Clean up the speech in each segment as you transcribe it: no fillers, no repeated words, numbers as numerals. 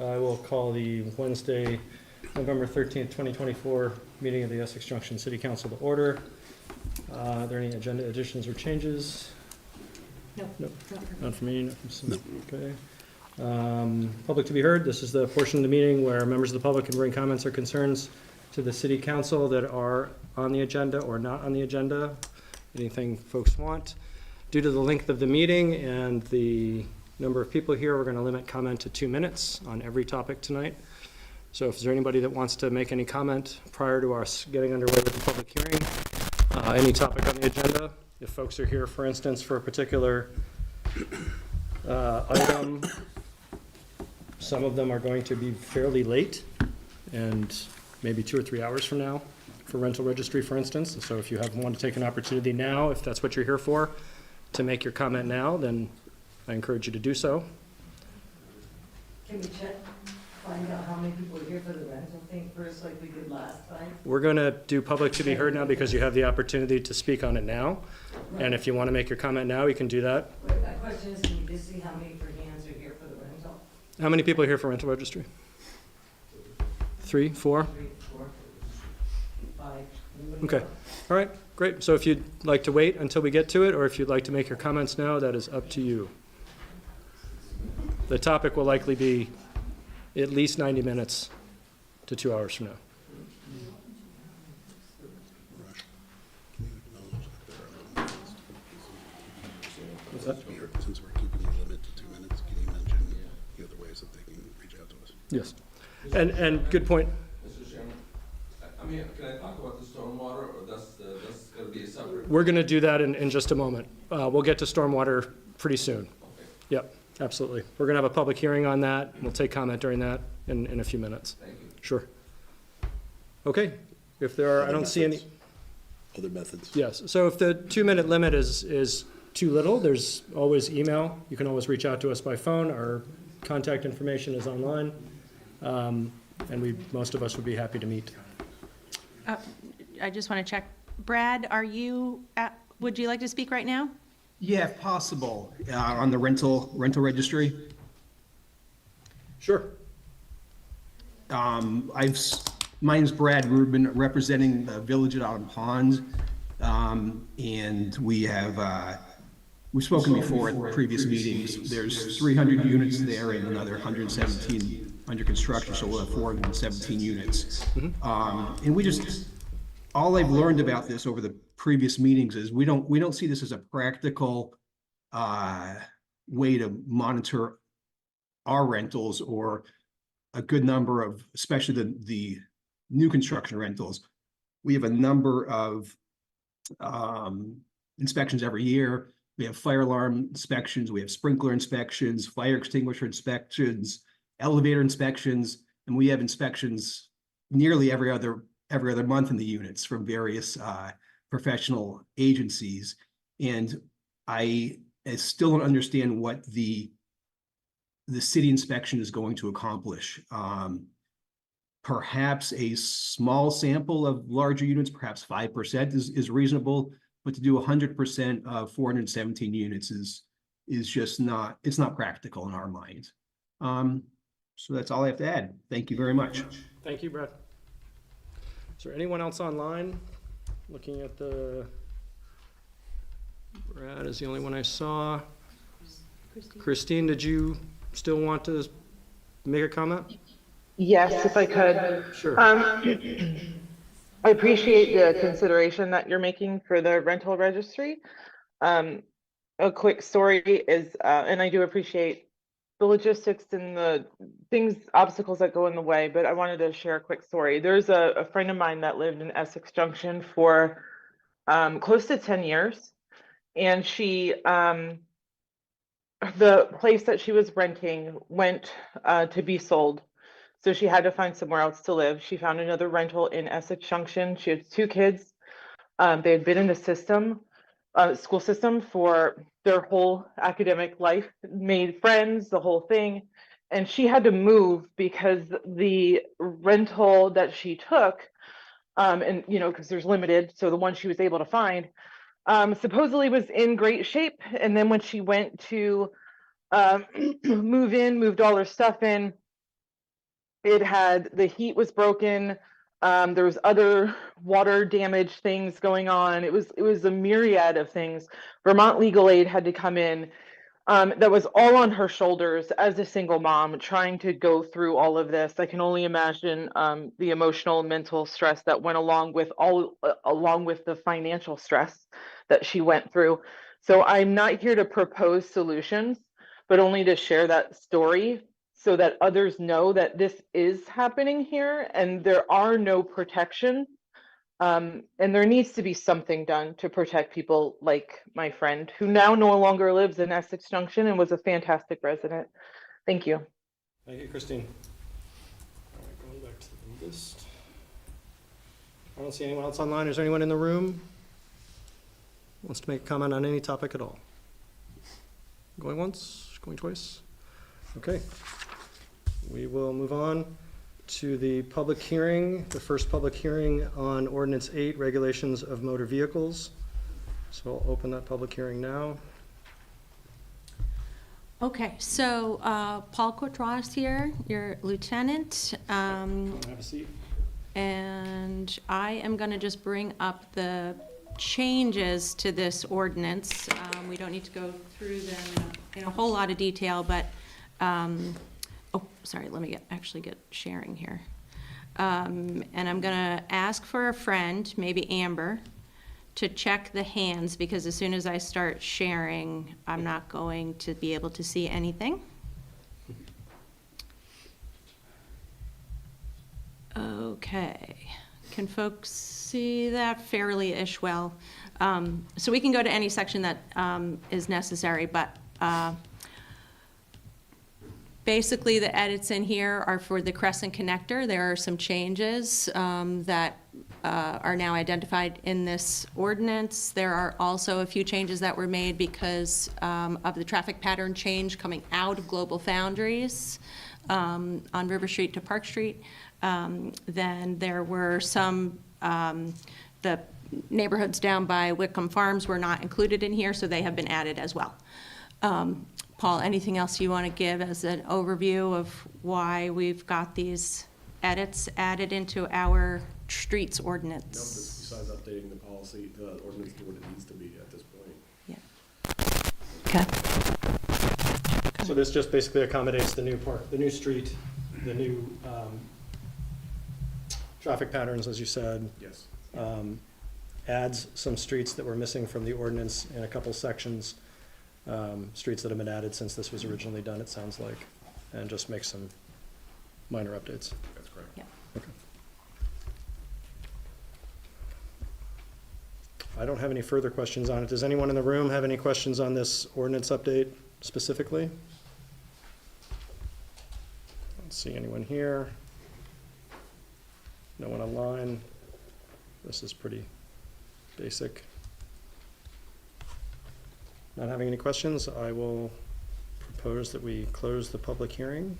I will call the Wednesday, November 13th, 2024 meeting of the Essex Junction City Council to order. Are there any agenda additions or changes? No. Nope. None from me, none from Sim. Okay. Public to be heard. This is the portion of the meeting where members of the public can bring comments or concerns to the city council that are on the agenda or not on the agenda. Anything folks want. Due to the length of the meeting and the number of people here, we're going to limit comment to 2 minutes on every topic tonight. So if there's anybody that wants to make any comment prior to us getting underway with the public hearing, any topic on the agenda, if folks are here, for instance, for a particular item, some of them are going to be fairly late and maybe 2 or 3 hours from now for rental registry, for instance. So if you want to take an opportunity now, if that's what you're here for, to make your comment now, then I encourage you to do so. Can we check, find out how many people are here for the rental thing first, like we did last time? We're going to do public to be heard now because you have the opportunity to speak on it now. Right. And if you want to make your comment now, you can do that. Wait, my question is, can we just see how many for hands are here for the rental? How many people are here for rental registry? 3, 4? 3, 4, 5. Okay. All right. Great. So if you'd like to wait until we get to it, or if you'd like to make your comments now, that is up to you. The topic will likely be at least 90 minutes to 2 hours from now. What's that? Since we're keeping the limit to 2 minutes, can you mention the other ways that they can reach out to us? Yes. And good point. Mr. Chairman, I mean, can I talk about the stormwater, or that's going to be a separate? We're going to do that in just a moment. We'll get to stormwater pretty soon. Okay. Yep, absolutely. We're going to have a public hearing on that. We'll take comment during that in a few minutes. Thank you. Sure. Okay. If there are, I don't see any. Other methods? Yes. So if the 2-minute limit is too little, there's always email. You can always reach out to us by phone. Our contact information is online. And most of us would be happy to meet. I just want to check. Brad, would you like to speak right now? Yeah, if possible, on the rental registry. Sure. My name's Brad Rubin, representing the village at Autumn Pond. And we've spoken before at previous meetings. There's 300 units there and another 117 under construction, so we'll have 417 units. And all I've learned about this over the previous meetings is we don't see this as a practical way to monitor our rentals, or a good number of, especially the new construction rentals. We have a number of inspections every year. We have fire alarm inspections, we have sprinkler inspections, fire extinguisher inspections, elevator inspections, and we have inspections nearly every other month in the units from various professional agencies. And I still don't understand what the city inspection is going to accomplish. Perhaps a small sample of larger units, perhaps 5% is reasonable, but to do 100% of 417 units is just not, it's not practical in our mind. So that's all I have to add. Thank you very much. Thank you, Brad. Is there anyone else online? Looking at Brad is the only one I saw. Christine, did you still want to make a comment? Yes, if I could. Sure. I appreciate the consideration that you're making for the rental registry. A quick story is, and I do appreciate the logistics and the obstacles that go in the way, but I wanted to share a quick story. There's a friend of mine that lived in Essex Junction for close to 10 years. And the place that she was renting went to be sold. So she had to find somewhere else to live. She found another rental in Essex Junction. She had 2 kids. They had been in the school system for their whole academic life, made friends, the whole thing. And she had to move because the rental that she took, and because there's limited, so the one she was able to find, supposedly was in great shape. And then when she went to moved all her stuff in, the heat was broken. There was other water damage things going on. It was a myriad of things. Vermont Legal Aid had to come in. That was all on her shoulders as a single mom trying to go through all of this. I can only imagine the emotional and mental stress that went along with the financial stress that she went through. So I'm not here to propose solutions, but only to share that story so that others know that this is happening here and there are no protections. And there needs to be something done to protect people like my friend, who now no longer lives in Essex Junction and was a fantastic resident. Thank you. Thank you, Christine. All right, going back to the list. I don't see anyone else online. Is there anyone in the room who wants to make a comment on any topic at all? Going once, going twice? Okay. We will move on to the public hearing, the first public hearing on Ordinance 8, Regulations of Motor Vehicles. So I'll open that public hearing now. Okay, so Paul Courtois here, your lieutenant. Have a seat. And I am going to just bring up the changes to this ordinance. We don't need to go through them in a whole lot of detail, but oh, sorry, let me actually get sharing here. And I'm gonna ask for a friend, maybe Amber, to check the hands, because as soon as I start sharing, I'm not going to be able to see anything. Okay, can folks see that fairly-ish well? So we can go to any section that is necessary, but basically, the edits in here are for the Crescent Connector. There are some changes that are now identified in this ordinance. There are also a few changes that were made because of the traffic pattern change coming out of Global Foundries on River Street to Park Street. Then there were some, the neighborhoods down by Wickham Farms were not included in here, so they have been added as well. Paul, anything else you want to give as an overview of why we've got these edits added into our streets ordinance? No, besides updating the policy, the ordinance to what it needs to be at this point. Yeah. Okay. So this just basically accommodates the new park, the new street, the new traffic patterns, as you said. Yes. Adds some streets that were missing from the ordinance in a couple sections. Streets that have been added since this was originally done, it sounds like, and just make some minor updates. That's correct. Yeah. Okay. I don't have any further questions on it. Does anyone in the room have any questions on this ordinance update specifically? I don't see anyone here. No one online. This is pretty basic. Not having any questions, I will propose that we close the public hearing.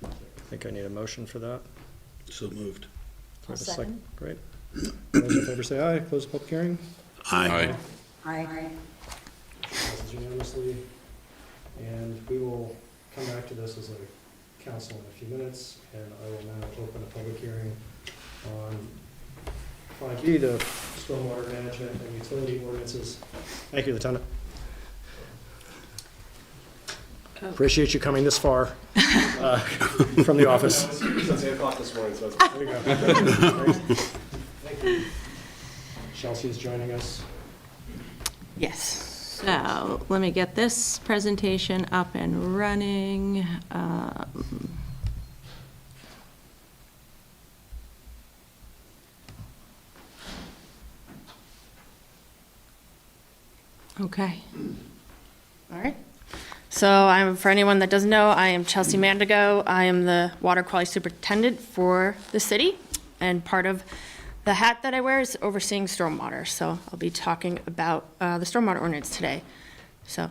I think I need a motion for that. So moved. Do I have a second? Great. Those in favor say aye. Close the public hearing. Aye. Aye. Passes unanimously. And we will come back to this as a council in a few minutes, and I will now open a public hearing on 5B, the stormwater management and utility ordinances. Thank you, Lieutenant. Appreciate you coming this far from the office. Since 8 o'clock this morning, so it's. There you go. Thank you. Chelsea is joining us. Yes. So let me get this presentation up and running. Okay. All right. So for anyone that doesn't know, I am Chelsea Mandigo. I am the water quality superintendent for the city, and part of the hat that I wear is overseeing stormwater. So I'll be talking about the stormwater ordinance today. So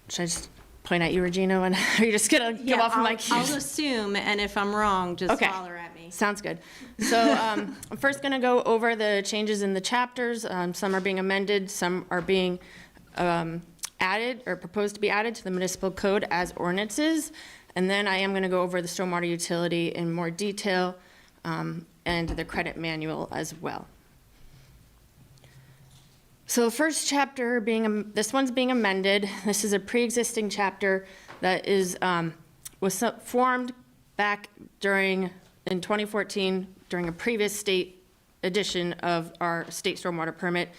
should I just point at you, Regina, and are you just gonna give off my cues? I'll assume, and if I'm wrong, just Okay. holler at me. Sounds good. So I'm first going to go over the changes in the chapters. Some are being amended, some are being added or proposed to be added to the municipal code as ordinances. And then I am going to go over the stormwater utility in more detail, and the credit manual as well. So the first chapter this one's being amended. This is a pre-existing chapter that was formed back in 2014 during a previous state edition of our state stormwater permit.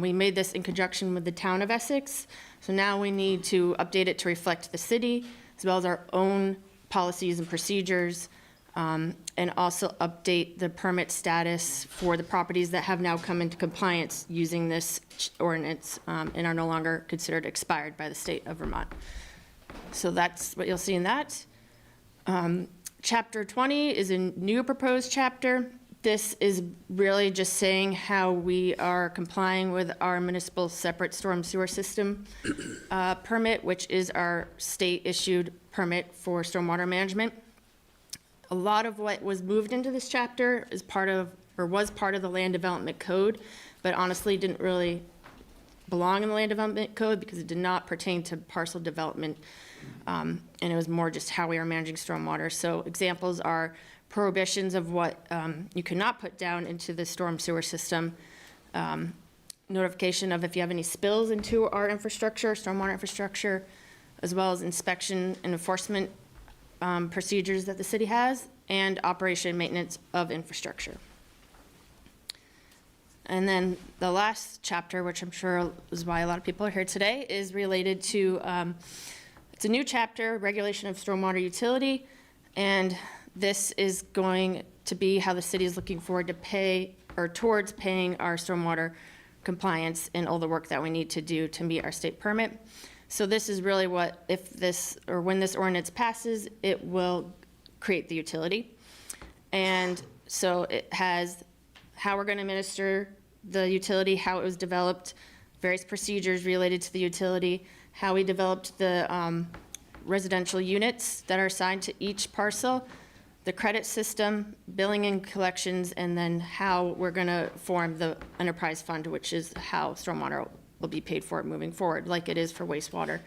We made this in conjunction with the town of Essex. So now we need to update it to reflect the city, as well as our own policies and procedures, and also update the permit status for the properties that have now come into compliance using this ordinance and are no longer considered expired by the state of Vermont. So that's what you'll see in that. Chapter 20 is a new proposed chapter. This is really just saying how we are complying with our municipal separate storm sewer system permit, which is our state-issued permit for stormwater management. A lot of what was moved into this chapter was part of the land development code, but honestly didn't really belong in the land development code because it did not pertain to parcel development. And it was more just how we are managing stormwater. So examples are prohibitions of what you cannot put down into the storm sewer system, notification of if you have any spills into our infrastructure, stormwater infrastructure, as well as inspection and enforcement procedures that the city has, and operation and maintenance of infrastructure. And then the last chapter, which I'm sure is why a lot of people are here today, is related to, it's a new chapter, regulation of stormwater utility, and this is going to be how the city is looking forward to pay, or towards paying our stormwater compliance and all the work that we need to do to meet our state permit. So this is really what, if this, or when this ordinance passes, it will create the utility. And so it has how we're going to administer the utility, how it was developed, various procedures related to the utility, how we developed the residential units that are assigned to each parcel, the credit system, billing and collections, and then how we're going to form the enterprise fund, which is how stormwater will be paid for moving forward, like it is for wastewater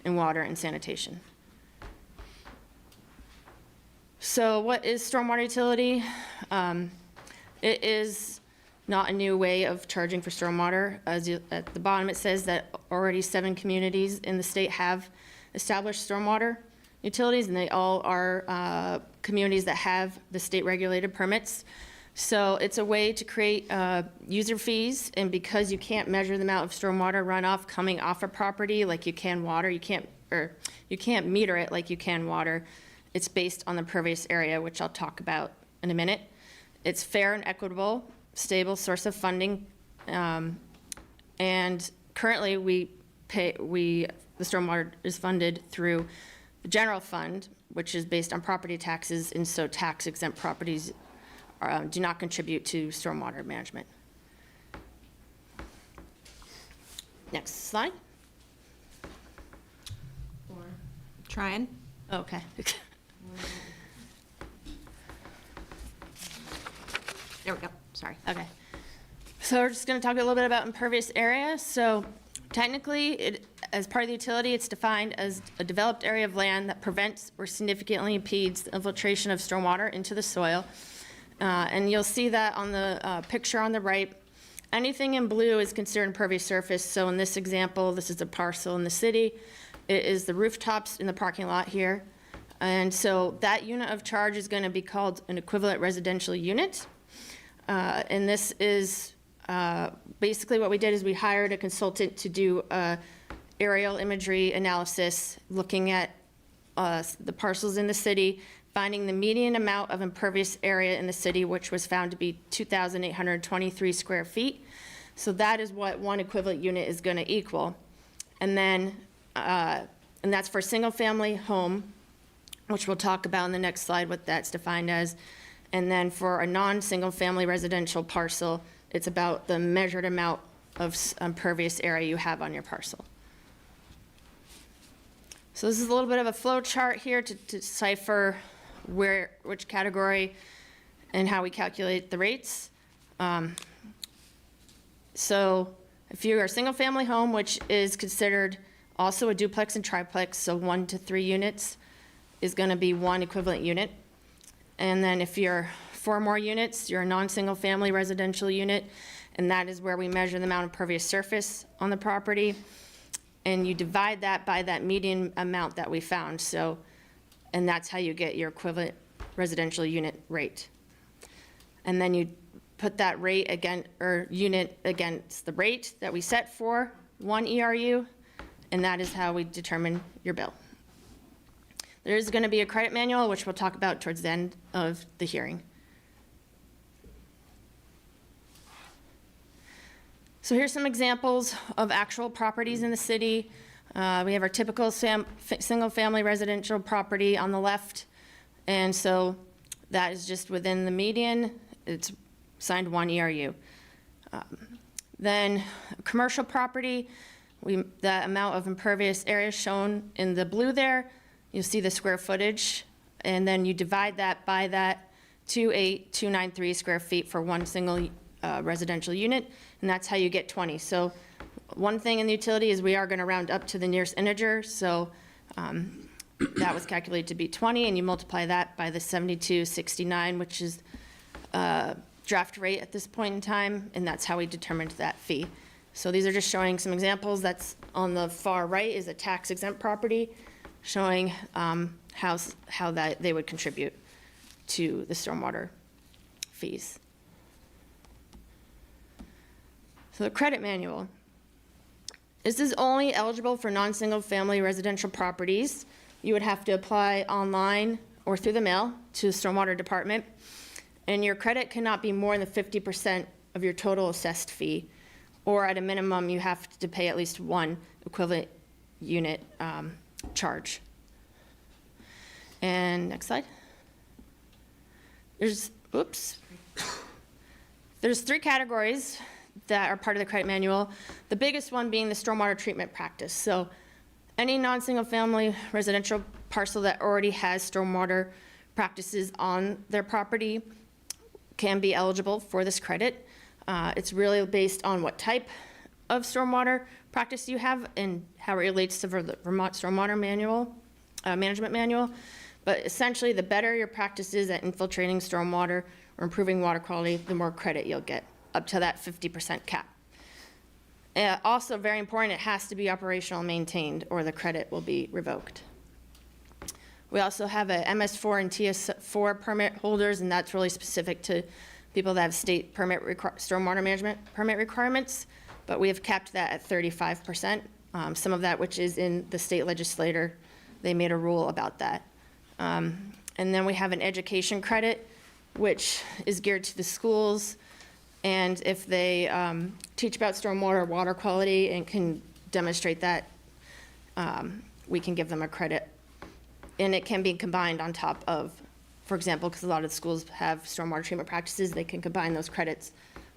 and water and sanitation. So what is stormwater utility? It is not a new way of charging for stormwater. At the bottom it says that already 7 communities in the state have established stormwater utilities, and they all are communities that have the state regulated permits. So it's a way to create user fees, and because you can't measure the amount of stormwater runoff coming off a property like you can water, you can't meter it like you can water. It's based on the pervious area, which I'll talk about in a minute. It's fair and equitable, stable source of funding, and currently the stormwater is funded through the general fund, which is based on property taxes, and so tax-exempt properties do not contribute to stormwater management. Next slide. Trying. Okay. There we go, sorry. Okay. So we're just going to talk a little bit about impervious area. So technically, as part of the utility, it's defined as a developed area of land that prevents or significantly impedes the infiltration of stormwater into the soil. And you'll see that on the picture on the right. Anything in blue is considered impervious surface. So in this example, this is a parcel in the city. It is the rooftops in the parking lot here. And so that unit of charge is going to be called an equivalent residential unit. And this is basically what we did is we hired a consultant to do aerial imagery analysis, looking at the parcels in the city, finding the median amount of impervious area in the city, which was found to be 2,823 square feet. So that is what one equivalent unit is going to equal. And then, and that's for a single family home, which we'll talk about in the next slide what that's defined as. And then for a non-single family residential parcel, it's about the measured amount of impervious area you have on your parcel. So this is a little bit of a flow chart here to decipher which category and how we calculate the rates. So if you are a single family home, which is considered also a duplex and triplex, so 1 to 3 units, is going to be 1 equivalent unit. And then if you're 4 more units, you're a non-single family residential unit, and that is where we measure the amount of impervious surface on the property. And you divide that by that median amount that we found. So, and that's how you get your equivalent residential unit rate. And then you put that rate again, or unit against the rate that we set for 1 ERU, and that is how we determine your bill. There is going to be a credit manual, which we'll talk about towards the end of the hearing. So here's some examples of actual properties in the city. We have our typical single-family residential property on the left, and so that is just within the median. It's signed 1 ERU. Then commercial property, the amount of impervious area shown in the blue there, you'll see the square footage, and then you divide that by that 28293 square feet for 1 single residential unit, and that's how you get 20. So one thing in the utility is we are going to round up to the nearest integer, so that was calculated to be 20, and you multiply that by the 7269, which is draft rate at this point in time, and that's how we determined that fee. So these are just showing some examples. That's on the far right is a tax exempt property, showing how that they would contribute to the stormwater fees. So the credit manual. This is only eligible for non-single family residential properties. You would have to apply online or through the mail to the stormwater department. And your credit cannot be more than 50% of your total assessed fee, or at a minimum, you have to pay at least 1 equivalent unit charge. And next slide. There's 3 categories that are part of the credit manual. The biggest one being the stormwater treatment practice. So any non-single family residential parcel that already has stormwater practices on their property can be eligible for this credit. It's really based on what type of stormwater practice you have and how it relates to the Vermont Stormwater Manual, Management Manual. But essentially, the better your practice is at infiltrating stormwater or improving water quality, the more credit you'll get, up to that 50% cap. Also, very important, it has to be operational and maintained, or the credit will be revoked. We also have a MS4 and TS4 permit holders, and that's really specific to people that have state stormwater management permit requirements, but we have capped that at 35%. Some of that, which is in the state legislature, they made a rule about that. And then we have an education credit, which is geared to the schools, and if they teach about stormwater water quality and can demonstrate that, we can give them a credit. And it can be combined on top of, for example, because a lot of the schools have stormwater treatment practices, they can combine those credits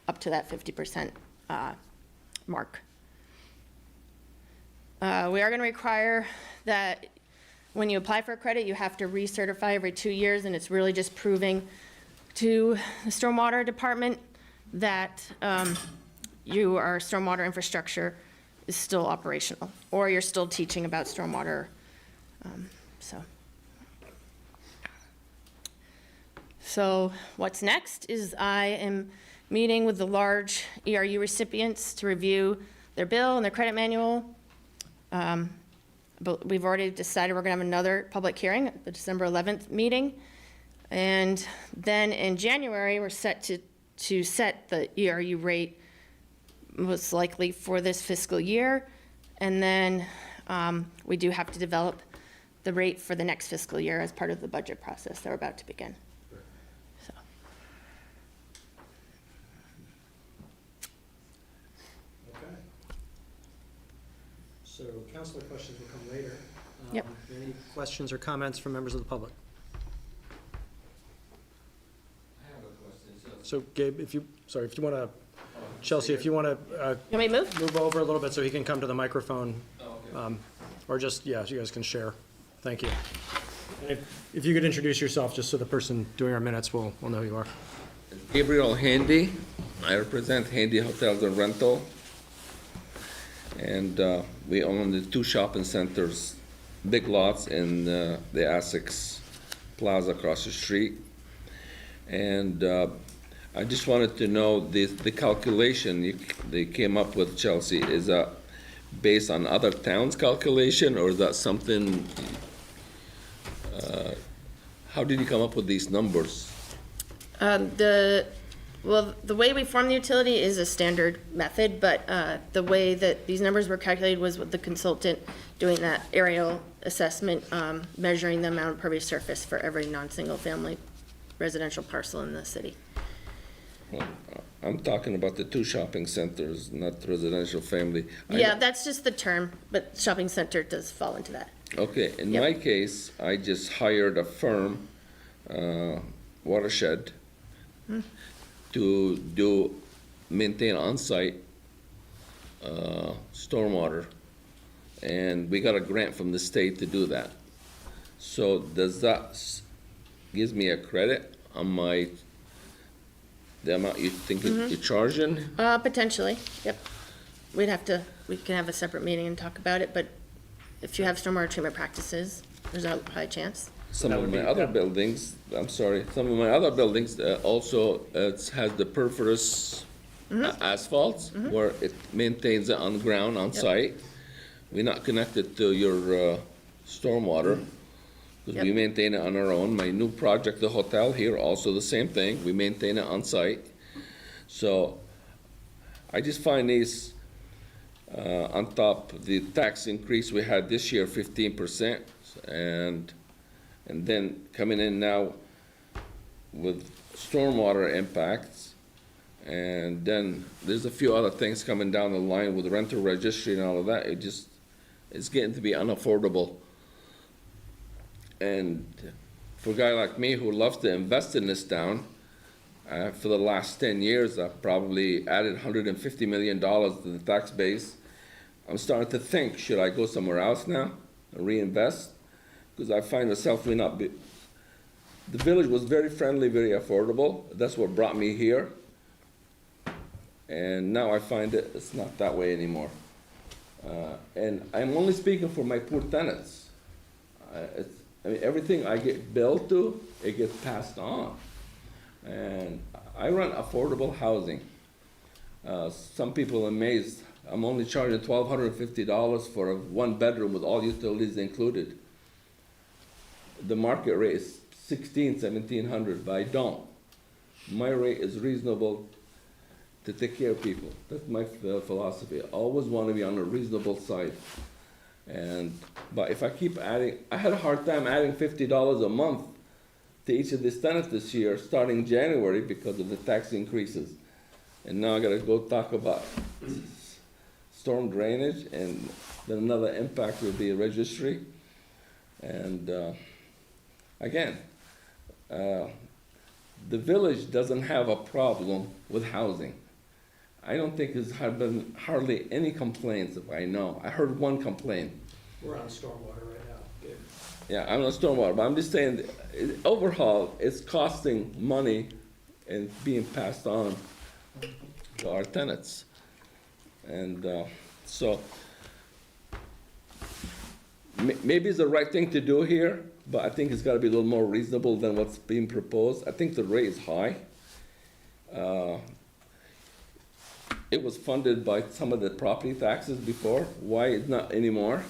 up to that 50% mark. We are going to require that when you apply for a credit, you have to recertify every 2 years, and it's really just proving to the stormwater department that your stormwater infrastructure is still operational, or you're still teaching about stormwater. So what's next is I am meeting with the large ERU recipients to review their bill and their credit manual. But we've already decided we're going to have another public hearing at the December 11th meeting. And then in January, we're set to set the ERU rate most likely for this fiscal year. And then we do have to develop the rate for the next fiscal year as part of the budget process that we're about to begin. So. Okay. So councilor questions will come later. Yep. Any questions or comments from members of the public? I have a question. So Gabe, if you want to, Chelsea, if you want to You want me to move? move over a little bit so he can come to the microphone, Okay. or just, yeah, so you guys can share. Thank you. And if you could introduce yourself, just so the person doing our minutes will know who you are. Gabriel Handy. I represent Handy Hotels and Rental. And we own the 2 shopping centers big lots in the Essex Plaza across the street. And I just wanted to know the calculation they came up with, Chelsea, is that based on other towns' calculation, or is that something, how did you come up with these numbers? Well, the way we form the utility is a standard method, but the way that these numbers were calculated was with the consultant doing that aerial assessment, measuring the amount of pervious surface for every non-single family residential parcel in the city. Well, I'm talking about the 2 shopping centers, not residential family. Yeah, that's just the term, but shopping center does fall into that. Okay, in Yep. my case, I just hired a firm, Watershed, to maintain on-site stormwater, and we got a grant from the state to do that. So does that gives me a credit on the amount you think you're charging? Potentially, yep. We can have a separate meeting and talk about it, but if you have stormwater treatment practices, there's a high chance. Some That of would my be- other that- buildings, I'm sorry, some of my other buildings also has the perforous asphalts where it maintains it on ground, on site. We're not connected to your stormwater because we Yep. maintain it on our own. My new project, the hotel here, also the same thing. We maintain it on site. So I just find these on top, the tax increase we had this year, 15%, and then coming in now with stormwater impacts, and then there's a few other things coming down the line with rental registry and all of that. It's getting to be unaffordable. And for a guy like me who loves to invest in this town, for the last 10 years, I've probably added $150 million to the tax base. I'm starting to think, should I go somewhere else now and reinvest? Because I find myself the village was very friendly, very affordable. That's what brought me here. And now I find it's not that way anymore. And I'm only speaking for my poor tenants. I mean, everything I get billed to, it gets passed on. And I run affordable housing. Some people are amazed. I'm only charging $1,250 for a 1-bedroom with all utilities included. The market rate is $1,600, $1,700, but I don't. My rate is reasonable to take care of people. That's my philosophy. I always want to be on the reasonable side. But if I keep adding, I had a hard time adding $50 a month to each of these tenants this year, starting January, because of the tax increases. And now I gotta go talk about storm drainage, and then another impact will be a registry. And again, the village doesn't have a problem with housing. I don't think there's been hardly any complaints, if I know. I heard one complaint. We're on stormwater right now, Gabe. Yeah, I'm not stormwater, but I'm just saying, overhaul is costing money and being passed on to our tenants. And so, maybe it's the right thing to do here, but I think it's gotta be a little more reasonable than what's being proposed. I think the rate is high. It was funded by some of the property taxes before. Why it's not anymore?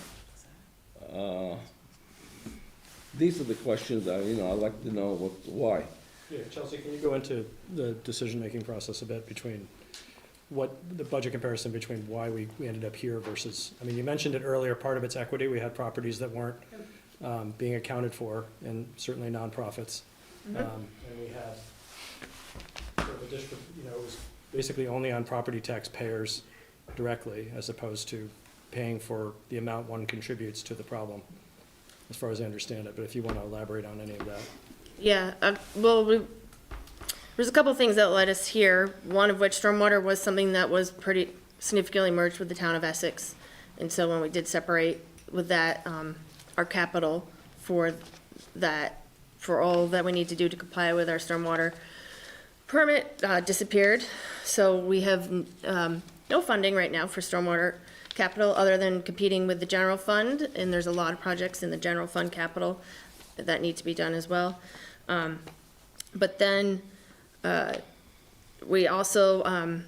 These are the questions I'd like to know why. Yeah, Chelsea, can you go into the decision-making process a bit between what the budget comparison between why we ended up here versus, I mean, you mentioned it earlier, part of it's equity. We had properties that weren't being accounted for, and certainly nonprofits. And we had sort of a district, it was basically only on property tax payers directly, as opposed to paying for the amount one contributes to the problem, as far as I understand it. But if you want to elaborate on any of that. Yeah, there's a couple of things that led us here, one of which stormwater was something that was pretty significantly merged with the town of Essex. And so when we did separate with that, our capital for all that we need to do to comply with our stormwater permit disappeared. So we have no funding right now for stormwater capital, other than competing with the general fund, and there's a lot of projects in the general fund capital that need to be done as well. But then, we also,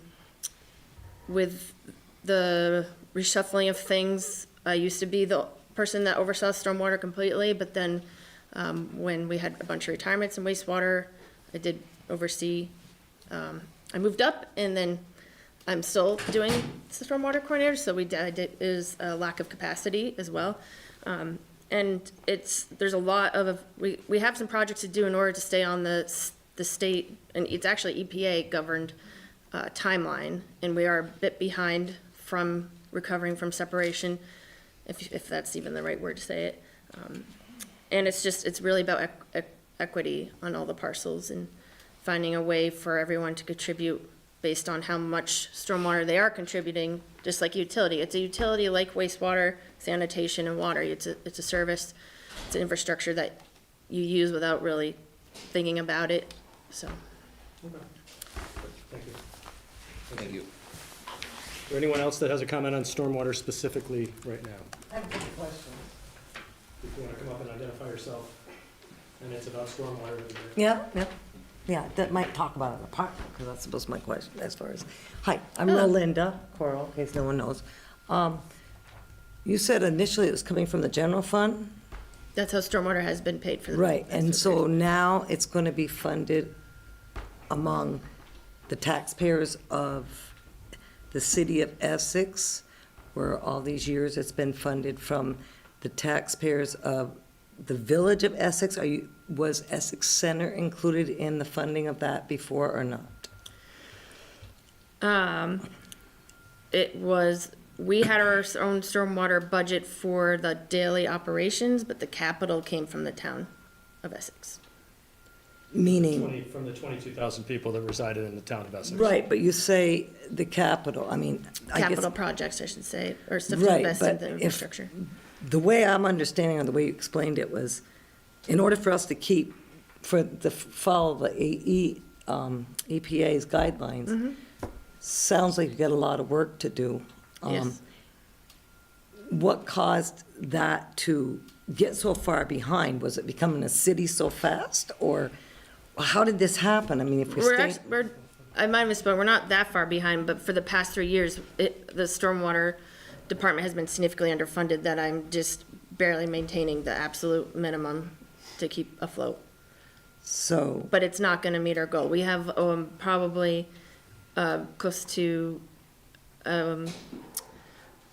with the reshuffling of things, I used to be the person that oversaw stormwater completely, but then, when we had a bunch of retirements in wastewater, I did oversee, I moved up, and then I'm still doing the stormwater coordinator, so is a lack of capacity as well. And there's a lot of, we have some projects to do in order to stay on the state, and it's actually EPA governed timeline, and we are a bit behind from recovering from separation, if that's even the right word to say it. And it's really about equity on all the parcels and finding a way for everyone to contribute based on how much stormwater they are contributing, just like utility. It's a utility like wastewater, sanitation, and water. It's a service, it's an infrastructure that you use without really thinking about it, so. Okay. Thank you. Thank you. Is there anyone else that has a comment on stormwater specifically right now? I have a couple questions. If you want to come up and identify yourself, and it's about stormwater. Yeah, that might talk about it apart, because that's supposed to be my question as far as, hi, I'm Rolinda Coral, in case no one knows. You said initially it was coming from the general fund? That's how stormwater has been paid for. Right, and so now it's going to be funded among the taxpayers of the city of Essex, where all these years it's been funded from the taxpayers of the village of Essex. Was Essex Center included in the funding of that before or not? It was, we had our own stormwater budget for the daily operations, but the capital came from the town of Essex. Meaning, From the 22,000 people that resided in the town of Essex. right, but you say the capital, I mean, I guess. Capital projects, I should say, or stuff to Right, invest in but the if- infrastructure. The way I'm understanding, or the way you explained it, was in order for us to keep, for the follow the EPA's guidelines, sounds like you got a lot of work to do. Yes. What caused that to get so far behind? Was it becoming a city so fast, or how did this happen? I mean, if we stay. I might have misspoke, we're not that far behind, but for the past 3 years, the stormwater department has been significantly underfunded, that I'm just barely maintaining the absolute minimum to keep afloat. So, But it's not gonna meet our goal. We have, probably, close to,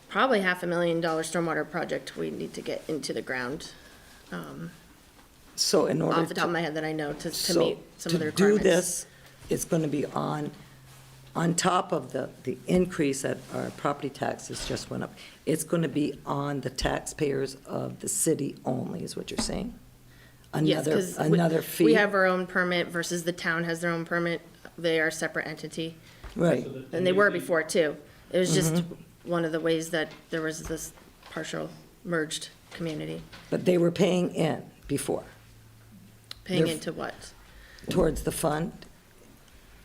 probably $500,000 stormwater project we need to get into the ground, so in order off the top of my head that I know to so meet some of the to do requirements. this, it's going to be on top of the increase that our property taxes just went up. It's going to be on the taxpayers of the city only, is what you're saying? Yes, 'cause Another fee? we have our own permit versus the town has their own permit. They are a separate entity, Right, and they were before too. It was just Mm-hmm. one of the ways that there was this partial merged community. but they were paying in before, Paying They're- into what? towards the fund?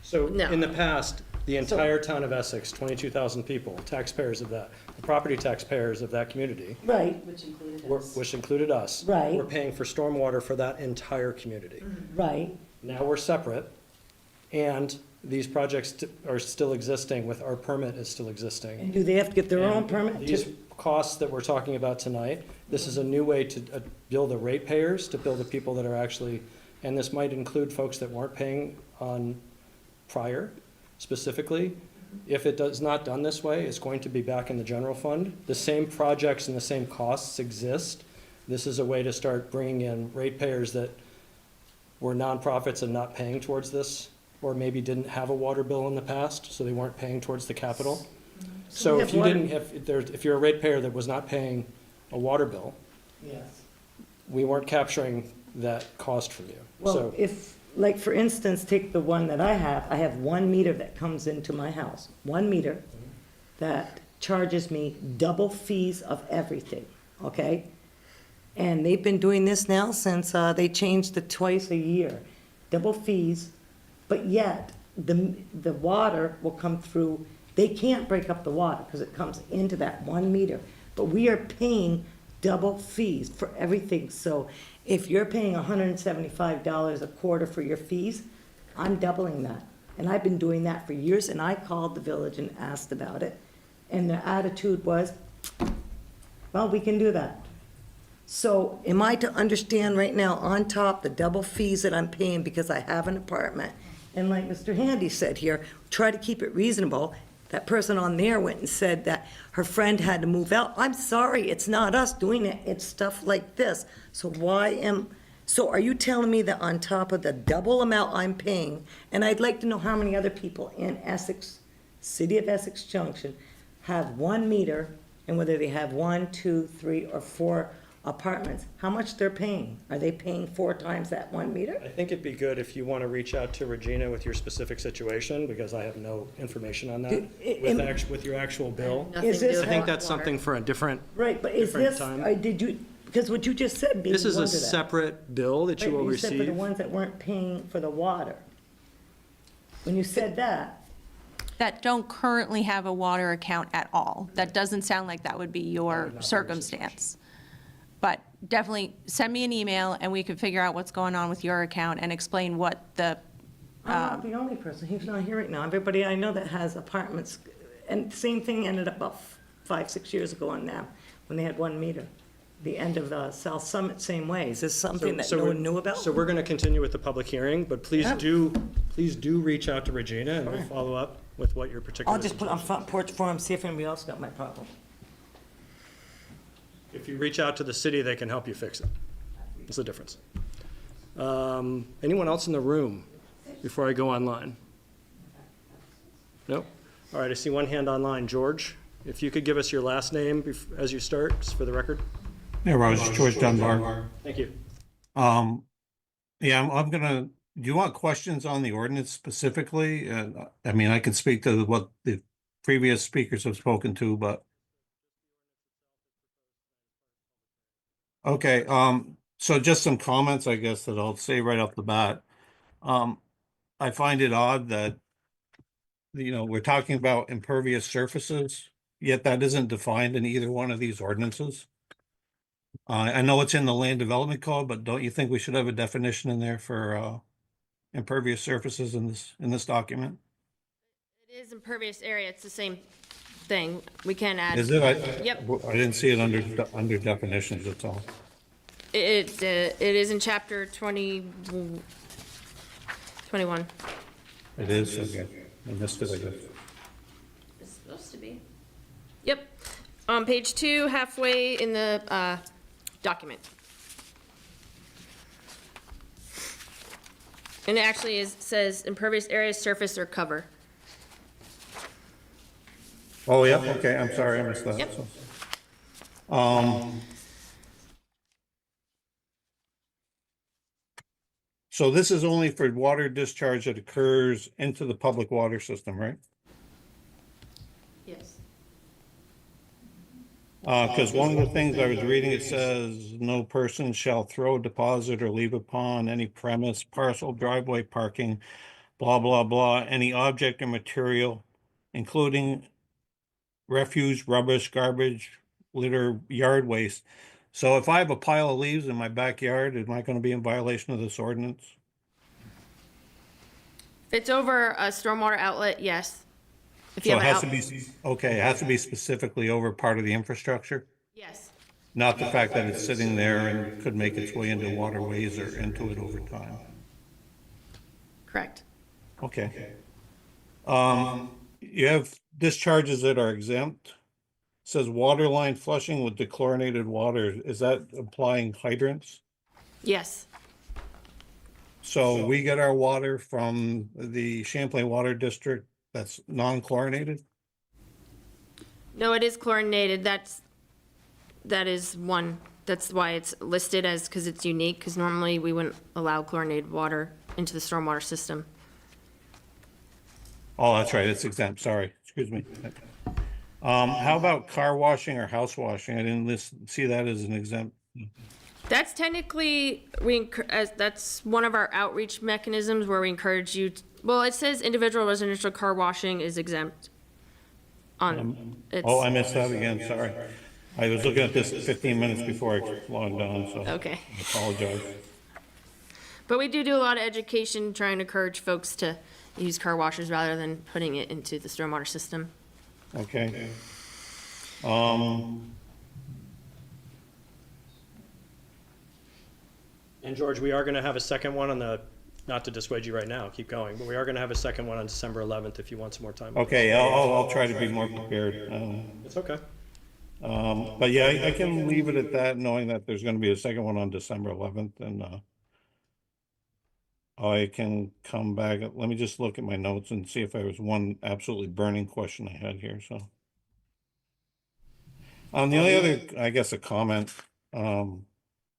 So No. in the past, the entire town of Essex, 22,000 people, taxpayers of that, the property taxpayers of that community, Right, which included us. Right. Were paying for stormwater for that entire community. right. Now we're separate, and these projects are still existing with, our permit is still existing. Do they have to get their own And permit These too? costs that we're talking about tonight, this is a new way to bill the ratepayers, to bill the people that are actually, and this might include folks that weren't paying on prior specifically. If it does not done this way, it's going to be back in the general fund. The same projects and the same costs exist. This is a way to start bringing in ratepayers that were nonprofits and not paying towards this, or maybe didn't have a water bill in the past, so they weren't paying towards the capital. So we if have you water- didn't, if you're a ratepayer that was not paying a water bill, Yes. we weren't capturing that cost from you. Well, So, if, like, for instance, take the one that I have 1 meter that comes into my house, 1 meter that charges me double fees of everything, okay? And they've been doing this now since they changed it twice a year, double fees, but yet the water will come through They can't break up the water because it comes into that 1 meter. But we are paying double fees for everything. So if you're paying $175 a quarter for your fees, I'm doubling that. And I've been doing that for years, and I called the village and asked about it. And their attitude was, well, we can do that. So am I to understand right now, on top, the double fees that I'm paying because I have an apartment? And like Mr. Handy said here, try to keep it reasonable. That person on there went and said that her friend had to move out. I'm sorry, it's not us doing it, it's stuff like this. So are you telling me that on top of the double amount I'm paying, and I'd like to know how many other people in Essex, City of Essex Junction, have 1 meter, and whether they have 1, 2, 3, or 4 apartments, how much they're paying? Are they paying 4 times that 1 meter? I think it'd be good if you want to reach out to Regina with your specific situation, because I have no information on that, with your actual bill. Nothing Is to do this- I with think water. that's something for a different, Right, but is different this, time. did you, because what you just said made me This is a wonder that. separate bill that you will Right, you said for the receive. ones that weren't paying for the water. When you said that, That don't currently have a water account at all. That doesn't sound like that would be your your circumstance. But definitely send me an email and we can figure out what's going on with your account and explain what the, I'm not the only person, he's not here right now. Everybody I know that has apartments, and the same thing ended up about 5, 6 years ago on them, when they had 1 meter. The end of South Summit, same way. Is this something that no one knew about? So we're going to continue with the public hearing, but please Yeah. do reach out to Regina and we'll follow up with what your particular. I'll just put it on front porch for him, see if anybody else got my problem. If you reach out to the city, they can help you fix it. That's the difference. Anyone else in the room before I go online? No? All right, I see one hand online. George, if you could give us your last name as you start, just for the record. Yeah, Rose, George Dunbar. Thank you. Yeah, I'm gonna, do you want questions on the ordinance specifically? I mean, I can speak to what the previous speakers have spoken to, but. Okay, so just some comments, I guess, that I'll say right off the bat. I find it odd that, we're talking about impervious surfaces, yet that isn't defined in either one of these ordinances. I know it's in the land development code, but don't you think we should have a definition in there for impervious surfaces in this document? It is impervious area, it's the same thing. We can add. Is it? Yep. I didn't see it under definitions, that's all. It is in chapter 21. It is, okay. I missed it, I guess. It's supposed to be. Yep. On page 2, halfway in the document. And it actually says impervious area, surface, or cover. Oh, yeah, okay, I'm sorry, I missed that. Yep. So this is only for water discharge that occurs into the public water system, right? Yes. Because one of the things I was reading, it says, no person shall throw, deposit, or leave upon any premise, parcel, driveway, parking, blah, blah, blah, any object or material, including refuse, rubbish, garbage, litter, yard waste. So if I have a pile of leaves in my backyard, am I going to be in violation of this ordinance? If it's over a stormwater outlet, yes. If you So it have has an to be, okay, it has to be specifically over part of the infrastructure? Yes. Not the fact that it's sitting there and could make its way into waterways or into it over time. Correct. Okay. You have discharges that are exempt. Says water line flushing with dechlorinated water. Is that applying hydrants? Yes. So we get our water from the Champlain Water District that's non-chlorinated? No, it is chlorinated. That is one. That's why it's listed as, because it's unique, because normally we wouldn't allow chlorinated water into the stormwater system. Oh, that's right, it's exempt, sorry, excuse me. How about car washing or house washing? I didn't see that as an exempt. That's technically, that's one of our outreach mechanisms where we encourage you, well, it says individual residential car washing is exempt. it's, Oh, I missed that again, sorry. I was looking at this 15 minutes before I logged on, so. okay. I apologize. But we do a lot of education, trying to encourage folks to use car washers rather than putting it into the stormwater system. Okay. And George, we are gonna have a second one on the, not to dissuade you right now, keep going, but we are gonna have a second one on December 11th if you want some more time. Okay, I'll try to be more prepared. It's okay. But yeah, I can leave it at that, knowing that there's gonna be a second one on December 11th, and I can come back. Let me just look at my notes and see if there was one absolutely burning question I had here, so. The only other, I guess, a comment,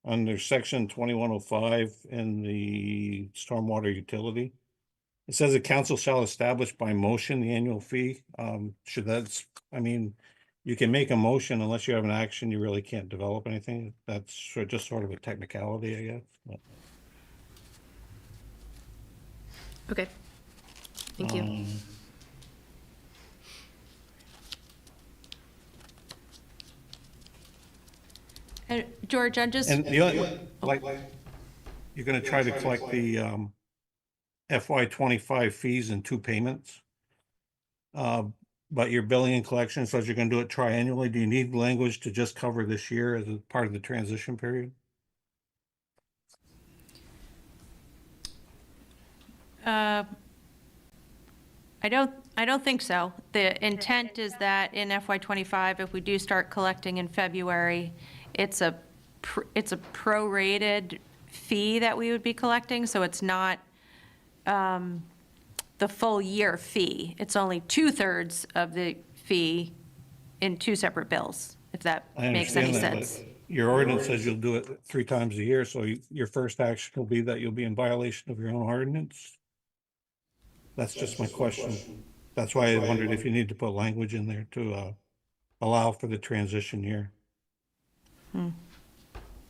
under section 2105 in the stormwater utility. It says the council shall establish by motion the annual fee. Should that's, I mean, you can make a motion unless you have an action, you really can't develop anything. That's just sort of a technicality, I guess. But, Okay. Thank you. And George, I'm just, And the other, like, you're gonna try to collect the FY 25 fees in 2 payments. But your billing and collection says you're gonna do it triannually. Do you need language to just cover this year as a part of the transition period? I don't think so. The intent is that in FY '25, if we do start collecting in February, it's a prorated fee that we would be collecting, so it's not the full year fee. It's only 2/3 of the fee in 2 separate bills, if that I makes any understand that, sense. but your ordinance says you'll do it 3 times a year, so your first action will be that you'll be in violation of your own ordinance? That's just my question. That's why I wondered if you need to put language in there to allow for the transition year.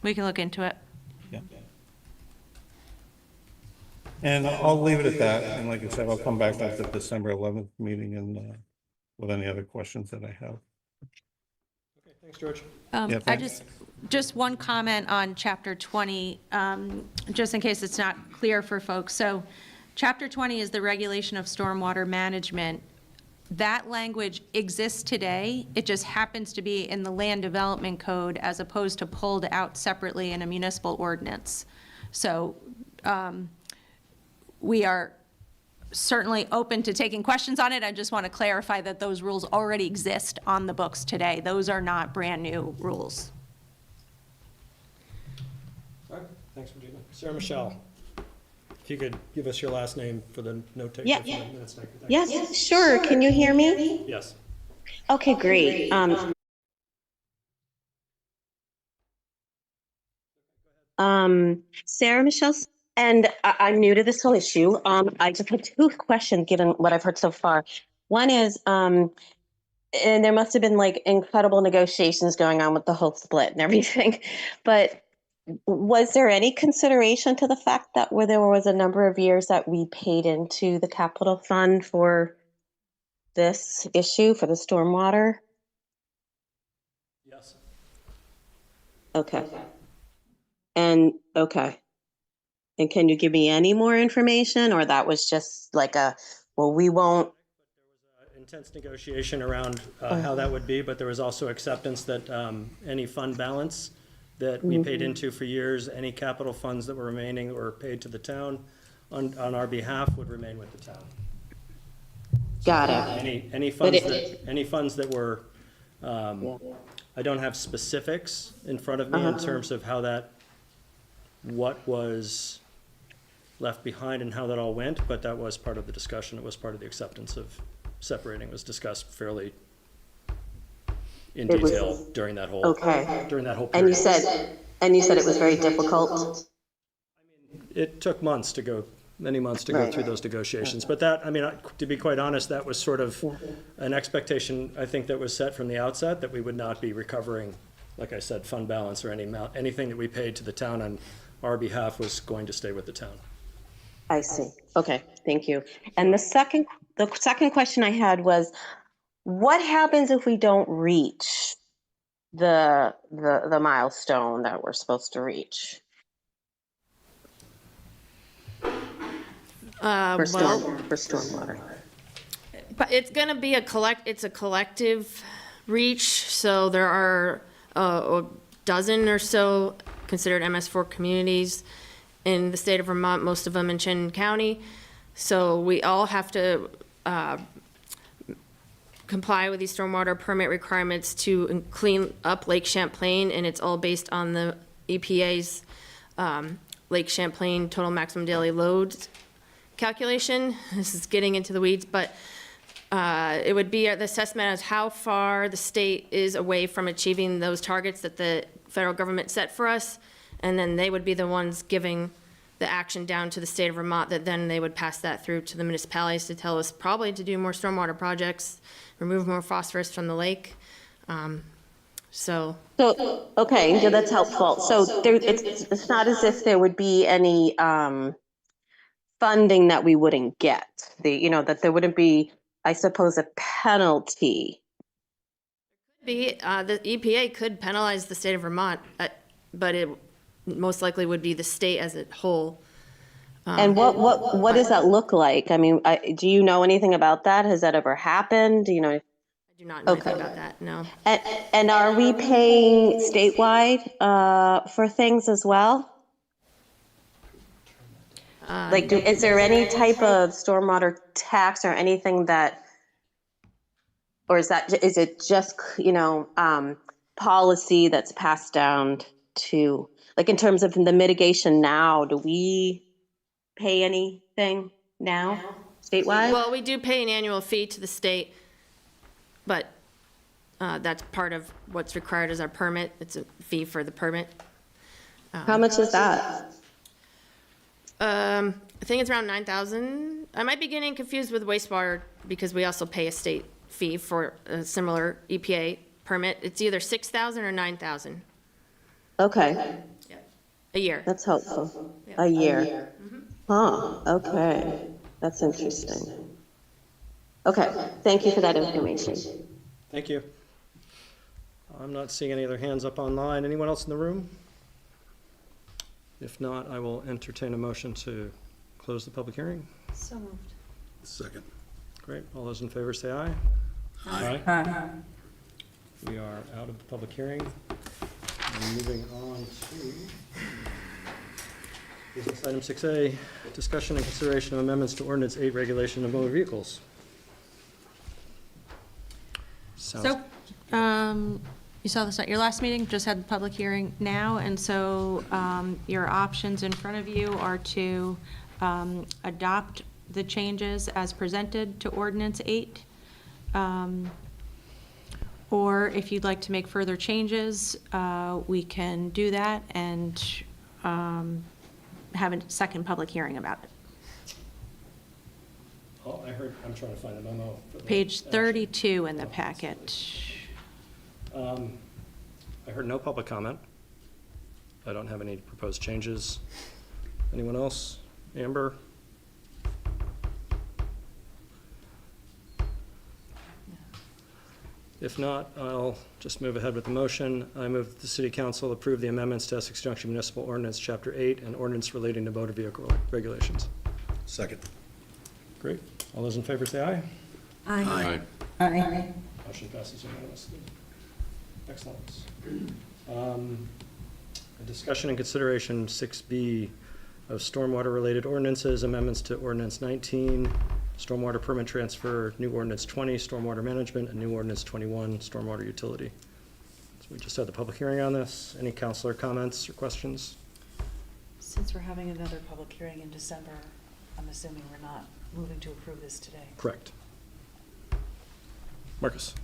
We can look into it. Yeah. And I'll leave it at that, and like I said, I'll come back at the December 11th meeting and with any other questions that I have. Okay, thanks, George. Yeah, I thanks. just one comment on chapter 20, just in case it's not clear for folks. So chapter 20 is the regulation of stormwater management. That language exists today. It just happens to be in the land development code as opposed to pulled out separately in a municipal ordinance. So we are certainly open to taking questions on it. I just want to clarify that those rules already exist on the books today. Those are not brand-new rules. All right, thanks, Regina. Sarah Michelle, if you could give us your last name for the note taker. Yeah. For the minutes taker. Thanks. Yes, sure. Can you hear me? Yes. Okay, great. Sarah Michelle, and I'm new to this whole issue. I just have 2 questions given what I've heard so far. One is, and there must have been like incredible negotiations going on with the whole split and everything, but was there any consideration to the fact that there was a number of years that we paid into the capital fund for this issue, for the stormwater? Yes. Okay. And, okay. And can you give me any more information, or that was just like well, we won't? Intense negotiation around how that would be, but there was also acceptance that any fund balance that we paid into for years, any capital funds that were remaining or paid to the town on our behalf would remain with the town. Got it. Any funds that were, I don't have specifics in front of me in terms of how what was left behind and how that all went, but that was part of the discussion. It was part of the acceptance of separating. It was discussed fairly in detail during that whole period. And you said it was very difficult. It took many months to go through those negotiations. But that, I mean, to be quite honest, that was sort of an expectation, I think, that was set from the outset, that we would not be recovering, like I said, fund balance or anything that we paid to the town on our behalf was going to stay with the town. I see. Okay, thank you. And the second question I had was, what happens if we don't reach the milestone that we're supposed to reach? For stormwater. But it's gonna be it's a collective reach, so there are a dozen or so considered MS4 communities in the state of Vermont, most of them in Chittenden County. So we all have to comply with these stormwater permit requirements to clean up Lake Champlain, and it's all based on the EPA's Lake Champlain total maximum daily loads calculation. This is getting into the weeds, but it would be the assessment as how far the state is away from achieving those targets that the federal government set for us, and then they would be the ones giving the action down to the state of Vermont, that then they would pass that through to the municipalities to tell us probably to do more stormwater projects, remove more phosphorus from the lake. So okay, yeah, that's helpful. So it's not as if there would be any funding that we wouldn't get. That there wouldn't be, I suppose, a penalty. the EPA could penalize the state of Vermont, but it most likely would be the state as a whole. And what does that look like? I mean, do you know anything about that? Has that ever happened? Do you know? I do not know anything about that, no. And are we paying statewide for things as well? Is there any type of stormwater tax or anything that, or is it just, policy that's passed down to, like, in terms of the mitigation now, do we pay anything now statewide? Well, we do pay an annual fee to the state, but that's part of what's required as our permit. It's a fee for the permit. How much is that? I think it's around 9,000. I might be getting confused with wastewater because we also pay a state fee for a similar EPA permit. It's either 6,000 or 9,000. Okay. Yeah. A year. That's helpful. A year. Huh, okay. That's interesting. Okay, thank you for that information. Thank you. I'm not seeing any other hands up online. Anyone else in the room? If not, I will entertain a motion to close the public hearing. So moved. Second. Great. All those in favor say aye. Aye. We are out of the public hearing. And moving on to business item 6A, discussion and consideration of amendments to Ordinance 8, regulation of motor vehicles. You saw this at your last meeting, just had the public hearing now, and so your options in front of you are to adopt the changes as presented to Ordinance 8, or if you'd like to make further changes, we can do that and have a second public hearing about it. Oh, I'm trying to find the memo. Page 32 in the packet. I heard no public comment. I don't have any proposed changes. Anyone else? Amber? If not, I'll just move ahead with the motion. I move that the City Council approve the amendments to Essex Junction Municipal Ordinance, Chapter 8, and ordinance relating to motor vehicle regulations. Second. Great. All those in favor say aye. Aye. Motion passes unanimously. Excellent. A discussion and consideration 6B of stormwater-related ordinances, amendments to Ordinance 19, stormwater permit transfer, new Ordinance 20, stormwater management, and new Ordinance 21, stormwater utility. So we just had the public hearing on this. Any counselor comments or questions? Since we're having another public hearing in December, I'm assuming we're not moving to approve this today. Correct. Marcus?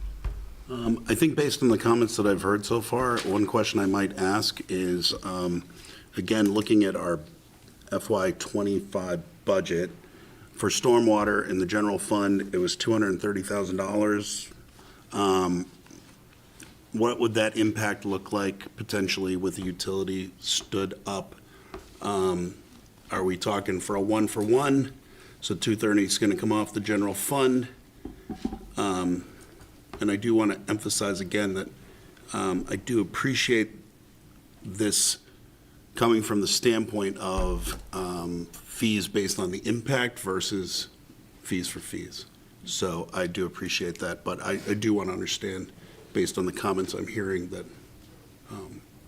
I think based on the comments that I've heard so far, one question I might ask is, again, looking at our FY25 budget, for stormwater in the general fund, it was $230,000. What would that impact look like potentially with the utility stood up? Are we talking for a 1-for-1? So 230 is going to come off the general fund. and I do want to emphasize again that I do appreciate this coming from the standpoint of fees based on the impact versus fees for fees. So I do appreciate that, but I do want to understand, based on the comments I'm hearing, that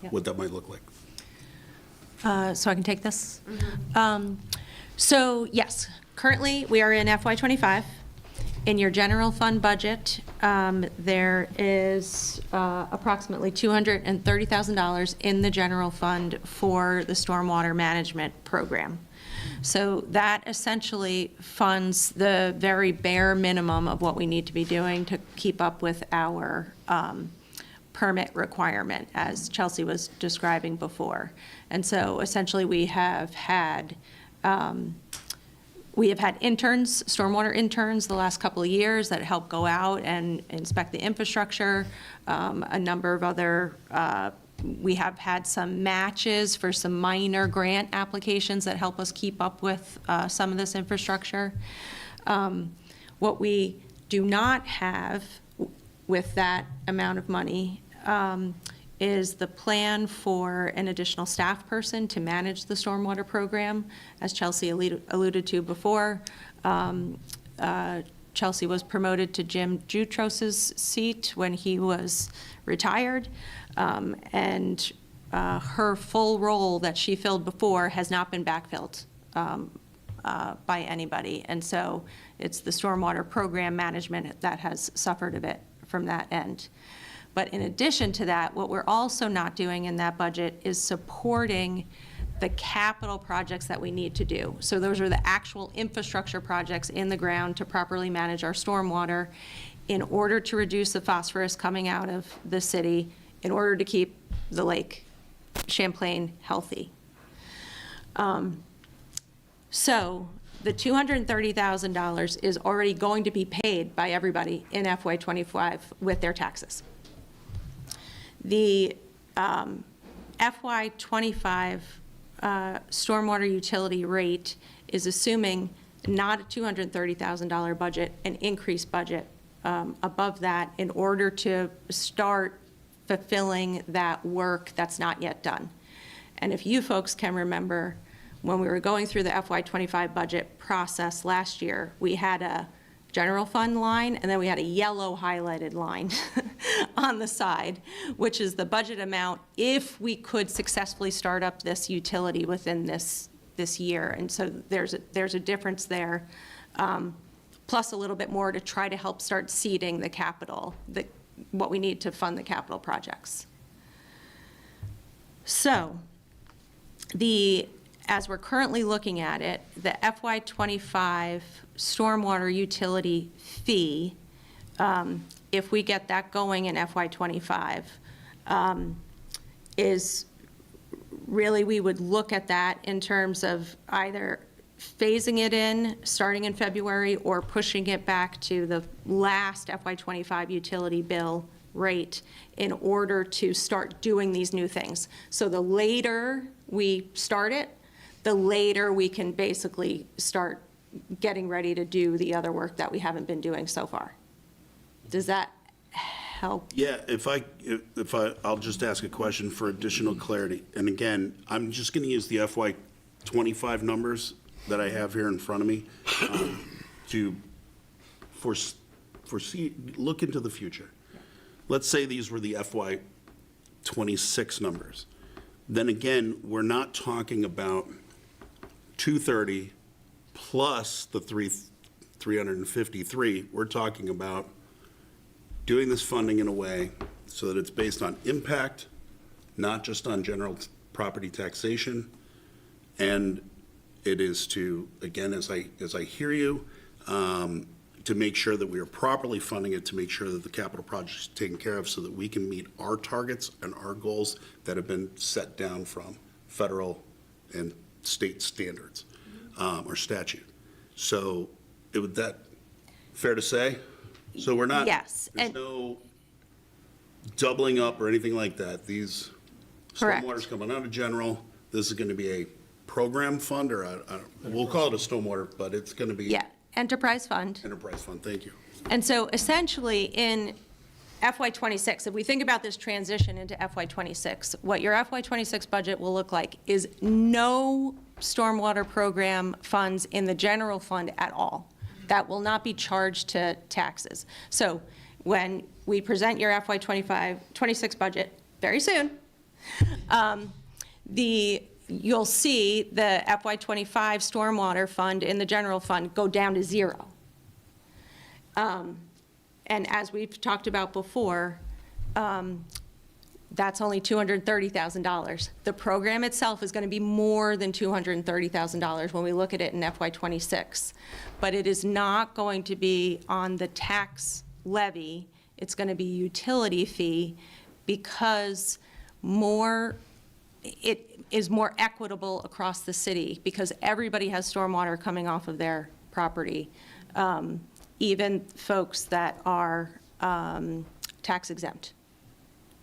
what that might look like. So I can take this? So yes, currently we are in FY '25. In your general fund budget, there is approximately $230,000 in the general fund for the stormwater management program. So that essentially funds the very bare minimum of what we need to be doing to keep up with our permit requirement, as Chelsea was describing before. And so essentially we have had interns, stormwater interns, the last couple of years that help go out and inspect the infrastructure. A number of other, we have had some matches for some minor grant applications that help us keep up with some of this infrastructure. What we do not have with that amount of money is the plan for an additional staff person to manage the stormwater program. As Chelsea alluded to before, Chelsea was promoted to Jim Jutros's seat when he was retired, and her full role that she filled before has not been backfilled by anybody. And so it's the stormwater program management that has suffered a bit from that end. But in addition to that, what we're also not doing in that budget is supporting the capital projects that we need to do. So those are the actual infrastructure projects in the ground to properly manage our stormwater in order to reduce the phosphorus coming out of the city, in order to keep the Lake Champlain healthy. So the $230,000 is already going to be paid by everybody in FY '25 with their taxes. The FY '25 stormwater utility rate is assuming not a $230,000 budget, an increased budget above that in order to start fulfilling that work that's not yet done. And if you folks can remember, when we were going through the FY '25 budget process last year, we had a general fund line, and then we had a yellow highlighted line on the side, which is the budget amount if we could successfully start up this utility within this year. And so there's a difference there, plus a little bit more to try to help start seeding the capital, what we need to fund the capital projects. So as we're currently looking at it, the FY '25 stormwater utility fee, if we get that going in FY '25, is really, we would look at that in terms of either phasing it in, starting in February, or pushing it back to the last FY '25 utility bill rate in order to start doing these new things. So the later we start it, the later we can basically start getting ready to do the other work that we haven't been doing so far. Does that help? Yeah, I'll just ask a question for additional clarity. And again, I'm just going to use the FY '25 numbers that I have here in front of me to foresee, look into the future. Let's say these were the FY '26 numbers. Then again, we're not talking about 230 plus the 353. We're talking about doing this funding in a way so that it's based on impact, not just on general property taxation. And it is to, again, as I hear you, to make sure that we are properly funding it, to make sure that the capital project is taken care of so that we can meet our targets and our goals that have been set down from federal and state standards or statute. So would that fair to say? So we're not, yes, there's no doubling up or anything like that. These Correct. stormwater's coming out of general. This is going to be a program fund, or we'll call it a stormwater, but it's going to be Yeah, enterprise fund. enterprise fund. Thank you. And so essentially in FY '26, if we think about this transition into FY '26, what your FY '26 budget will look like is no stormwater program funds in the general fund at all. That will not be charged to taxes. So when we present your FY '26 budget very soon, you'll see the FY '25 stormwater fund in the general fund go down to zero. And as we've talked about before, that's only $230,000. The program itself is going to be more than $230,000 when we look at it in FY '26. But it is not going to be on the tax levy. It's going to be utility fee because it is more equitable across the city because everybody has stormwater coming off of their property. Even folks that are tax exempt.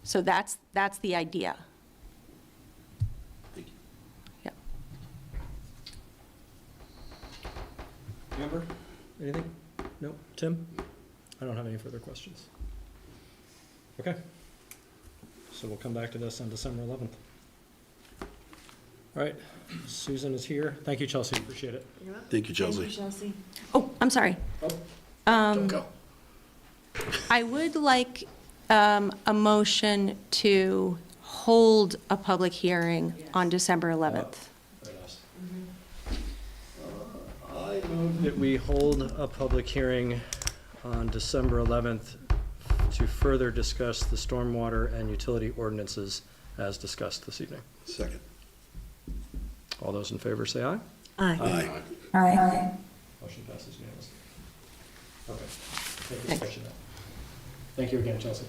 So that's the idea. Thank you. Yep. Amber, anything? No? Tim? I don't have any further questions. Okay. So we'll come back to this on December 11th. All right, Susan is here. Thank you, Chelsea, appreciate it. Thank you, Chelsea. Thank you, Chelsea. Oh, I'm sorry. Don't go. I would like a motion to hold a public hearing on December 11th. I move that we hold a public hearing on December 11th to further discuss the stormwater and utility ordinances as discussed this evening. Second. All those in favor say aye. Aye. Aye. Motion passes unanimously. Okay. Thank you for catching that. Thank you again, Chelsea.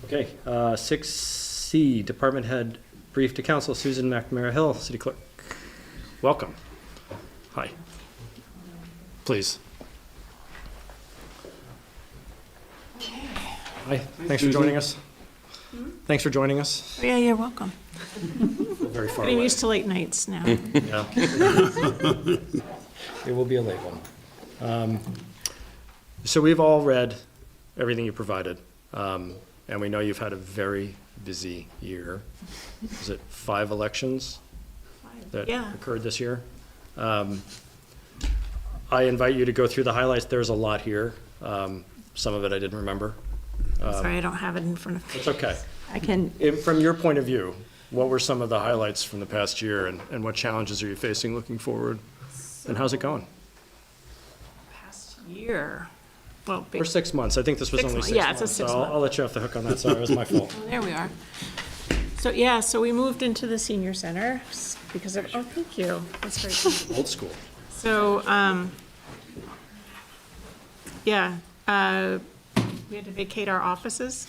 Okay, 6C, Department Head Brief to Council, Susan McNamara Hill, City Clerk. Welcome. Hi. Please. Hi, thanks for joining us. Thanks for joining us. Yeah, you're welcome. Very far Getting away. used to late nights now. Yeah. It will be a late one. So we've all read everything you provided, and we know you've had a very busy year. Is it 5 elections that Yeah. occurred this year? I invite you to go through the highlights. There's a lot here. Some of it I didn't remember. Sorry, I don't have it in front of me. It's okay. I can, From your point of view, what were some of the highlights from the past year, and what challenges are you facing looking forward? And how's it going? Past year. Well, For 6 months. I think this was 6 only months. 6 Yeah, months. it's a 6 so month. I'll let you off the hook on that. Sorry, it was my fault. There we are. So, yeah, so we moved into the senior center because of, oh, thank you. That's very kind. Old school. So, yeah, we had to vacate our offices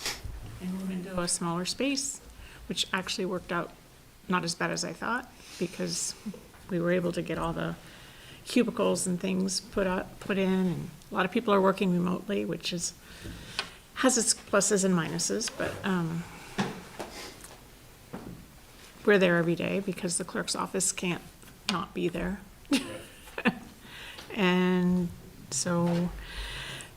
and move into a smaller space, which actually worked out not as bad as I thought because we were able to get all the cubicles and things put in, and a lot of people are working remotely, which has its pluses and minuses, but we're there every day because the clerk's office can't not be there. And so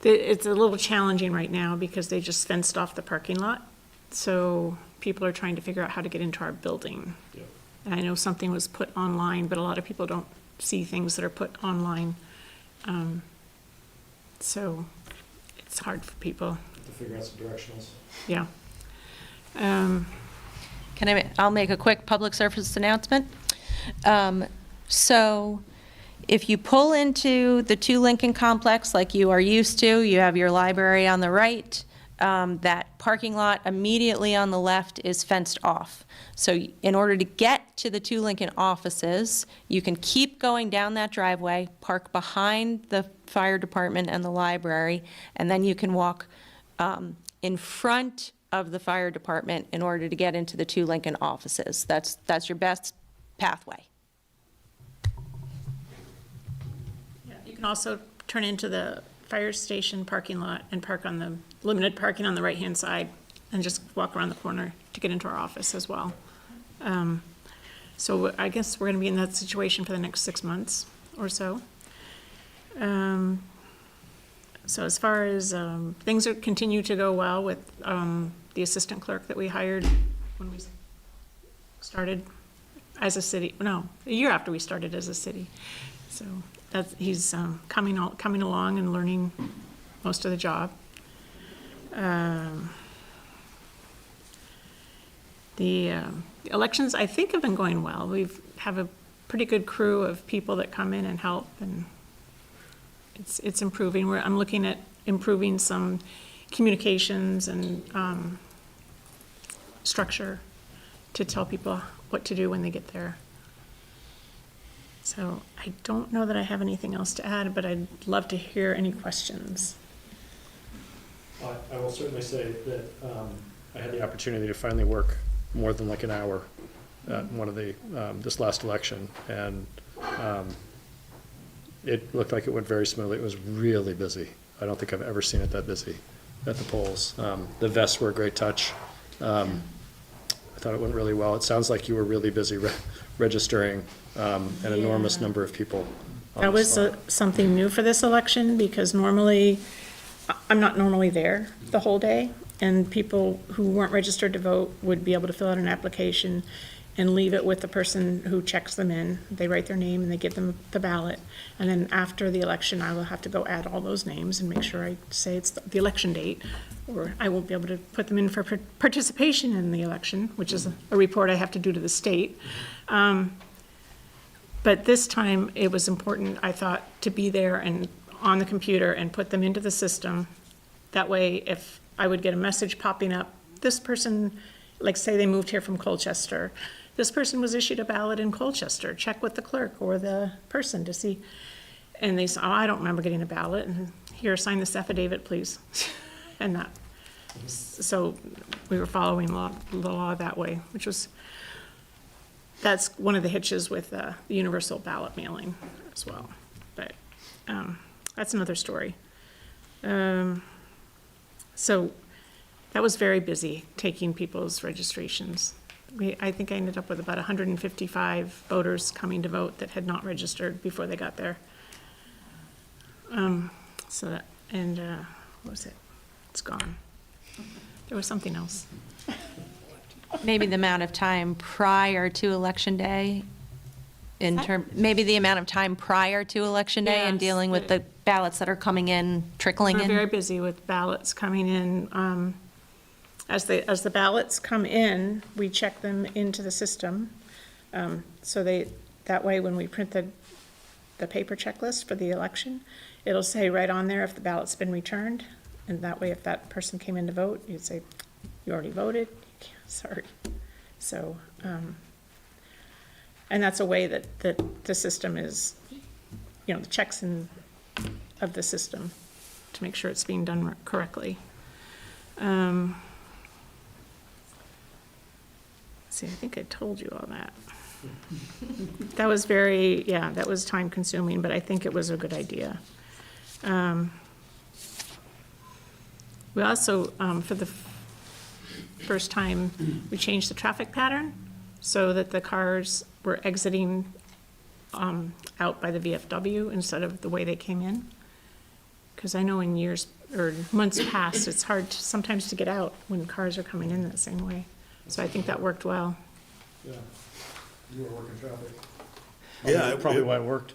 it's a little challenging right now because they just fenced off the parking lot. So people are trying to figure out how to get into our building. Yeah. And I know something was put online, but a lot of people don't see things that are put online. So it's hard for people, To figure out some directionals. yeah. I'll make a quick public service announcement. So if you pull into the 2 Lincoln complex like you are used to, you have your library on the right, that parking lot immediately on the left is fenced off. So in order to get to the 2 Lincoln offices, you can keep going down that driveway, park behind the fire department and the library, and then you can walk in front of the fire department in order to get into the 2 Lincoln offices. That's your best pathway. You can also turn into the fire station parking lot and park on the limited parking on the right-hand side and just walk around the corner to get into our office as well. So I guess we're gonna be in that situation for the next 6 months or so. So as far as, things continue to go well with, the assistant clerk that we hired when we started as a city, no, a year after we started as a city. So he's coming along and learning most of the job. The elections, I think, have been going well. We have a pretty good crew of people that come in and help, and it's improving. I'm looking at improving some communications and structure to tell people what to do when they get there. So I don't know that I have anything else to add, but I'd love to hear any questions. I will certainly say that I had the opportunity to finally work more than like an hour at one of the, this last election, and it looked like it went very smoothly. It was really busy. I don't think I've ever seen it that busy at the polls. The vests were a great touch. I thought it went really well. It sounds like you were really busy registering an enormous number of people. That was something new for this election, because normally, I'm not normally there the whole day, and people who weren't registered to vote would be able to fill out an application and leave it with the person who checks them in. They write their name and they give them the ballot. And then after the election, I will have to go add all those names and make sure I say it's the election date, or I won't be able to put them in for participation in the election, which is a report I have to do to the state. But this time, it was important, I thought, to be there and on the computer and put them into the system. That way, if I would get a message popping up, this person, like say they moved here from Colchester, this person was issued a ballot in Colchester, check with the clerk or the person to see. And they said, oh, I don't remember getting a ballot, and here, sign this affidavit, please. And that, so we were following the law that way, which was, that's one of the hitches with the universal ballot mailing as well. But that's another story. So that was very busy, taking people's registrations. I think I ended up with about 155 voters coming to vote that had not registered before they got there. So that, and what was it? It's gone. There was something else. Maybe the amount of time prior to Election Day, maybe the amount of time prior to Election Day and Yes. dealing with the ballots that are coming in, trickling We're in. very busy with ballots coming in. As the ballots come in, we check them into the system. So that way, when we print the paper checklist for the election, it'll say right on there if the ballot's been returned. And that way, if that person came in to vote, you'd say, you already voted? Sorry. So, and that's a way that the system is, the checks of the system to make sure it's being done correctly. See, I think I told you all that. That was that was time consuming, but I think it was a good idea. We also, for the first time, we changed the traffic pattern so that the cars were exiting out by the VFW instead of the way they came in. Because I know in years or months past, it's hard sometimes to get out when cars are coming in that same way. So I think that worked well. Yeah, you were working traffic. Yeah, Probably why it worked.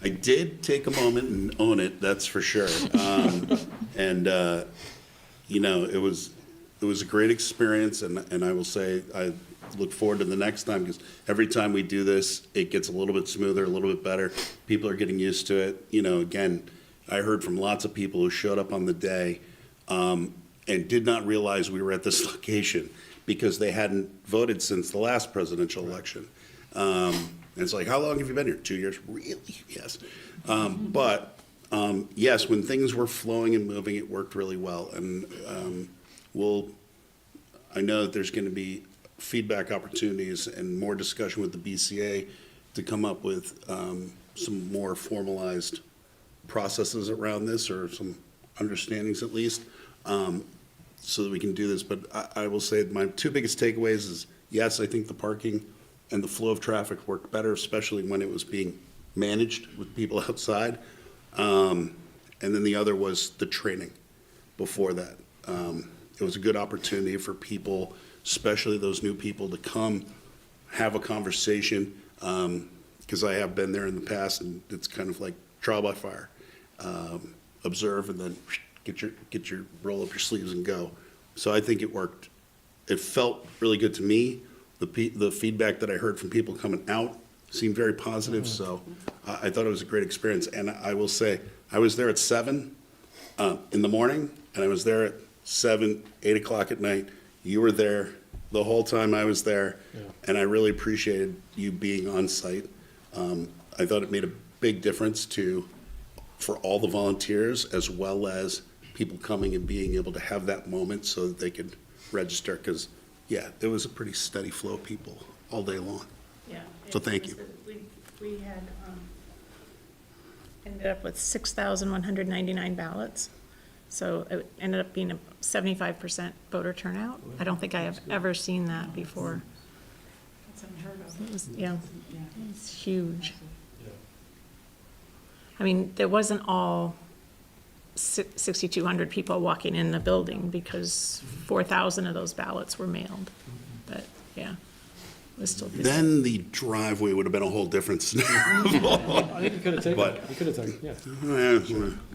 I did take a moment and own it, that's for sure. And it was a great experience, and I will say I look forward to the next time, because every time we do this, it gets a little bit smoother, a little bit better. People are getting used to it. Again, I heard from lots of people who showed up on the day and did not realize we were at this location because they hadn't voted since the last presidential election. And it's like, how long have you been here? 2 years? Really? Yes. But yes, when things were flowing and moving, it worked really well. And I know that there's going to be feedback opportunities and more discussion with the BCA to come up with some more formalized processes around this, or some understandings at least, so that we can do this. But I will say my two biggest takeaways is, yes, I think the parking and the flow of traffic worked better, especially when it was being managed with people outside. And then the other was the training before that. It was a good opportunity for people, especially those new people, to come have a conversation, because I have been there in the past, and it's kind of like trial by fire. Observe and then get your roll up your sleeves and go. So I think it worked. It felt really good to me. The feedback that I heard from people coming out seemed very positive, so I thought it was a great experience. And I will say, I was there at 7 in the morning, and I was there at 7, 8 o'clock at night. You were there the whole time I was there, and I really appreciated you being on site. I thought it made a big difference for all the volunteers, as well as people coming and being able to have that moment so that they could register, because, yeah, there was a pretty steady flow of people all day long. Yeah. So thank you. We had, ended up with 6,199 ballots. So it ended up being a 75% voter turnout. I don't think I have ever seen that before. That's unheard of. It was, yeah, it's huge. I mean, there wasn't all 6,200 people walking in the building, because 4,000 of those ballots were mailed. But, yeah, it was still busy. Then the driveway would have been a whole different scenario. I think you could have taken But- it. You could have taken, yeah.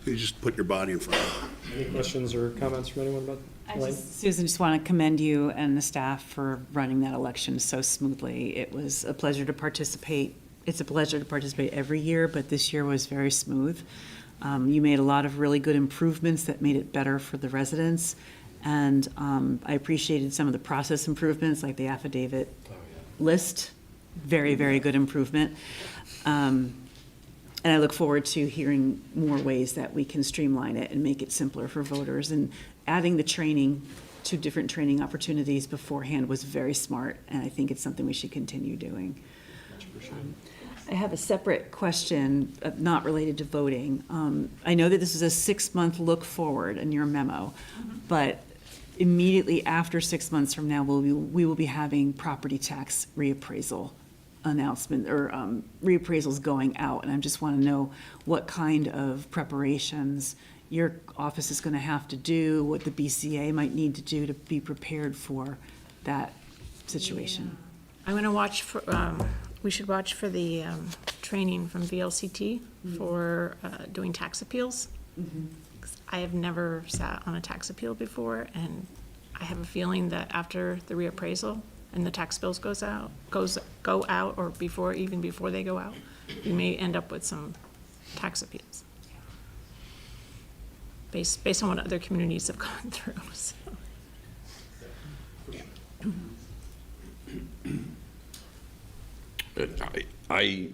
You just put your body in front of it. Any questions or comments from anyone about Elaine? Susan, just want to commend you and the staff for running that election so smoothly. It was a pleasure to participate. It's a pleasure to participate every year, but this year was very smooth. You made a lot of really good improvements that made it better for the residents. And I appreciated some of the process improvements, like the affidavit list. Very, very good improvement. And I look forward to hearing more ways that we can streamline it and make it simpler for voters. And adding the training, 2 different training opportunities beforehand, was very smart. And I think it's something we should continue doing. I have a separate question, not related to voting. I know that this is a 6-month look forward in your memo, but immediately after 6 months from now, we will be having property tax reappraisal announcement, or reappraisals going out. And I just want to know what kind of preparations your office is going to have to do, what the BCA might need to do to be prepared for that situation. I'm going to watch for, we should watch for the training from VLCT for doing tax appeals. 'Cause I have never sat on a tax appeal before, and I have a feeling that after the reappraisal and the tax bills go out, or even before they go out, we may end up with some tax appeals. Based on what other communities have gone through, so. I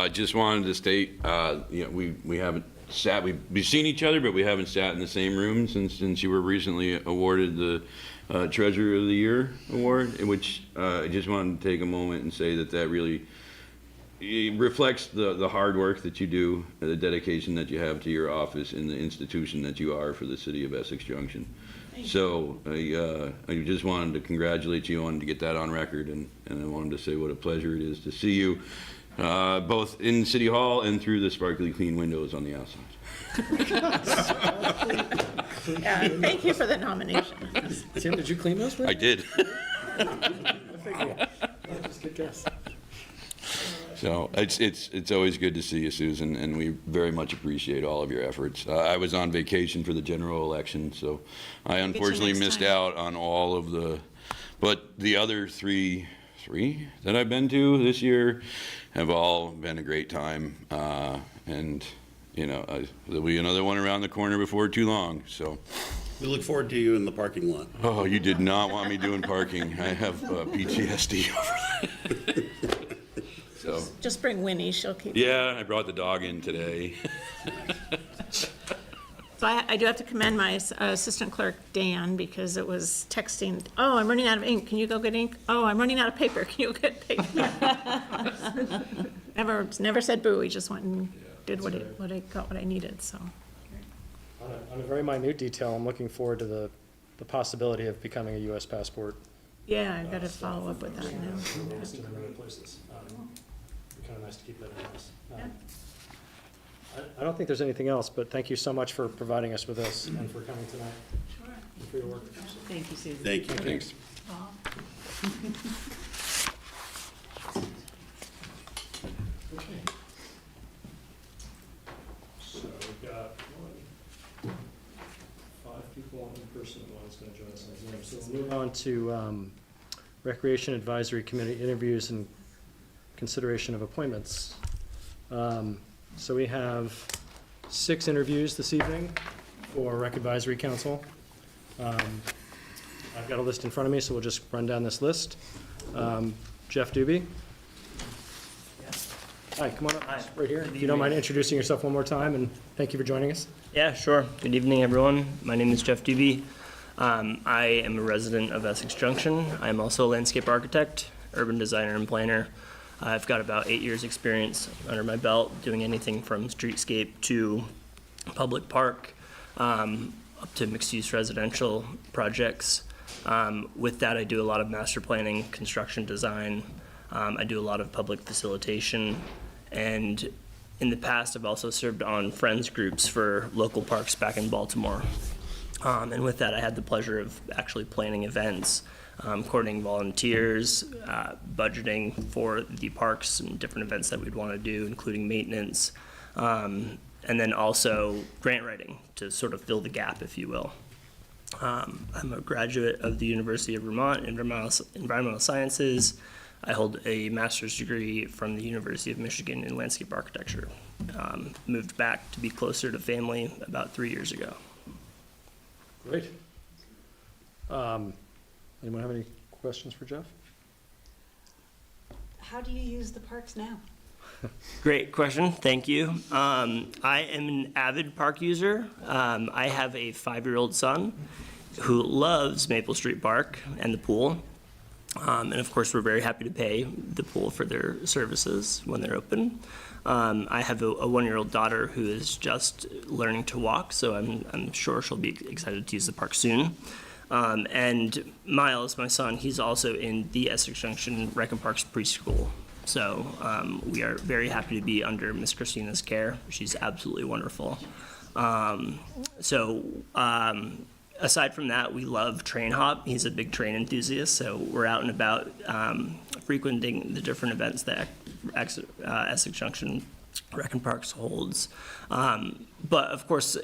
just wanted to state, we haven't sat, we've seen each other, but we haven't sat in the same room since you were recently awarded the Treasurer of the Year award, which I just wanted to take a moment and say that really reflects the hard work that you do, the dedication that you have to your office and the institution that you are for the city of Essex Junction. So I just wanted to congratulate you, wanted to get that on record, and I wanted to say what a pleasure it is to see you both in City Hall and through the sparkly clean windows on the outside. Yeah, thank you for the nomination. Tim, did you clean those? I did. Just a good guess. So it's always good to see you, Susan, and we very much appreciate all of your efforts. I was on vacation for the general election, so I unfortunately missed out on all of but the other three that I've been to this year have all been a great time, and there'll be another one around the corner before too long. So We look forward to you in the parking lot. Oh, you did not want me doing parking. I have PTSD over that. So. Just bring Winnie, she'll keep. Yeah, I brought the dog in today. So I do have to commend my assistant clerk, Dan, because it was texting, oh, I'm running out of ink, can you go get ink? Oh, I'm running out of paper, can you go get paper? Never said boo, he just went and did what I needed, so. On a very minute detail, I'm looking forward to the possibility of becoming a U.S. passport. Yeah, I've got to follow up with that now. In other places. Kind of nice to keep that in house. I don't think there's anything else, but thank you so much for providing us with this and for coming tonight. Sure. And for your work. Thank you, Susan. Thank you. Thanks. Okay. So we've got 5 people in person, and one's going to join us on Zoom. So we'll move on to Recreation Advisory Committee interviews and consideration of appointments. So we have 6 interviews this evening for Rec Advisory Council. I've got a list in front of me, so we'll just run down this list. Jeff Doobie. Hi, come on up, right here. If you don't mind introducing yourself one more time, and thank you for joining us. Yeah, sure. Good evening, everyone. My name is Jeff Doobie. I am a resident of Essex Junction. I'm also a landscape architect, urban designer, and planner. I've got about 8 years' experience under my belt doing anything from streetscape to public park, up to mixed-use residential projects. With that, I do a lot of master planning, construction design. I do a lot of public facilitation. And in the past, I've also served on friends groups for local parks back in Baltimore. And with that, I had the pleasure of actually planning events, coordinating volunteers, budgeting for the parks and different events that we'd want to do, including maintenance, and then also grant writing to sort of fill the gap, if you will. I'm a graduate of the University of Vermont in Environmental Sciences. I hold a master's degree from the University of Michigan in landscape architecture. Moved back to be closer to family about 3 years ago. Great. Anyone have any questions for Jeff? How do you use the parks now? Great question, thank you. I am an avid park user. I have a 5-year-old son who loves Maple Street Park and the pool. And of course, we're very happy to pay the pool for their services when they're open. I have a 1-year-old daughter who is just learning to walk, so I'm sure she'll be excited to use the park soon. And Miles, my son, he's also in the Essex Junction Rec and Parks preschool. So we are very happy to be under Miss Christina's care. She's absolutely wonderful. Aside from that, we love train hop. He's a big train enthusiast, so we're out and about frequenting the different events that Essex Junction Rec and Parks holds. But of course,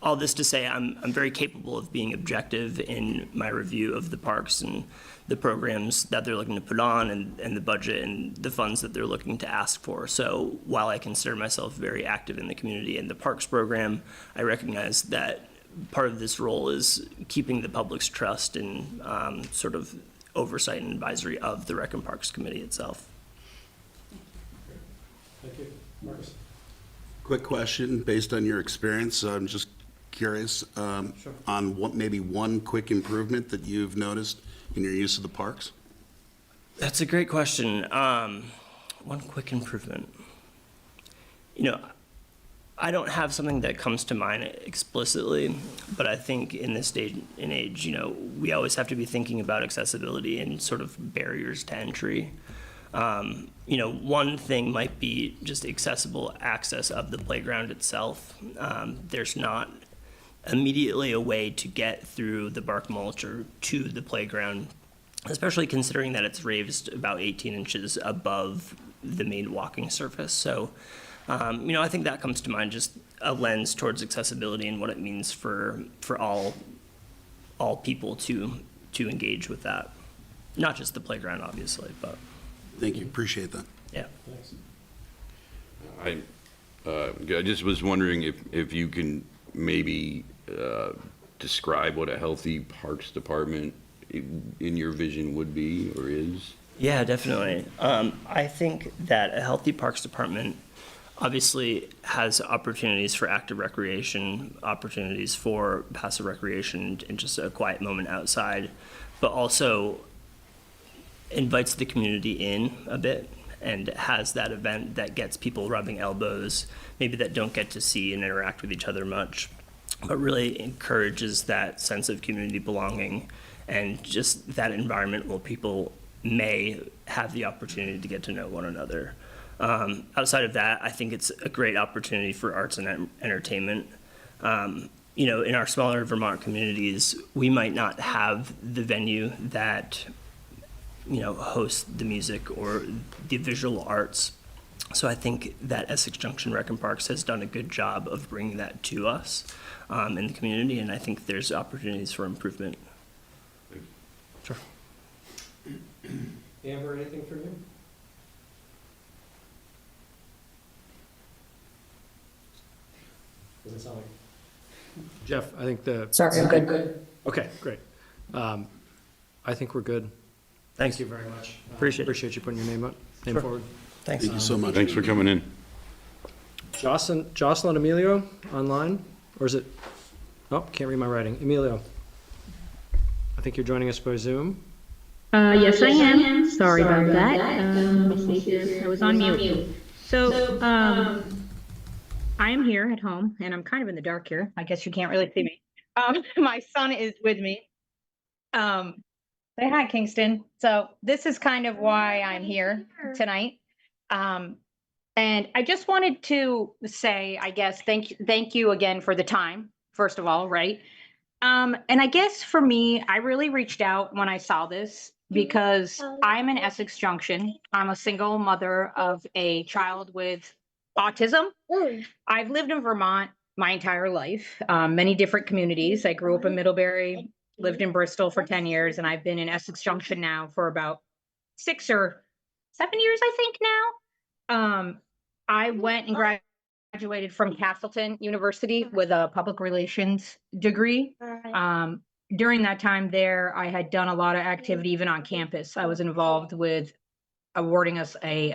all this to say, I'm very capable of being objective in my review of the parks and the programs that they're looking to put on and the budget and the funds that they're looking to ask for. So while I consider myself very active in the community and the parks program, I recognize that part of this role is keeping the public's trust and sort of oversight and advisory of the Rec and Parks Committee itself. Thank you. Marcus? Quick question, based on your experience, I'm just curious on what maybe one quick improvement that you've noticed in your use of the parks? That's a great question. One quick improvement. You know, I don't have something that comes to mind explicitly, but I think in this day and age, you know, we always have to be thinking about accessibility and sort of barriers to entry. You know, one thing might be just accessible access of the playground itself. There's not immediately a way to get through the bark mulch or to the playground, especially considering that it's raised about 18 inches above the main walking surface. So, you know, I think that comes to mind, just a lens towards accessibility and what it means for all people to engage with that. Not just the playground, obviously, but. Thank you, appreciate that. Yeah. Thanks. I just was wondering if you can maybe describe what a healthy parks department in your vision would be or is? Yeah, definitely. I think that a healthy parks department obviously has opportunities for active recreation, opportunities for passive recreation and just a quiet moment outside, but also invites the community in a bit and has that event that gets people rubbing elbows, maybe that don't get to see and interact with each other much, but really encourages that sense of community belonging and just that environment where people may have the opportunity to get to know one another. Outside of that, I think it's a great opportunity for arts and entertainment. You know, in our smaller Vermont communities, we might not have the venue that, you know, hosts the music or the visual arts. So I think that Essex Junction Rec and Parks has done a good job of bringing that to us in the community, and I think there's opportunities for improvement. Sure. Amber, anything from you? Doesn't sound like. Jeff, I think the. Sorry, I'm good. Okay, great. I think we're good. Thanks. Thank you very much. Appreciate you putting your name Sure. forward. Thanks. Thank you so much. Thanks for coming in. Jocelyn Emilio online, or is it? Oh, can't read my writing. Emilio. I think you're joining us by Zoom. Yes, I am. Sorry about that. Let me see here. I was on mute. So, I am here at home, and I'm kind of in the dark here. I guess you can't really see me. My son is with me. Say hi, Kingston. So this is kind of why I'm here tonight. And I just wanted to say, I guess, thank you again for the time, first of all, right? And I guess for me, I really reached out when I saw this because I'm in Essex Junction. I'm a single mother of a child with autism. I've lived in Vermont my entire life, many different communities. I grew up in Middlebury, lived in Bristol for 10 years, and I've been in Essex Junction now for about 6 or 7 years, I think now. I went and graduated from Castleton University with a public relations degree. During that time there, I had done a lot of activity even on campus. I was involved with awarding us a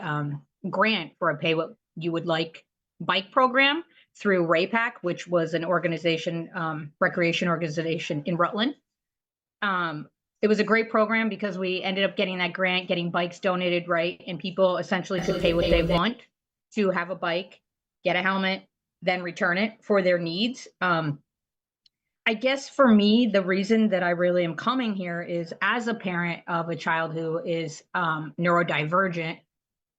grant for a pay what you would like bike program through RAPAC, which was an organization, recreation organization in Rutland. It was a great program because we ended up getting that grant, getting bikes donated, right? And people essentially could pay what they want to have a bike, get a helmet, then return it for their needs. I guess for me, the reason that I really am coming here is as a parent of a child who is neurodivergent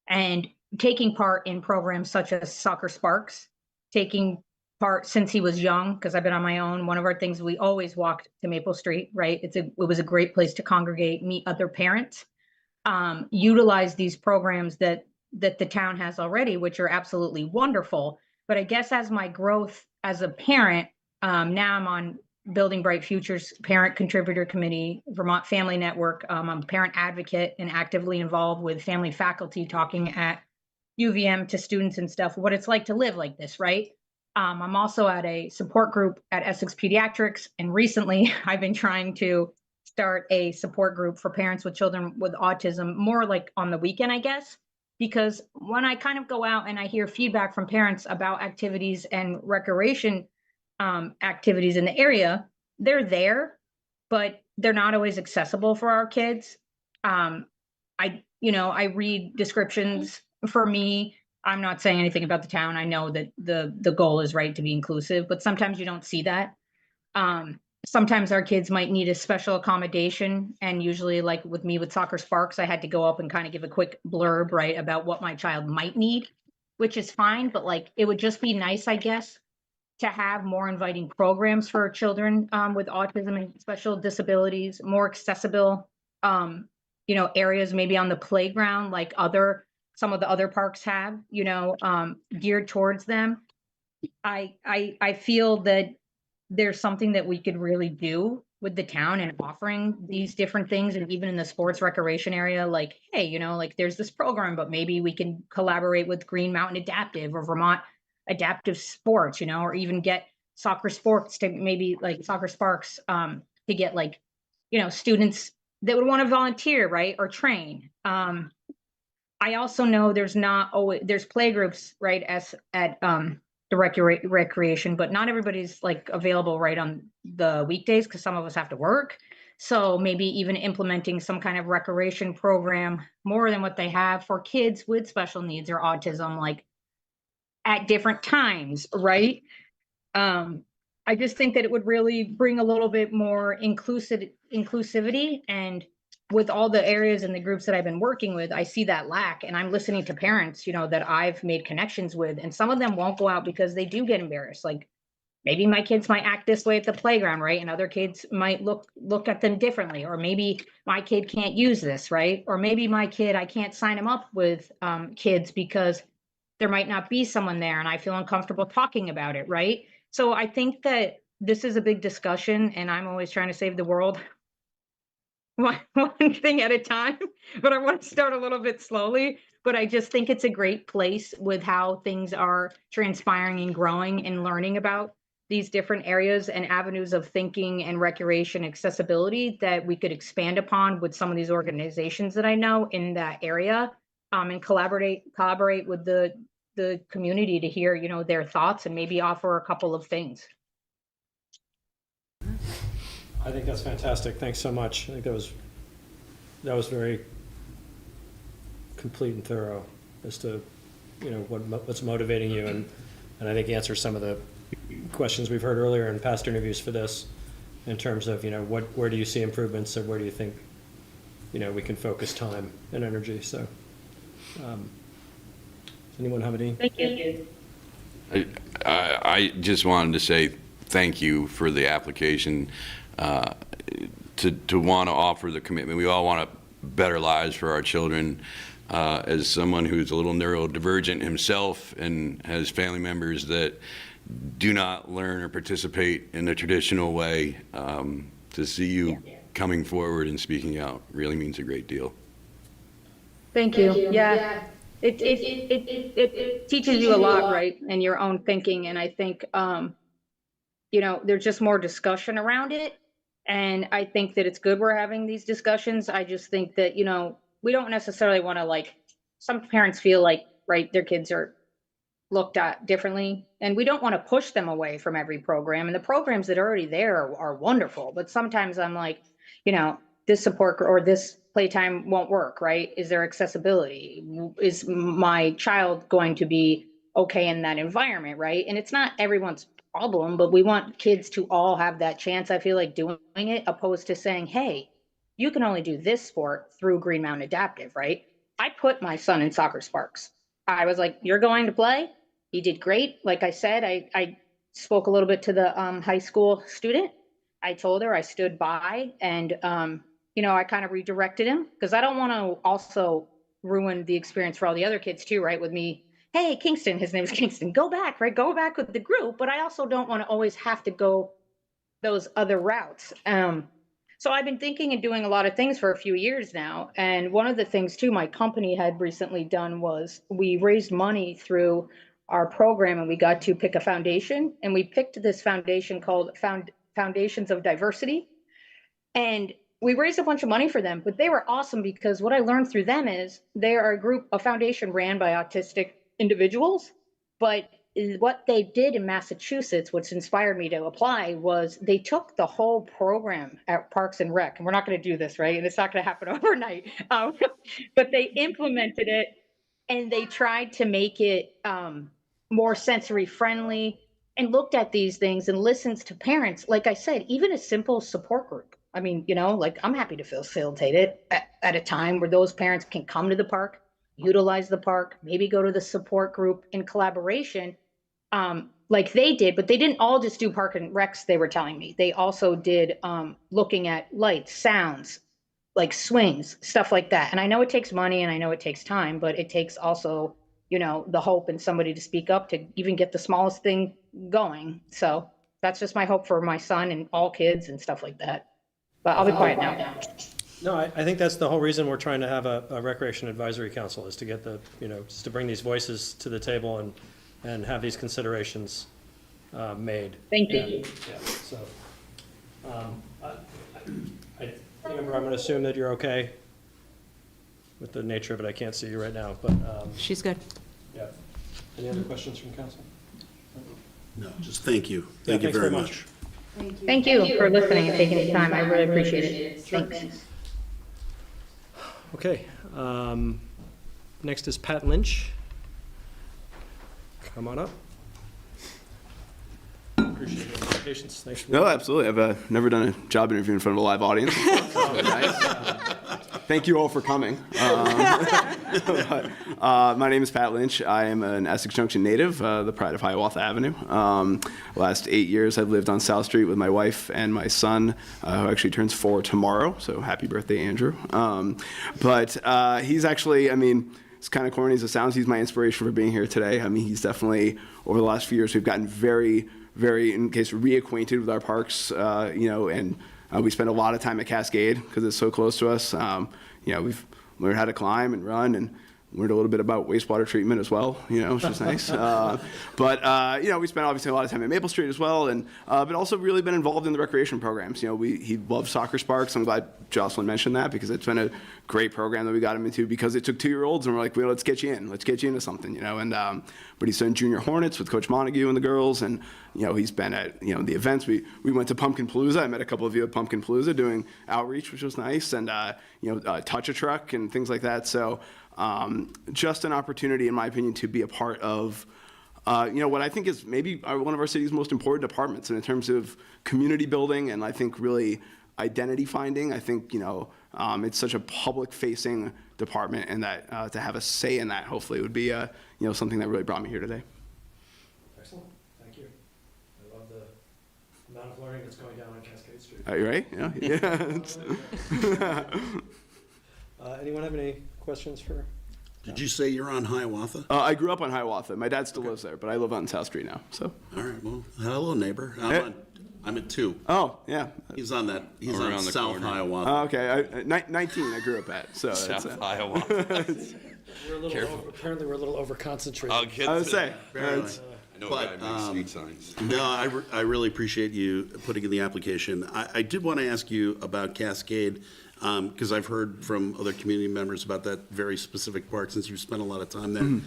and taking part in programs such as Soccer Sparks, taking part since he was young, because I've been on my own. One of our things, we always walked to Maple Street, right? It was a great place to congregate, meet other parents, utilize these programs that the town has already, which are absolutely wonderful. But I guess as my growth as a parent, now I'm on Building Bright Futures Parent Contributor Committee, Vermont Family Network. I'm a parent advocate and actively involved with family faculty talking at UVM to students and stuff, what it's like to live like this, right? I'm also at a support group at Essex Pediatrics, and recently I've been trying to start a support group for parents with children with autism, more like on the weekend, I guess, because when I kind of go out and I hear feedback from parents about activities and recreation activities in the area, they're there, but they're not always accessible for our kids. I read descriptions. For me, I'm not saying anything about the town. I know that the goal is right to be inclusive, but sometimes you don't see that. Sometimes our kids might need a special accommodation, and usually, like with me with Soccer Sparks, I had to go up and kind of give a quick blurb, right, about what my child might need, which is fine, but like it would just be nice, I guess, to have more inviting programs for children with autism and special disabilities, more accessible, areas maybe on the playground, like some of the other parks have, geared towards them. I feel that there's something that we could really do with the town and offering these different things, and even in the sports recreation area, like, hey, like there's this program, but maybe we can collaborate with Green Mountain Adaptive or Vermont Adaptive Sports, or even get Soccer Sports to maybe like Soccer Sparks to get like, students that would want to volunteer, right, or train. I also know there's playgroups, right, at the recreation, but not everybody's like available right on the weekdays because some of us have to work. So maybe even implementing some kind of recreation program more than what they have for kids with special needs or autism, like at different times, right? I just think that it would really bring a little bit more inclusivity and with all the areas and the groups that I've been working with, I see that lack, and I'm listening to parents, that I've made connections with, and some of them won't go out because they do get embarrassed. Like, maybe my kids might act this way at the playground, right? And other kids might look at them differently, or maybe my kid can't use this, right? Or maybe my kid, I can't sign him up with kids because there might not be someone there and I feel uncomfortable talking about it, right? So I think that this is a big discussion, and I'm always trying to save the world one thing at a time, but I want to start a little bit slowly. But I just think it's a great place with how things are transpiring and growing and learning about these different areas and avenues of thinking and recreation accessibility that we could expand upon with some of these organizations that I know in that area, and collaborate with the community to hear, their thoughts and maybe offer a couple of things. I think that's fantastic. Thanks so much. I think that was very complete and thorough as to, what's motivating you, and I think answers some of the questions we've heard earlier in past interviews for this, in terms of, where do you see improvements, or where do you think, we can focus time and energy. So, does anyone have any? Thank you. I just wanted to say thank you for the application, to want to offer the commitment. We all want better lives for our children. As someone who's a little neurodivergent himself and has family members that do not learn or participate in the traditional way, to see you coming forward and speaking out really means a great deal. Thank you. Yeah. It teaches you a lot, right? And your own thinking. And I think, there's just more discussion around it. And I think that it's good we're having these discussions. I just think that, we don't necessarily want to, some parents feel like, right, their kids are looked at differently. And we don't want to push them away from every program. And the programs that are already there are wonderful. But sometimes I'm like, this support or this playtime won't work, right? Is there accessibility? Is my child going to be okay in that environment, right? And it's not everyone's problem, but we want kids to all have that chance, I feel like, doing it, opposed to saying, hey, you can only do this sport through Green Mountain Adaptive, right? I put my son in Soccer Sparks. I was like, you're going to play? He did great. Like I said, I spoke a little bit to the high school student. I told her, I stood by, and I kind of redirected him, because I don't want to also ruin the experience for all the other kids too, right? With me, hey, Kingston, his name is Kingston, go back, right? Go back with the group. But I also don't want to always have to go those other routes. So I've been thinking and doing a lot of things for a few years now. And one of the things too, my company had recently done was we raised money through our program, and we got to pick a foundation, and we picked this foundation called Foundations of Diversity. And we raised a bunch of money for them, but they were awesome, because what I learned through them is they are a foundation ran by autistic individuals. But what they did in Massachusetts, which inspired me to apply, was they took the whole program at Parks and Rec, and we're not going to do this, right? And it's not going to happen overnight, but they implemented it, and they tried to make it more sensory friendly, and looked at these things and listens to parents. Like I said, even a simple support group. I mean, I'm happy to facilitate it at a time where those parents can come to the park, utilize the park, maybe go to the support group in collaboration, like they did. But they didn't all just do park and recs, they were telling me. They also did looking at lights, sounds, like swings, stuff like that. And I know it takes money, and I know it takes time, but it takes also, the hope and somebody to speak up to even get the smallest thing going. So that's just my hope for my son and all kids and stuff like that. But I'll be quiet now. No, I think that's the whole reason we're trying to have a Recreation Advisory Council, is to get just to bring these voices to the table and have these considerations made. Thank you. Yeah, so, Amber, I'm going to assume that you're okay with the nature of it. I can't see you right now, but. She's good. Yeah. Any other questions from council? No, just thank you. Yeah, Thank you thanks very much. Thank you for listening and taking the time. I really appreciate it. Thanks. Okay. Next is Pat Lynch. Come on up. Appreciate your patience. Thanks for No, absolutely. I've never done a job interview in front of a live audience before, so nice. thank you all for coming. My name is Pat Lynch. I am an Essex Junction native, the pride of Hiawatha Avenue. Last 8 years, I've lived on South Street with my wife and my son, who actually turns 4 tomorrow. So happy birthday, Andrew. But he's actually, I mean, it's kind of corny as it sounds, he's my inspiration for being here today. I mean, he's definitely, over the last few years, we've gotten very, in case reacquainted with our parks, and we spend a lot of time at Cascade because it's so close to us. We've learned how to climb and run and learned a little bit about wastewater treatment as well, which is nice. But we spent obviously a lot of time at Maple Street as well, and but also really been involved in the recreation programs. He loves Soccer Sparks. I'm glad Jocelyn mentioned that because it's been a great program that we got him into because it took 2-year-olds and we're like, well, let's get you into something, but he's done Junior Hornets with Coach Montague and the girls, and he's been at the events. We went to Pumpkin Palooza. I met a couple of you at Pumpkin Palooza doing outreach, which was nice, and Touch a Truck and things like that. So just an opportunity, in my opinion, to be a part of what I think is maybe one of our city's most important departments, and in terms of community building and I think really identity finding. I think it's such a public-facing department, and that to have a say in that hopefully would be something that really brought me here today. Excellent, thank you. I love the amount of learning that's going down on Cascade Street. Are you right? Yeah. Anyone have any questions for? Did you say you're on Hiawatha? I grew up on Hiawatha. My dad still lives there, but I live on South Street now. So. All right. Well, hello, neighbor. I'm at 2. Oh, yeah. He's on that. He's on Around the South corner. Hiawatha. Okay. 19 I grew up at. So South Hiawatha. Apparently we're a little over concentrated. I'll get I would say. Barely. I know a guy who makes street signs. No, I really appreciate you putting in the application. I did want to ask you about Cascade, because I've heard from other community members about that very specific part since you've spent a lot of time there.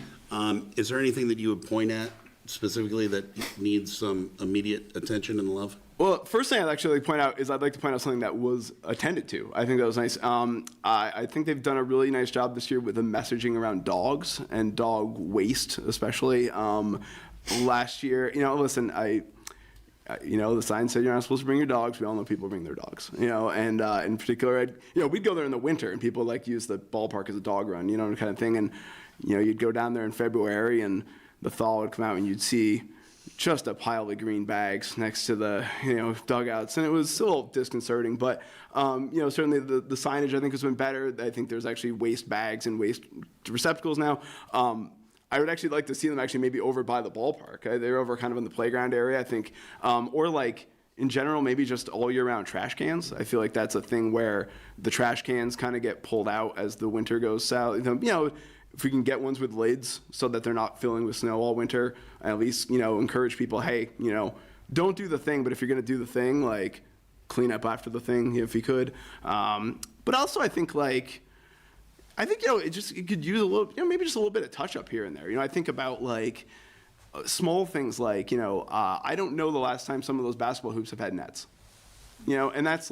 Is there anything that you would point at specifically that needs some immediate attention and love? Well, first thing I'd actually like to point out is I'd like to point out something that was attended to. I think that was nice. I think they've done a really nice job this year with the messaging around dogs and dog waste, especially. Last year, listen, the sign said you're not supposed to bring your dogs. We all know people bring their dogs, and in particular, we'd go there in the winter and people use the ballpark as a dog run, kind of thing. And, you'd go down there in February and the thaw would come out and you'd see just a pile of green bags next to the, dugouts. And it was a little disconcerting, but, certainly the signage I think has been better. I think there's actually waste bags and waste receptacles now. I would actually like to see them actually maybe over by the ballpark. They're over kind of in the playground area, I think. Or in general, maybe just all year round trash cans. I feel like that's a thing where the trash cans kind of get pulled out as the winter goes south. If we can get ones with lids so that they're not filling with snow all winter, at least, encourage people, hey, don't do the thing, but if you're going to do the thing, clean up after the thing if you could. But also I think it could use a little, maybe just a little bit of touch up here and there. I think about small things I don't know the last time some of those basketball hoops have had nets. And that's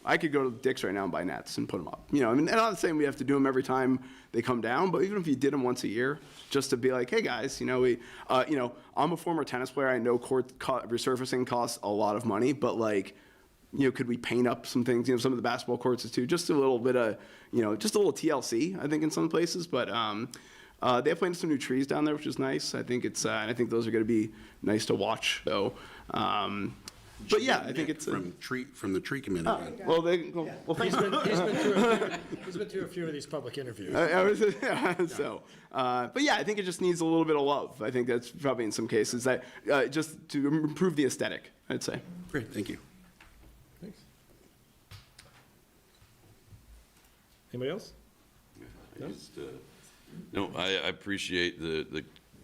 I could go to Dick's right now and buy nets and put them up. I'm not saying we have to do them every time they come down, but even if you did them once a year, just to be like, hey guys, I'm a former tennis player. I know court resurfacing costs a lot of money, but could we paint up some things? Some of the basketball courts too. Just a little bit of, just a little TLC. I think in some places, but they have planted some new trees down there, which is nice. I think I think those are going to be nice to watch. So. But yeah, I think it's from the tree community. Well, he's been through a few of these public interviews. But yeah, I think it just needs a little bit of love. I think that's probably in some cases that just to improve the aesthetic, I'd say. Great, thank you. Thanks. Anybody else? I appreciate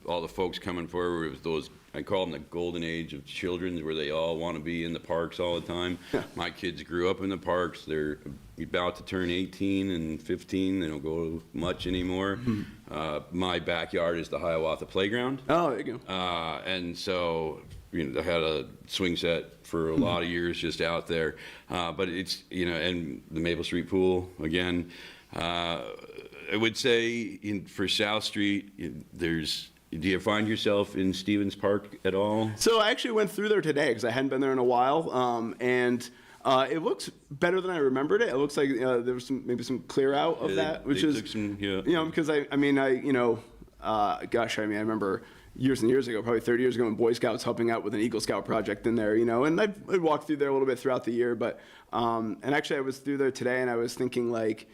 all the folks coming forward with those. I call them the golden age of children, where they all want to be in the parks all the time. My kids grew up in the parks. They're about to turn 18 and 15. They don't go much anymore. My backyard is the Hiawatha playground. Oh, there you go. And so, I had a swing set for a lot of years just out there. But it's, and the Maple Street pool, again. I would say for South Street, do you find yourself in Stevens Park at all? So I actually went through there today because I hadn't been there in a while, and It looks better than I remembered it. It looks like there was maybe some clear out of that, which is, because I remember years and years ago, probably 30 years ago, when Boy Scouts helping out with an Eagle Scout project in there, and I'd walk through there a little bit throughout the year, but, and actually I was through there today and I was thinking like,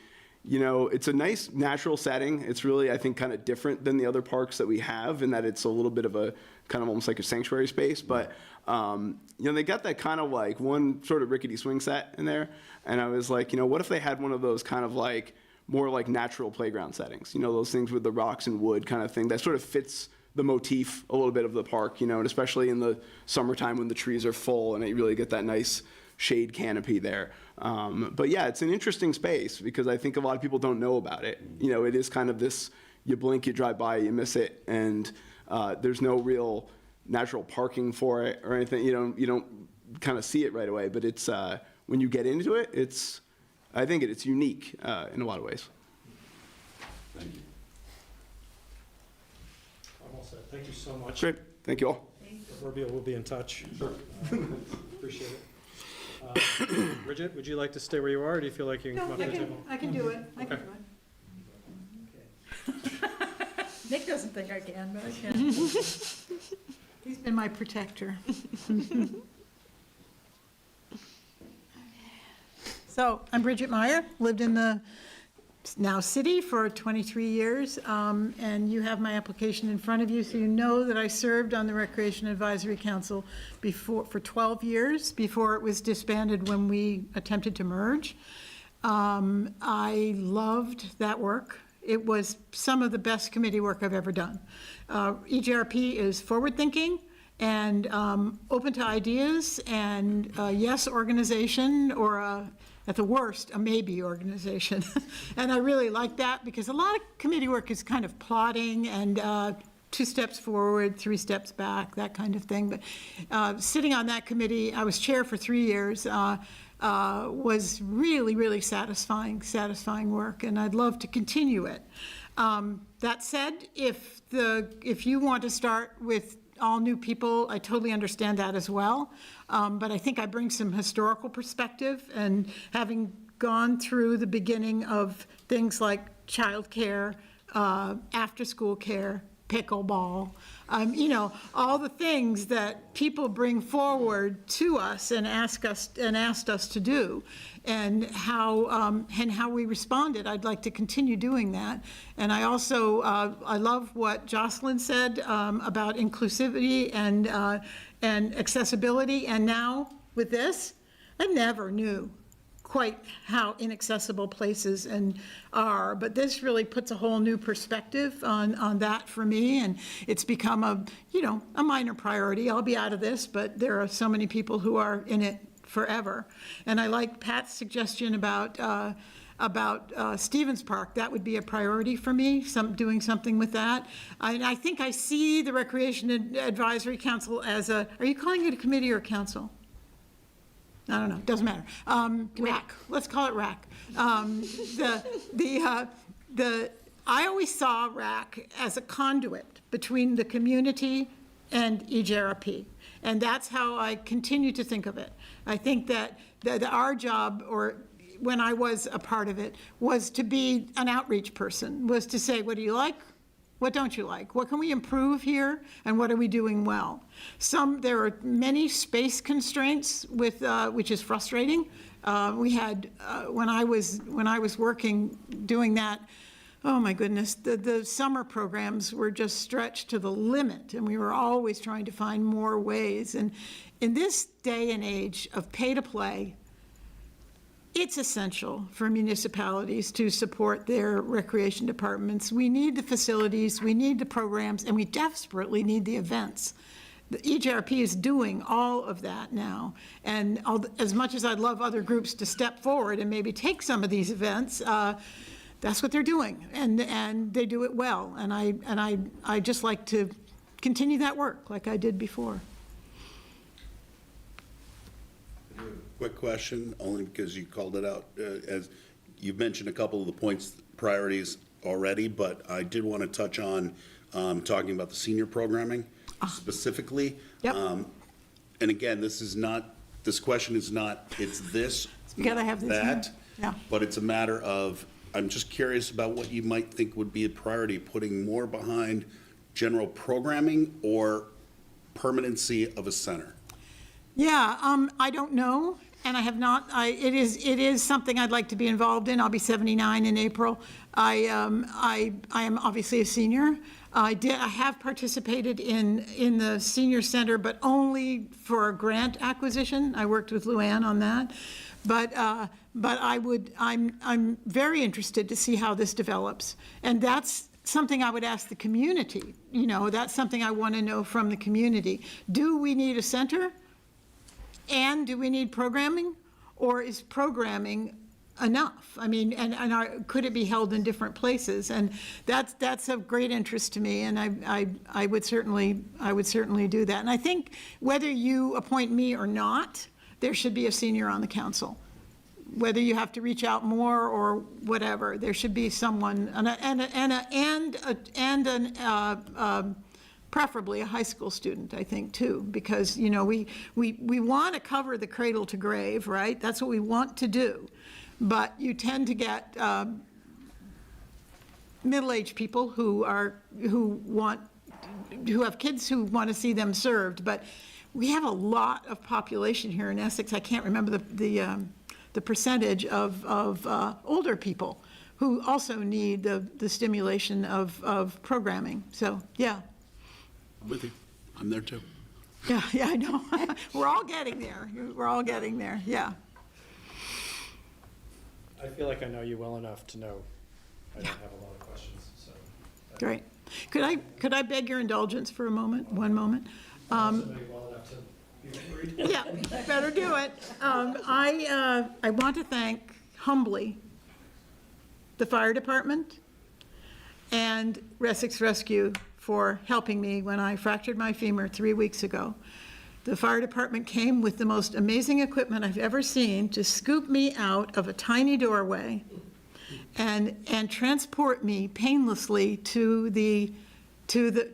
it's a nice natural setting. It's really, I think, kind of different than the other parks that we have in that it's a little bit of a kind of almost like a sanctuary space. But, they got that kind of like one sort of rickety swing set in there. And I was like, what if they had one of those kind of like more like natural playground settings, those things with the rocks and wood kind of thing that sort of fits the motif a little bit of the park, and especially in the summertime when the trees are full and you really get that nice shade canopy there. But yeah, it's an interesting space because I think a lot of people don't know about it. It is kind of this, you blink, you drive by, you miss it, and there's no real natural parking for it or anything. You don't kind of see it right away, but it's, when you get into it, I think it's unique in a lot of ways. Thank you. I'm all set. Thank you so much. Great. Thank you all. We'll be in touch. Sure. Appreciate it. Bridget, would you like to stay where you are, or do you feel like you can come up to the table? I can do it. I can do it. Nick doesn't think I can, but I can. He's been my protector. So, I'm Bridget Meyer, lived in the now city for 23 years, and you have my application in front of you, so you know that I served on the Recreation Advisory Council for 12 years before it was disbanded when we attempted to merge. I loved that work. It was some of the best committee work I've ever done. EGRP is forward-thinking and open to ideas, and yes, organization, or at the worst, a maybe organization. And I really like that because a lot of committee work is kind of plotting and 2 steps forward, 3 steps back, that kind of thing. But sitting on that committee, I was chair for 3 years, was really, really satisfying work, and I'd love to continue it. That said, if you want to start with all new people, I totally understand that as well. But I think I bring some historical perspective, and having gone through the beginning of things like childcare, after-school care, pickleball, all the things that people bring forward to us and asked us to do, and how we responded. I'd like to continue doing that. And I also I love what Jocelyn said about inclusivity and accessibility. And now with this, I never knew quite how inaccessible places are, but this really puts a whole new perspective on that for me, and it's become a minor priority. I'll be out of this, but there are so many people who are in it forever. And I like Pat's suggestion about Stevens Park. That would be a priority for me, doing something with that. I think I see the Recreation Advisory Council as are you calling it a committee or a council? I don't know, doesn't matter. RAC, let's call it RAC. I always saw RAC as a conduit between the community and EGRP, and that's how I continue to think of it. I think that our job, or when I was a part of it, was to be an outreach person, was to say, what do you like? What don't you like? What can we improve here? And what are we doing well? There are many space constraints which is frustrating. We had, when I was working, doing that, oh my goodness, the summer programs were just stretched to the limit, and we were always trying to find more ways. And in this day and age of pay to play, it's essential for municipalities to support their recreation departments. We need the facilities, we need the programs, and we desperately need the events. The EGRP is doing all of that now. And as much as I'd love other groups to step forward and maybe take some of these events, that's what they're doing, and they do it well. And I just like to continue that work like I did before. Quick question, only because you called it out, as you've mentioned a couple of the points, priorities already, but I did want to touch on talking about the senior programming specifically. Yep. And again, this is not this question is not, it's this, You gotta have this, that, yeah. but it's a matter of, I'm just curious about what you might think would be a priority, putting more behind general programming or permanency of a center? Yeah, I don't know, and I have not, it is something I'd like to be involved in. I'll be 79 in April. I am obviously a senior. I have participated in the senior center, but only for grant acquisition. I worked with Luann on that. But I'm very interested to see how this develops. And that's something I would ask the community. You know, that's something I want to know from the community. Do we need a center? And do we need programming? Or is programming enough? I mean, could it be held in different places? And that's of great interest to me, and I would certainly do that. And I think whether you appoint me or not, there should be a senior on the council. Whether you have to reach out more or whatever, there should be someone, preferably a high school student, I think, too, because, you know, we want to cover the cradle to grave, right? That's what we want to do. But you tend to get middle-aged people who have kids who want to see them served. But we have a lot of population here in Essex. I can't remember the percentage of older people who also need the stimulation of programming. So, yeah. I'm with you. I'm there too. Yeah, I know. We're all getting there. We're all getting there, yeah. I feel like I know you well enough to know I don't have a lot of questions, so. Great. Could I beg your indulgence for a moment, one moment? Somebody well enough to be worried. Yeah, better do it. I want to thank humbly the fire department and Essex Rescue for helping me when I fractured my femur 3 weeks ago. The fire department came with the most amazing equipment I've ever seen to scoop me out of a tiny doorway and transport me painlessly to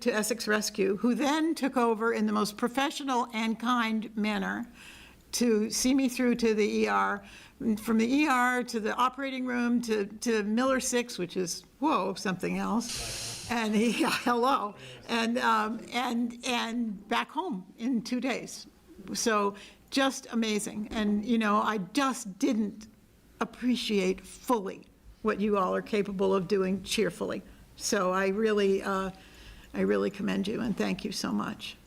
Essex Rescue, who then took over in the most professional and kind manner to see me through to the ER, from the ER to the operating room to Miller 6, which is, whoa, something else. And hello, and back home in 2 days. So just amazing. And, you know, I just didn't appreciate fully what you all are capable of doing cheerfully. So I really commend you and thank you so much.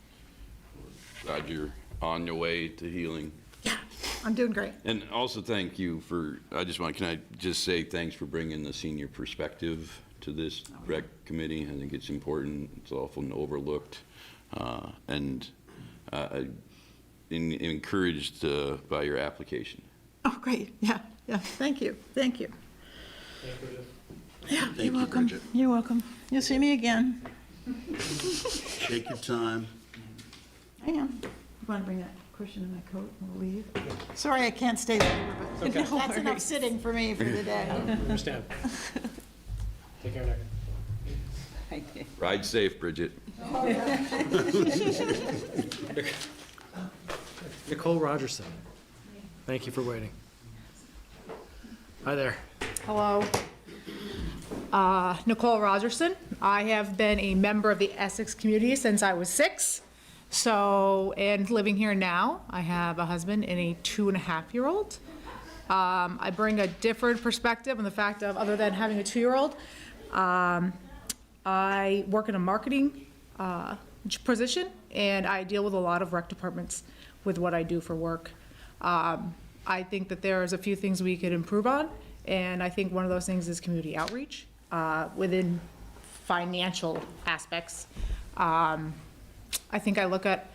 Glad you're on your way to healing. Yeah, I'm doing great. And also thank you for, can I just say thanks for bringing the senior perspective to this rec committee. I think it's important. It's often overlooked. And encouraged by your application. Oh, great. Yeah. Thank you. Yeah, Thank you're you, welcome. Bridget. You're welcome. You'll see me again. Take your time. I am. You want to bring that cushion in my coat and we'll leave? Sorry, I can't stay there, but Okay. that's enough sitting for me for the day. I understand. Take care, Nick. Ride safe, Bridget. Nicole Rogerson, thank you for waiting. Hi there. Hello. Nicole Rogerson. I have been a member of the Essex community since I was 6. And living here now, I have a husband and a 2.5-year-old. I bring a different perspective on the fact of, other than having a 2-year-old, I work in a marketing position, and I deal with a lot of rec departments with what I do for work. I think that there's a few things we could improve on, and I think one of those things is community outreach within financial aspects. I think I look at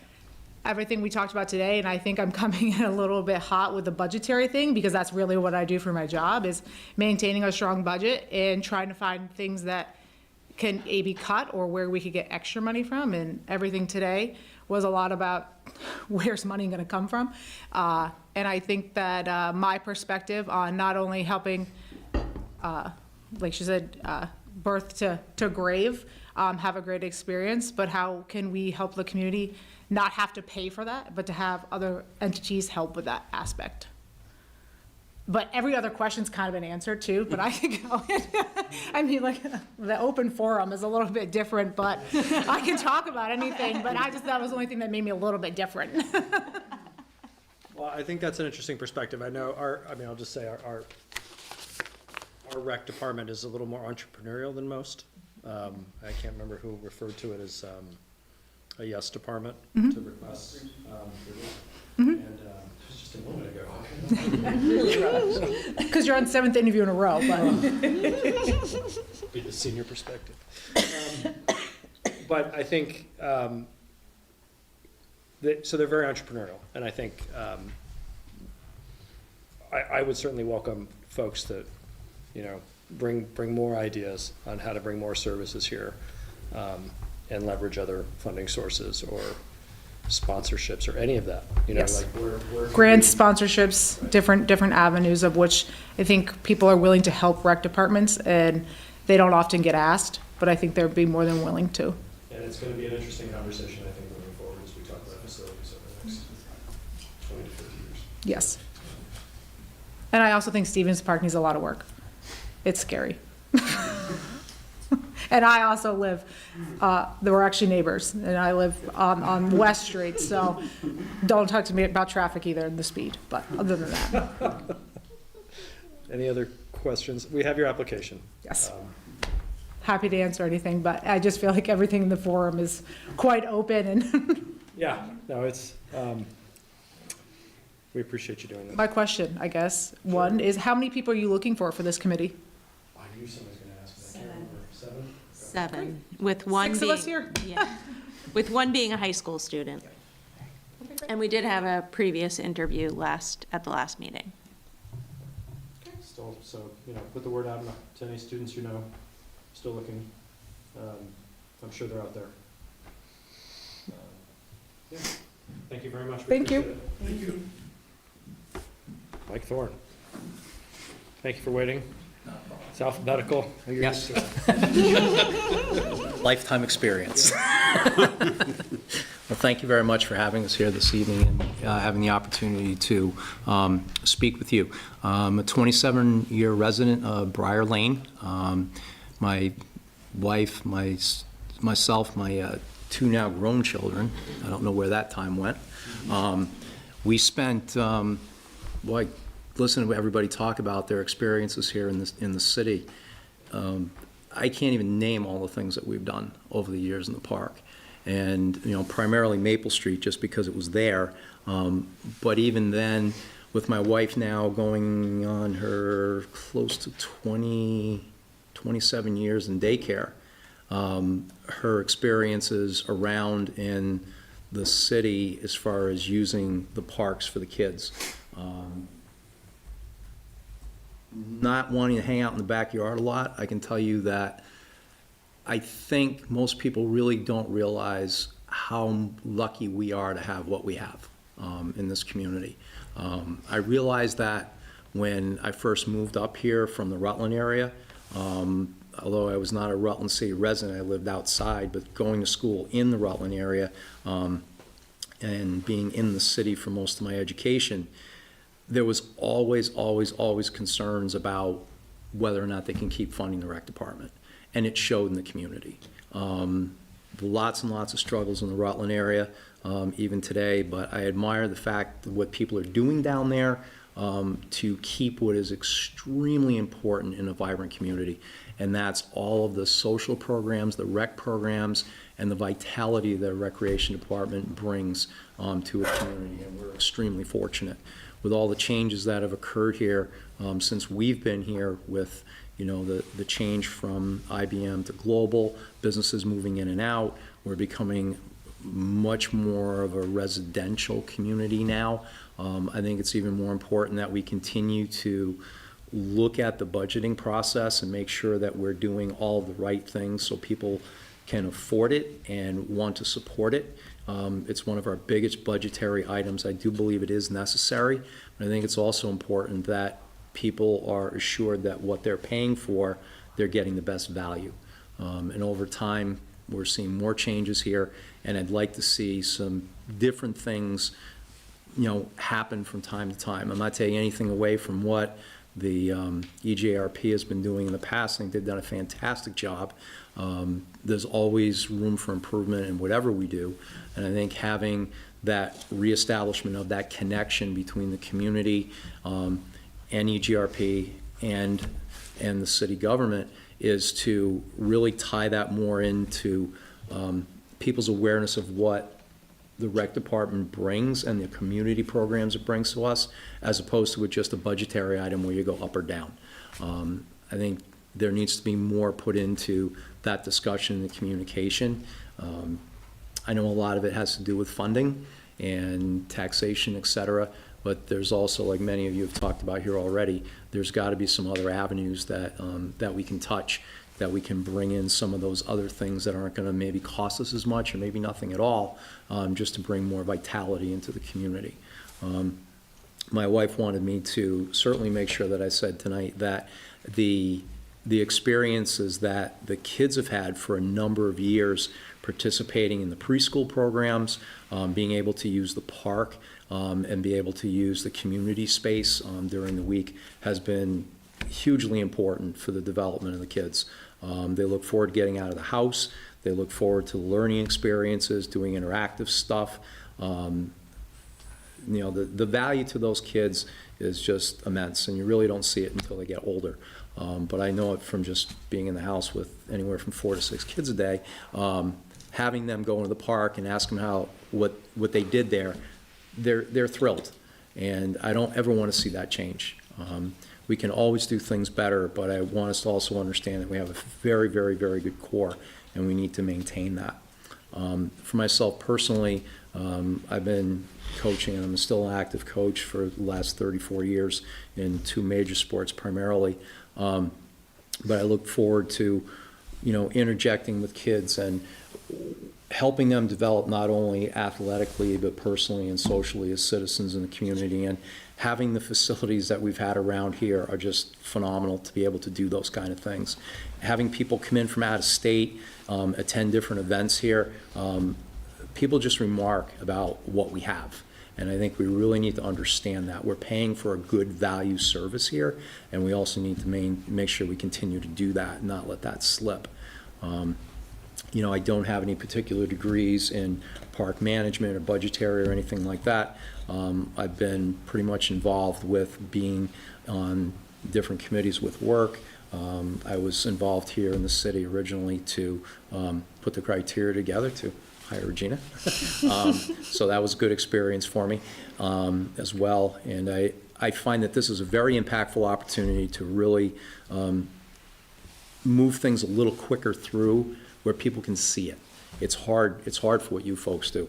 everything we talked about today, and I think I'm coming in a little bit hot with the budgetary thing, because that's really what I do for my job, is maintaining a strong budget and trying to find things that can be cut or where we could get extra money from. And everything today was a lot about where's money going to come from. And I think that my perspective on not only helping, like she said, birth to grave, have a great experience, but how can we help the community not have to pay for that, but to have other entities help with that aspect? But every other question's kind of been answered too, but I can go in. I mean, like, the open forum is a little bit different, but I can talk about anything, but that was the only thing that made me a little bit different. Well, I think that's an interesting perspective. I know I'll just say our rec department is a little more entrepreneurial than most. I can't remember who referred to it as a yes department to requests. And it was just a moment ago. Because you're on 7th interview in a row, but. Be the senior perspective. But I think, so they're very entrepreneurial, and I think I would certainly welcome folks that, bring more ideas on how to bring more services here, and leverage other funding sources or sponsorships or any of that. Yes. Like Grants, sponsorships, different avenues of which I think people are willing to help rec departments, and they don't often get asked, but I think they'd be more than willing to. And it's going to be an interesting conversation, I think, moving forward as we talk about facilities over the next 20 to 50 years. Yes. And I also think Stevens Park needs a lot of work. It's scary. And I also live, we're actually neighbors, and I live on West Street, so don't talk to me about traffic either and the speed, but other than that. Any other questions? We have your application. Yes. Happy to answer anything, but I just feel like everything in the forum is quite open and. Yeah, no, it's, we appreciate you doing that. My question, I guess, one is how many people are you looking for this committee? I knew somebody was going to ask me. I can't remember. 7? 7, with one being. 6 of us here? Yeah, with one being a high school student. And we did have a previous interview at the last meeting. Still, so, put the word out to any students still looking. I'm sure they're out there. Yeah. Thank you very much. Thank you. Thank you. Mike Thorne. Thank you for waiting. It's alphabetical. Yes. Lifetime experience. Well, thank you very much for having us here this evening and having the opportunity to speak with you. I'm a 27-year resident of Briar Lane. My wife, myself, my 2 now grown children, I don't know where that time went. We spent, I listened to everybody talk about their experiences here in the city. I can't even name all the things that we've done over the years in the park. And, primarily Maple Street just because it was there. But even then, with my wife now going on her close to 27 years in daycare, her experiences around in the city as far as using the parks for the kids. Not wanting to hang out in the backyard a lot, I can tell you that I think most people really don't realize how lucky we are to have what we have in this community. I realized that when I first moved up here from the Rutland area. Although I was not a Rutland City resident, I lived outside, but going to school in the Rutland area and being in the city for most of my education, there was always concerns about whether or not they can keep funding the rec department. And it showed in the community. Lots and lots of struggles in the Rutland area, even today, but I admire the fact that what people are doing down there to keep what is extremely important in a vibrant community. And that's all of the social programs, the rec programs, and the vitality that a recreation department brings to a community. And we're extremely fortunate with all the changes that have occurred here since we've been here with the change from IBM to global, businesses moving in and out. We're becoming much more of a residential community now. I think it's even more important that we continue to look at the budgeting process and make sure that we're doing all the right things so people can afford it and want to support it. It's one of our biggest budgetary items. I do believe it is necessary, but I think it's also important that people are assured that what they're paying for, they're getting the best value. And over time, we're seeing more changes here, and I'd like to see some different things, happen from time to time. I'm not taking anything away from what the EJRP has been doing in the past. I think they've done a fantastic job. There's always room for improvement in whatever we do, and I think having that reestablishment of that connection between the community and EJRP and the city government is to really tie that more into people's awareness of what the rec department brings and the community programs it brings to us, as opposed to just a budgetary item where you go up or down. I think there needs to be more put into that discussion and the communication. I know a lot of it has to do with funding and taxation, et cetera, but there's also, like many of you have talked about here already, there's got to be some other avenues that, that we can touch, that we can bring in some of those other things that aren't going to maybe cost us as much or maybe nothing at all, just to bring more vitality into the community. My wife wanted me to certainly make sure that I said tonight that the experiences that the kids have had for a number of years participating in the preschool programs, being able to use the park, and be able to use the community space during the week has been hugely important for the development of the kids. They look forward to getting out of the house. They look forward to learning experiences, doing interactive stuff. The value to those kids is just immense, and you really don't see it until they get older. But I know it from just being in the house with anywhere from 4 to 6 kids a day. Having them go into the park and ask them what they did there, they're thrilled, and I don't ever want to see that change. We can always do things better, but I want us to also understand that we have a very, very, very good core, and we need to maintain that. For myself personally, I've been coaching, and I'm still an active coach for the last 34 years in 2 major sports primarily. But I look forward to, interjecting with kids and helping them develop not only athletically, but personally and socially as citizens in the community. And having the facilities that we've had around here are just phenomenal to be able to do those kind of things. Having people come in from out of state, attend different events here, people just remark about what we have. And I think we really need to understand that. We're paying for a good value service here, and we also need to make sure we continue to do that and not let that slip. I don't have any particular degrees in park management or budgetary or anything like that. I've been pretty much involved with being on different committees with work. I was involved here in the city originally to put the criteria together to hire Regina. So that was a good experience for me as well. And I find that this is a very impactful opportunity to really move things a little quicker through where people can see it. It's hard for what you folks do.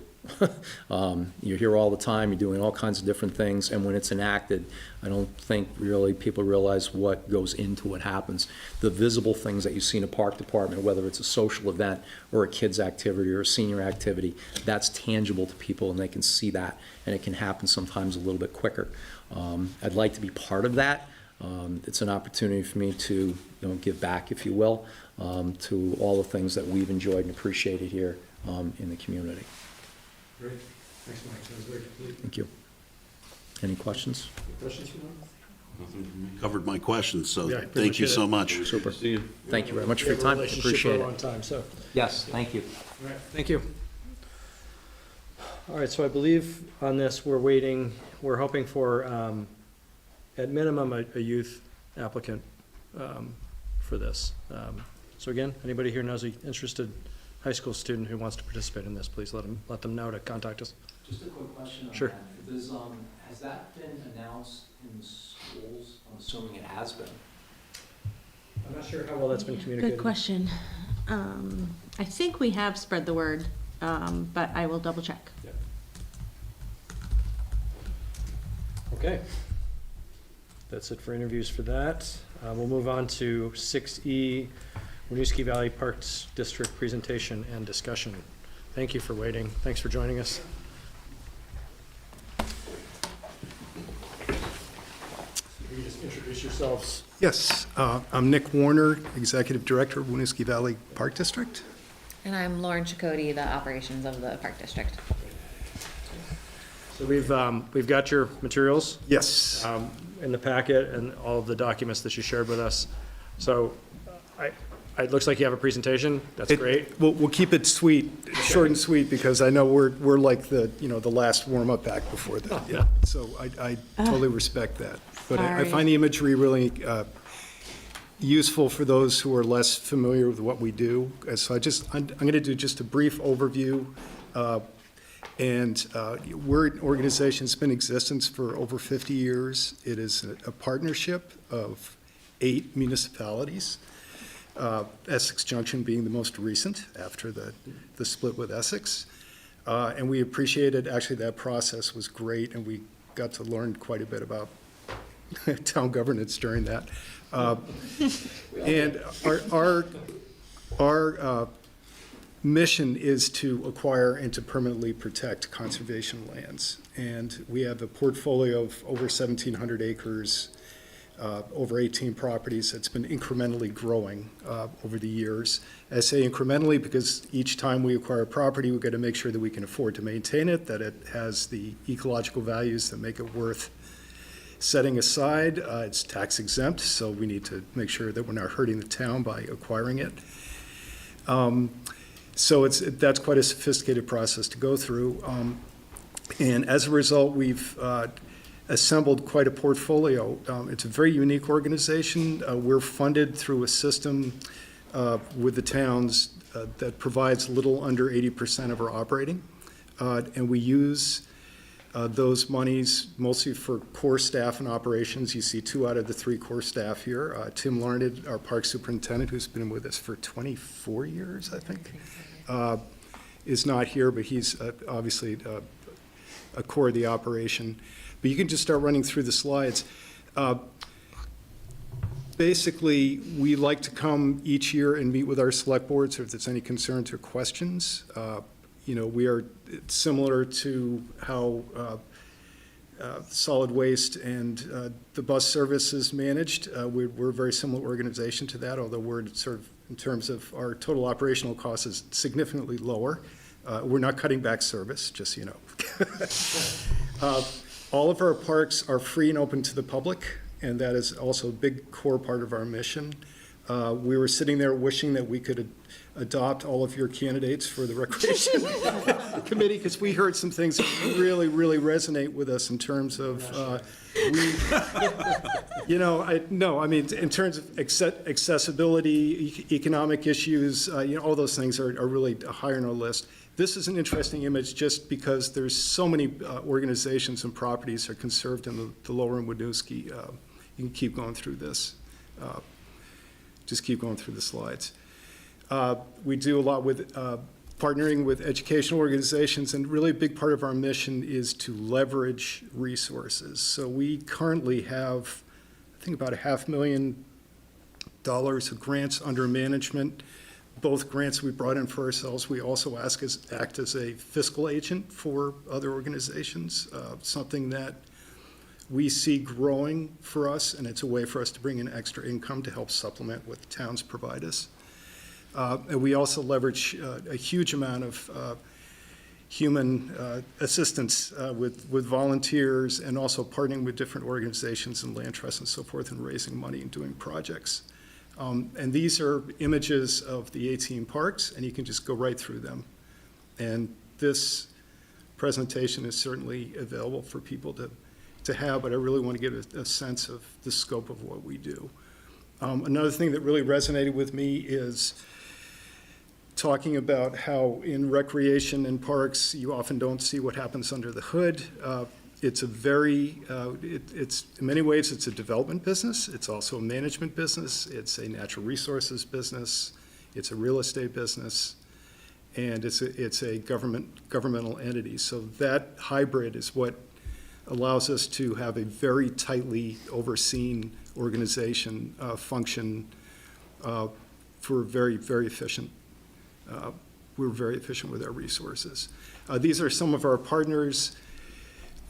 You're here all the time, you're doing all kinds of different things, and when it's enacted, I don't think really people realize what goes into what happens. The visible things that you see in a park department, whether it's a social event or a kid's activity or a senior activity, that's tangible to people and they can see that, and it can happen sometimes a little bit quicker. I'd like to be part of that. It's an opportunity for me to give back, if you will, to all the things that we've enjoyed and appreciated here in the community. Great. Thanks, Mike. That was very complete. Thank you. Any questions? Questions from them? Covered my questions, so Yeah, I pretty thank much you hit so it. much. Super. See you. Thank you very much for We your have a time. relationship Appreciate for a it. long time, so. Yes, thank you. All right, thank you. All right, so I believe on this, we're hoping for, at minimum, a youth applicant for this. So again, anybody here knows an interested high school student who wants to participate in this, please let them know to contact us. Just a quick question on Sure. that. Has that been announced in the schools? I'm assuming it has been. I'm not sure how well that's been communicated. Good question. I think we have spread the word, but I will double check. Yeah. Okay. That's it for interviews for that. We'll move on to 6E, Winooski Valley Parks District presentation and discussion. Thank you for waiting. Thanks for joining us. you just introduce yourselves? Yes, I'm Nick Warner, Executive Director of Winooski Valley Park District. And I'm Lauren Chakotay, the operations of the Park District. So we've got your materials. Yes. In the packet and all of the documents that you shared with us. So it looks like you have a presentation. That's great. We'll keep it sweet, short and sweet, because I know we're like the last warm-up act before that. Yeah. So I totally respect that. But I find the imagery really useful for those who are less familiar with what we do. So I'm going to do just a brief overview. We're an organization that's been in existence for over 50 years. It is a partnership of 8 municipalities, Essex Junction being the most recent after the split with Essex. And we appreciated, actually, that process was great, and we got to learn quite a bit about town governance during that. And our mission is to acquire and to permanently protect conservation lands. And we have a portfolio of over 1,700 acres, over 18 properties that's been incrementally growing over the years. I say incrementally because each time we acquire a property, we've got to make sure that we can afford to maintain it, that it has the ecological values that make it worth setting aside. It's tax exempt, so we need to make sure that we're not hurting the town by acquiring it. So that's quite a sophisticated process to go through. And as a result, we've assembled quite a portfolio. It's a very unique organization. We're funded through a system with the towns that provides a little under 80% of our operating. And we use those monies mostly for core staff and operations. You see 2 out of the 3 core staff here. Tim Larned, our park superintendent, who's been with us for 24 years, I think, is not here, but he's obviously a core of the operation. But you can just start running through the slides. Basically, we like to come each year and meet with our select boards if there's any concerns or questions. We are similar to how solid waste and the bus service is managed. We're a very similar organization to that, although we're sort of, in terms of our total operational costs, is significantly lower. We're not cutting back service, just so you know. All of our parks are free and open to the public, and that is also a big core part of our mission. We were sitting there wishing that we could adopt all of your candidates for the Recreation Committee, because we heard some things that really, really resonate with us in terms of, in terms of accessibility, economic issues, all those things are really higher on our list. This is an interesting image just because there's so many organizations and properties are conserved in the lower in Winooski. You can keep going through this. Just keep going through the slides. We do a lot with partnering with educational organizations, and really a big part of our mission is to leverage resources. So we currently have, I think, about $500,000 of grants under management. Both grants we brought in for ourselves. We also act as a fiscal agent for other organizations, something that we see growing for us, and it's a way for us to bring in extra income to help supplement what the towns provide us. And we also leverage a huge amount of human assistance with volunteers, and also partnering with different organizations and land trusts and so forth, and raising money and doing projects. And these are images of the 18 parks, and you can just go right through them. And this presentation is certainly available for people to have, but I really want to give a sense of the scope of what we do. Another thing that really resonated with me is talking about how in recreation and parks, you often don't see what happens under the hood. It's a very, it's in many ways, it's a development business. It's also a management business. It's a natural resources business. It's a real estate business. And it's a governmental entity. So that hybrid is what allows us to have a very tightly overseen organization function for very, very efficient. We're very efficient with our resources. These are some of our partners.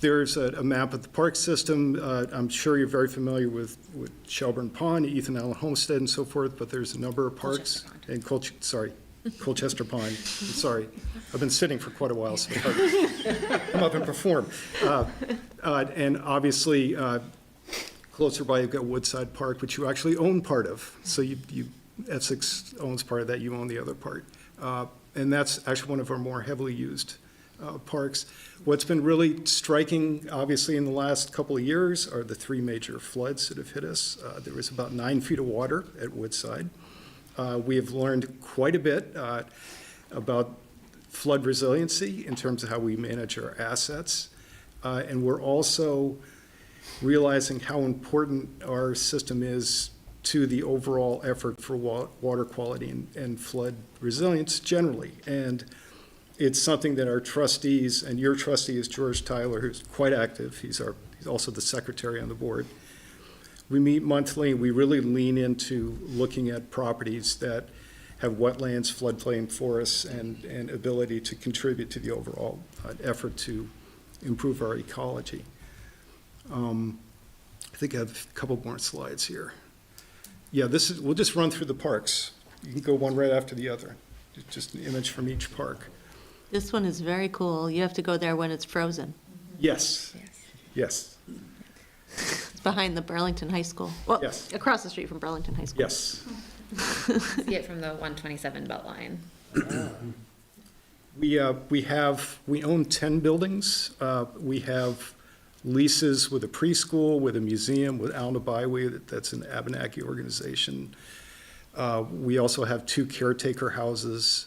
There's a map of the park system. I'm sure you're very familiar with Shelburne Pond, Ethan Allen Homestead, and so forth, but there's a number of parks. And Colchester Pond. I'm sorry. I've been sitting for quite a while, so come up and perform. And obviously, closer by, you've got Woodside Park, which you actually own part of. So Essex owns part of that, you own the other part. And that's actually one of our more heavily used parks. What's been really striking, obviously, in the last couple of years are the 3 major floods that have hit us. There was about 9 feet of water at Woodside. We have learned quite a bit about flood resiliency in terms of how we manage our assets. And we're also realizing how important our system is to the overall effort for water quality and flood resilience generally. And it's something that our trustees, and your trustee is George Tyler, who's quite active. He's also the secretary on the board. We meet monthly. We really lean into looking at properties that have wetlands, floodplain forests, and ability to contribute to the overall effort to improve our ecology. I think I have a couple more slides here. Yeah, we'll just run through the parks. You can go one right after the other. Just an image from each park. This one is very cool. You have to go there when it's frozen. Yes. Yes. It's behind the Burlington High School. Well, Yes. across the street from Burlington High School. Yes. See it from the 127 belt line. We own 10 buildings. We have leases with a preschool, with a museum, with Alna Byway, that's an Abenaki organization. We also have 2 caretaker houses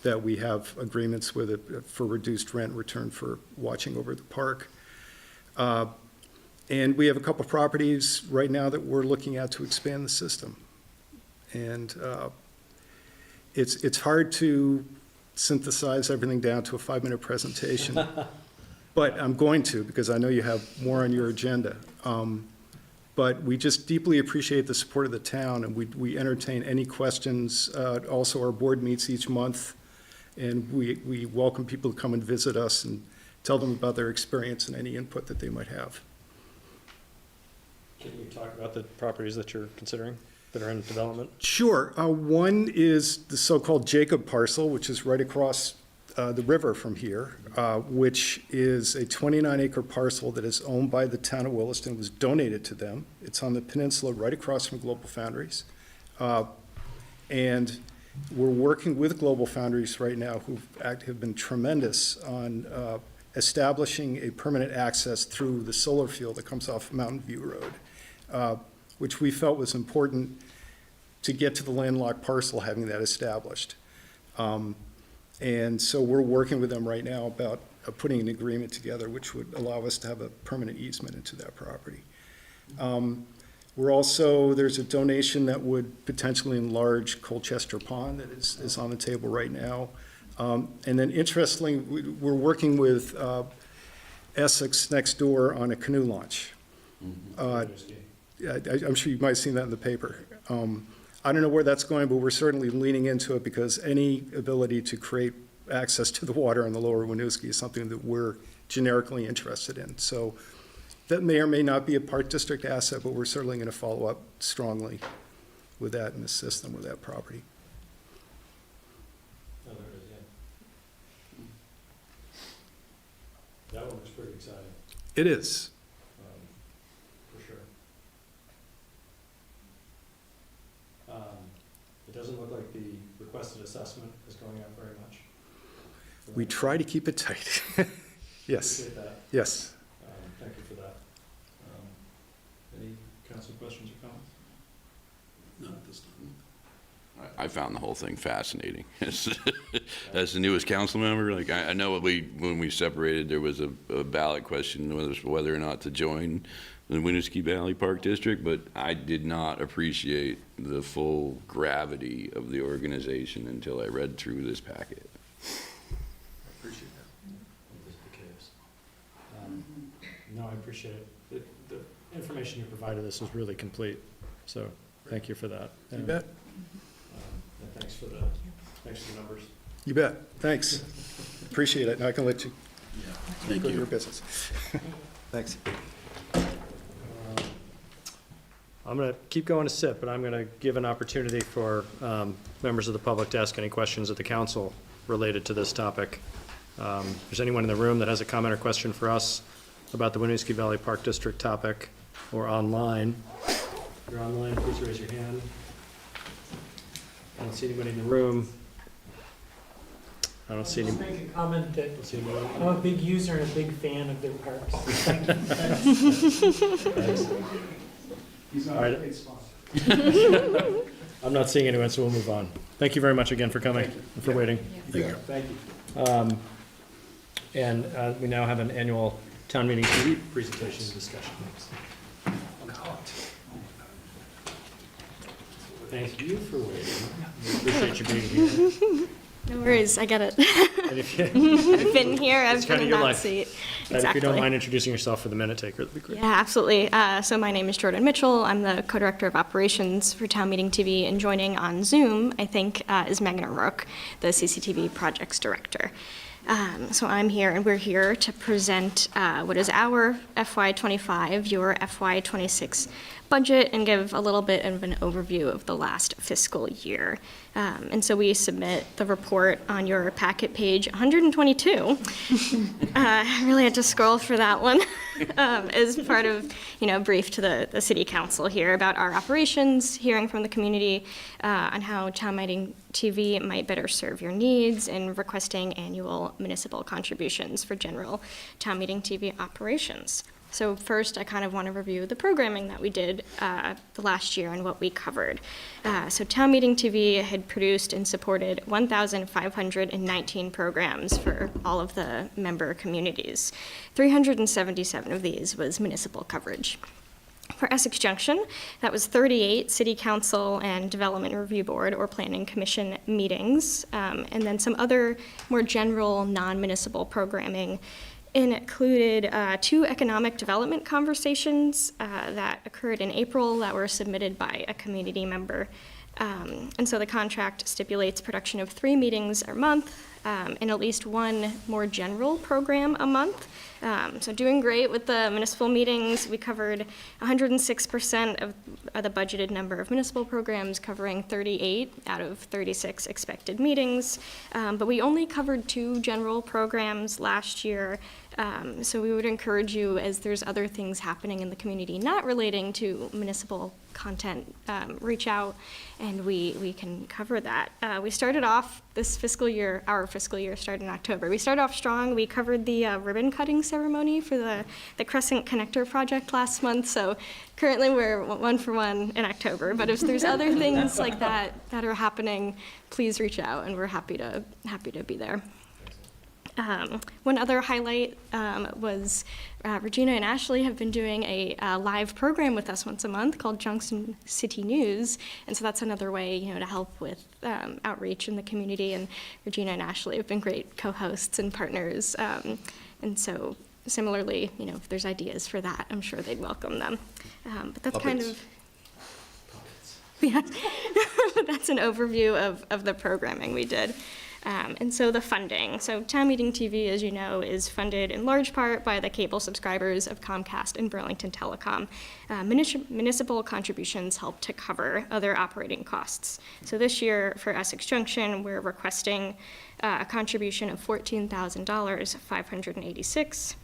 that we have agreements with for reduced rent return for watching over the park. And we have a couple properties right now that we're looking at to expand the system. And it's hard to synthesize everything down to a 5-minute presentation, but I'm going to, because I know you have more on your agenda. But we just deeply appreciate the support of the town, and we entertain any questions. Also, our board meets each month, and we welcome people to come and visit us and tell them about their experience and any input that they might have. Can you talk about the properties that you're considering that are in development? Sure. One is the so-called Jacob parcel, which is right across the river from here, which is a 29-acre parcel that is owned by the town of Williston. It was donated to them. It's on the peninsula right across from Global Foundries. And we're working with Global Foundries right now, who have been tremendous on establishing a permanent access through the solar field that comes off Mountain View Road, which we felt was important to get to the landlocked parcel, having that established. And so we're working with them right now about putting an agreement together which would allow us to have a permanent easement into that property. There's a donation that would potentially enlarge Colchester Pond that is on the table right now. And then interestingly, we're working with Essex next door on a canoe launch. I'm sure you might have seen that in the paper. I don't know where that's going, but we're certainly leaning into it because any ability to create access to the water on the lower Winooski is something that we're generically interested in. So that may or may not be a park district asset, but we're certainly going to follow up strongly with that and assist them with that property. Oh, there it is, yeah. That one looks pretty exciting. It is. For sure. It doesn't look like the requested assessment is going up very much. We try to keep it tight. Yes. Appreciate that. Yes. Thank you for that. Any council questions or comments? Not at this time. I found the whole thing fascinating. As the newest council member, like I know when we separated, there was a ballot question whether or not to join the Winooski Valley Park District, but I did not appreciate the full gravity of the organization until I read through this packet. I appreciate that. This is the case. No, I appreciate it. The information you provided us is really complete, so thank you for that. You bet. And thanks for the numbers. You bet. Thanks. Appreciate it. Now I can let you. Thank Go to you. your business. Thanks. I'm going to keep going to sit, but I'm going to give an opportunity for members of the public to ask any questions of the council related to this topic. If there's anyone in the room that has a comment or question for us about the Winooski Valley Park District topic, or online. If you're online, please raise your hand. I don't see anybody in the room. I don't see any. Just make a comment that I'm a big user and a big fan of their parks. He's not a big sponsor. I'm not seeing anyone, so we'll move on. Thank you very much again for coming and for waiting. Thank you. And we now have an annual town meeting TV presentation and discussion. Thank you for waiting. We appreciate you being here. No worries, I get it. And if you, I've been here, it's I've been kind of in your that life. seat. And if you don't mind introducing yourself for the minute taker, that'd be great. Yeah, absolutely. So my name is Jordan Mitchell. I'm the co-director of operations for Town Meeting TV, and joining on Zoom, I think, is Megan O'Rourke, the CCTV projects director. So I'm here, and we're here to present what is our FY25, your FY26 budget, and give a little bit of an overview of the last fiscal year. And so we submit the report on your packet page 122. I really had to scroll for that one as part of, brief to the city council here about our operations, hearing from the community on how Town Meeting TV might better serve your needs, and requesting annual municipal contributions for general Town Meeting TV operations. So first, I kind of want to review the programming that we did the last year and what we covered. So Town Meeting TV had produced and supported 1,519 programs for all of the member communities. 377 of these was municipal coverage. For Essex Junction, that was 38 City Council and Development Review Board or Planning Commission meetings, and then some other more general non-municipal programming. And it included 2 economic development conversations that occurred in April that were submitted by a community member. And so the contract stipulates production of 3 meetings a month and at least 1 more general program a month. So doing great with the municipal meetings. We covered 106% of the budgeted number of municipal programs, covering 38 out of 36 expected meetings. But we only covered 2 general programs last year. So we would encourage you, as there's other things happening in the community not relating to municipal content, reach out and we can cover that. We started off this fiscal year, our fiscal year started in October. We started off strong. We covered the ribbon cutting ceremony for the Crescent Connector project last month. So currently we're 1 for 1 in October. But if there's other things like that are happening, please reach out and we're happy to be there. One other highlight was Regina and Ashley have been doing a live program with us once a month called Junction City News, and so that's another way, to help with outreach in the community. And Regina and Ashley have been great co-hosts and partners, and so similarly, if there's ideas for that, I'm sure they'd welcome them. But that's kind of. Yeah, that's an overview of the programming we did. And so the funding. So Town Meeting TV, as you know, is funded in large part by the cable subscribers of Comcast and Burlington Telecom. Municipal contributions help to cover other operating costs. So this year for Essex Junction, we're requesting a contribution of $14,586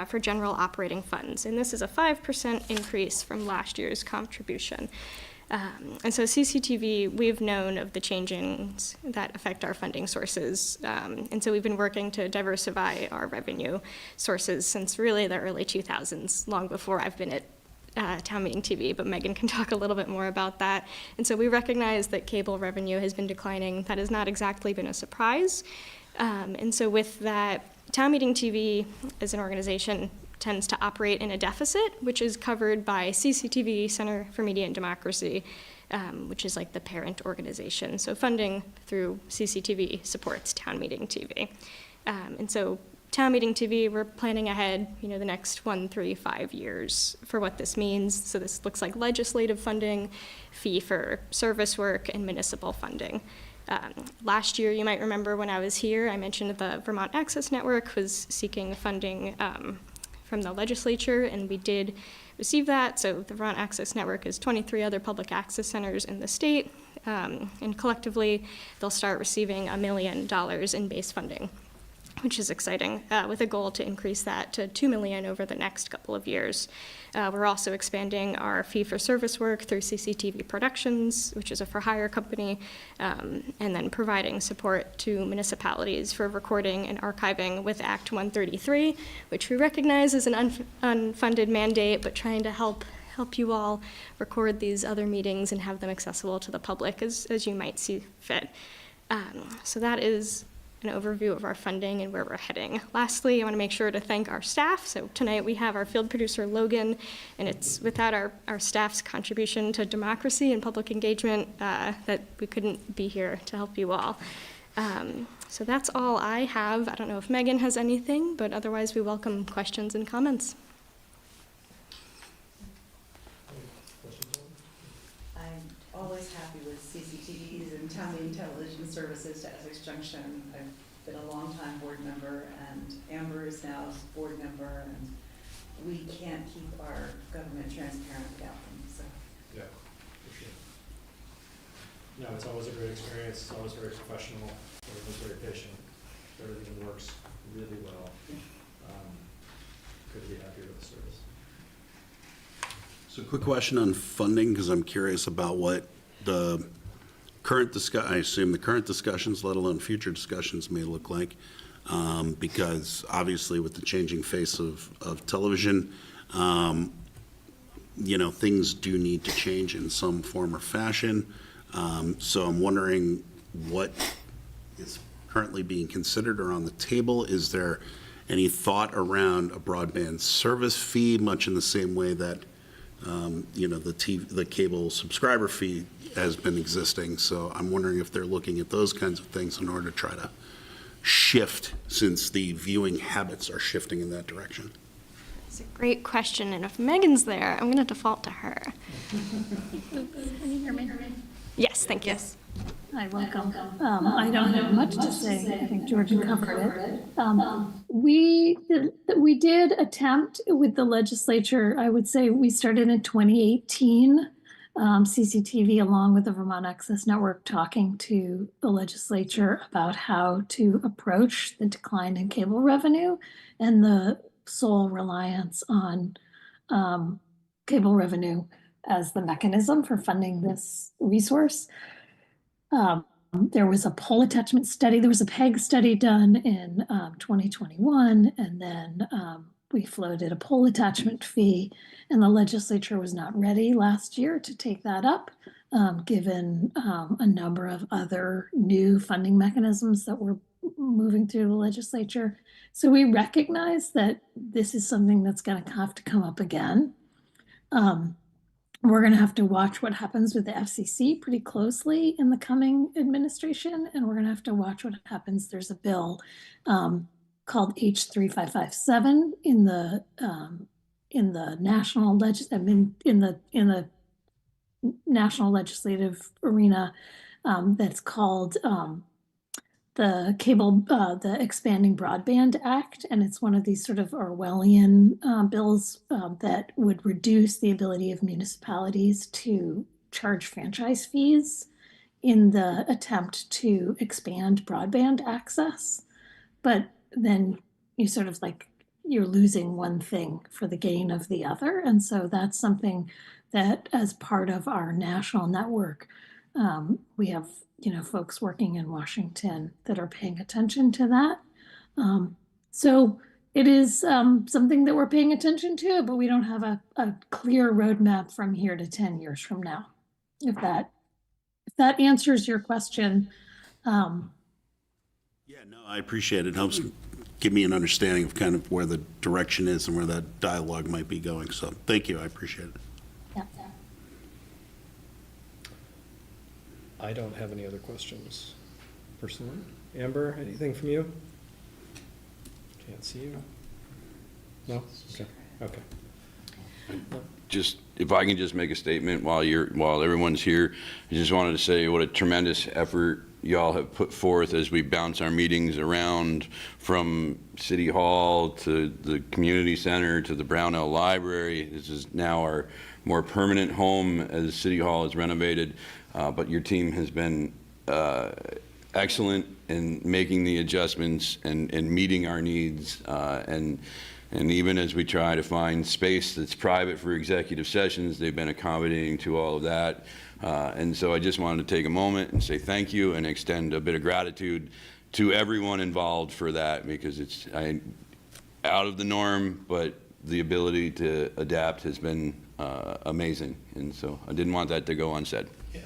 for general operating funds. And this is a 5% increase from last year's contribution. And so CCTV, we've known of the changes that affect our funding sources. And so we've been working to diversify our revenue sources since really the early 2000s, long before I've been at Town Meeting TV, but Megan can talk a little bit more about that. And so we recognize that cable revenue has been declining. That has not exactly been a surprise. And so with that, Town Meeting TV as an organization tends to operate in a deficit, which is covered by CCTV, Center for Media and Democracy, which is like the parent organization. So funding through CCTV supports Town Meeting TV. And so Town Meeting TV, we're planning ahead, the next 1, 3, 5 years for what this means. So this looks like legislative funding, fee for service work, and municipal funding. Last year, you might remember when I was here, I mentioned the Vermont Access Network was seeking funding from the legislature, and we did receive that. So the Vermont Access Network is 23 other public access centers in the state, and collectively, they'll start receiving $1 million in base funding, which is exciting, with a goal to increase that to $2 million over the next couple of years. We're also expanding our fee-for-service work through CCTV Productions, which is a for-hire company, and then providing support to municipalities for recording and archiving with Act 133, which we recognize as an unfunded mandate, but trying to help you all record these other meetings and have them accessible to the public as you might see fit. So that is an overview of our funding and where we're heading. Lastly, I want to make sure to thank our staff. So tonight we have our field producer, Logan, and it's without our staff's contribution to democracy and public engagement that we couldn't be here to help you all. So that's all I have. I don't know if Megan has anything, but otherwise we welcome questions and comments. I'm always happy with CCTVs and town meeting television services to Essex Junction. I've been a longtime board member, and Amber is now a board member, and we can't keep our government transparent without them, so. Yeah, for sure. No, it's always a great experience. It's always very professional. Everyone's very patient. Everything works really well. Could be happier with the service. So quick question on funding, because I'm curious about what the current I assume the current discussions, let alone future discussions, may look like. Because obviously with the changing face of television, things do need to change in some form or fashion. So I'm wondering what is currently being considered or on the table. Is there any thought around a broadband service fee, much in the same way that the cable subscriber fee has been existing? So I'm wondering if they're looking at those kinds of things in order to try to shift, since the viewing habits are shifting in that direction. It's a great question, and if Megan's there, I'm going to default to her. Can you hear me? Yes, thank you. Yes. Hi, welcome. I don't have much to say. I think Georgia covered it. We did attempt with the legislature. I would say we started in 2018, CCTV along with the Vermont Access Network talking to the legislature about how to approach the decline in cable revenue and the sole reliance on cable revenue as the mechanism for funding this resource. There was a poll attachment study. There was a PEG study done in 2021, and then we floated a poll attachment fee, and the legislature was not ready last year to take that up, given a number of other new funding mechanisms that were moving through the legislature. So we recognize that this is something that's going to have to come up again. We're going to have to watch what happens with the FCC pretty closely in the coming administration, and we're going to have to watch what happens. There's a bill called H3557 in the national national legislative arena that's called the Expanding Broadband Act, and it's one of these sort of Orwellian bills that would reduce the ability of municipalities to charge franchise fees in the attempt to expand broadband access. But then you sort of you're losing one thing for the gain of the other. And so that's something that, as part of our national network, we have folks working in Washington that are paying attention to that. So it is something that we're paying attention to, but we don't have a clear roadmap from here to 10 years from now. If that answers your question. Yeah, no, I appreciate it. It helps give me an understanding of kind of where the direction is and where that dialogue might be going. So thank you. I appreciate it. Yeah. I don't have any other questions personally. Amber, anything from you? Can't see you. No? Okay. Okay. just, if I can just make a statement while everyone's here, I just wanted to say what a tremendous effort y'all have put forth as we bounce our meetings around from City Hall to the community center to the Brownell Library. This is now our more permanent home as City Hall is renovated, but your team has been excellent in making the adjustments and meeting our needs, and even as we try to find space that's private for executive sessions, they've been accommodating to all of that. And so I just wanted to take a moment and say thank you and extend a bit of gratitude to everyone involved for that, because it's out of the norm, but the ability to adapt has been amazing. And so I didn't want that to go unsaid. Yeah,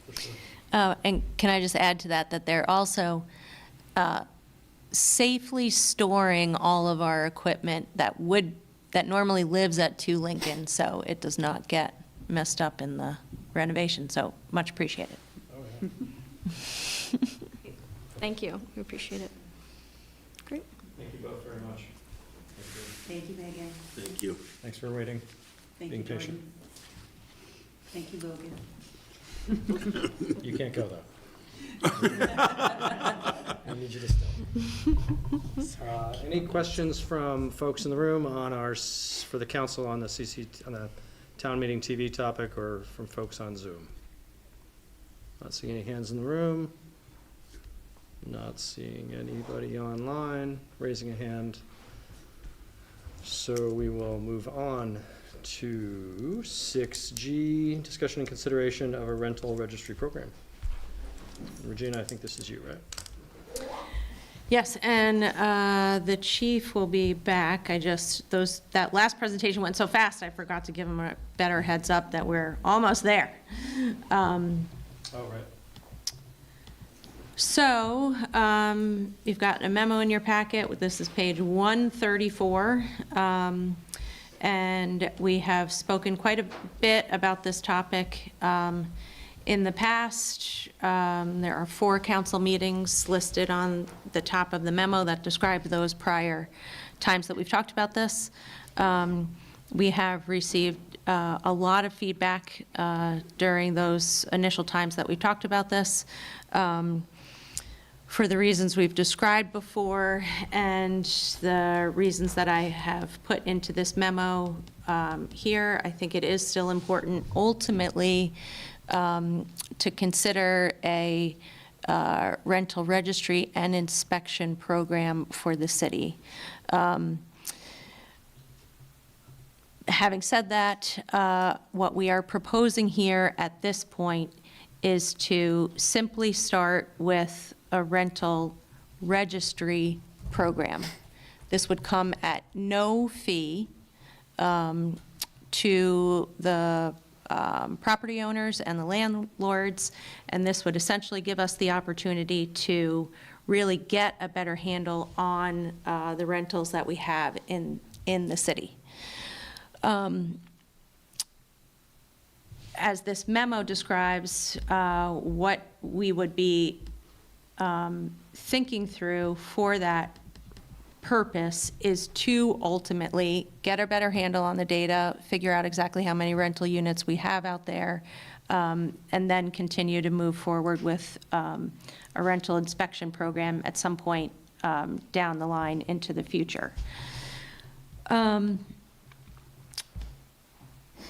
for sure. And can I just add to that, that they're also safely storing all of our equipment that normally lives at 2 Lincoln, so it does not get messed up in the renovation. So much appreciated. Oh, yeah. Thank you. We appreciate it. Great. Thank you both very much. Thank you, Megan. Thank you. Thanks for waiting, Thank being you, patient. Jordan. Thank you, Logan. You can't go, though. I need you to stay. Any questions from folks in the room on for the council on the town meeting TV topic, or from folks on Zoom? Not seeing any hands in the room. Not seeing anybody online raising a hand. So we will move on to 6G, discussion and consideration of a rental registry program. Regina, I think this is you, right? Yes, and the chief will be back. That last presentation went so fast, I forgot to give him a better heads up that we're almost there. Oh, right. So, you've got a memo in your packet. This is page 134. And we have spoken quite a bit about this topic in the past. There are 4 council meetings listed on the top of the memo that describe those prior times that we've talked about this. We have received a lot of feedback during those initial times that we talked about this, for the reasons we've described before and the reasons that I have put into this memo here. I think it is still important ultimately to consider a rental registry and inspection program for the city. Having said that, what we are proposing here at this point is to simply start with a rental registry program. This would come at no fee to the property owners and the landlords, and this would essentially give us the opportunity to really get a better handle on the rentals that we have in the city. As this memo describes, what we would be thinking through for that purpose is to ultimately get a better handle on the data, figure out exactly how many rental units we have out there, and then continue to move forward with a rental inspection program at some point down the line into the future.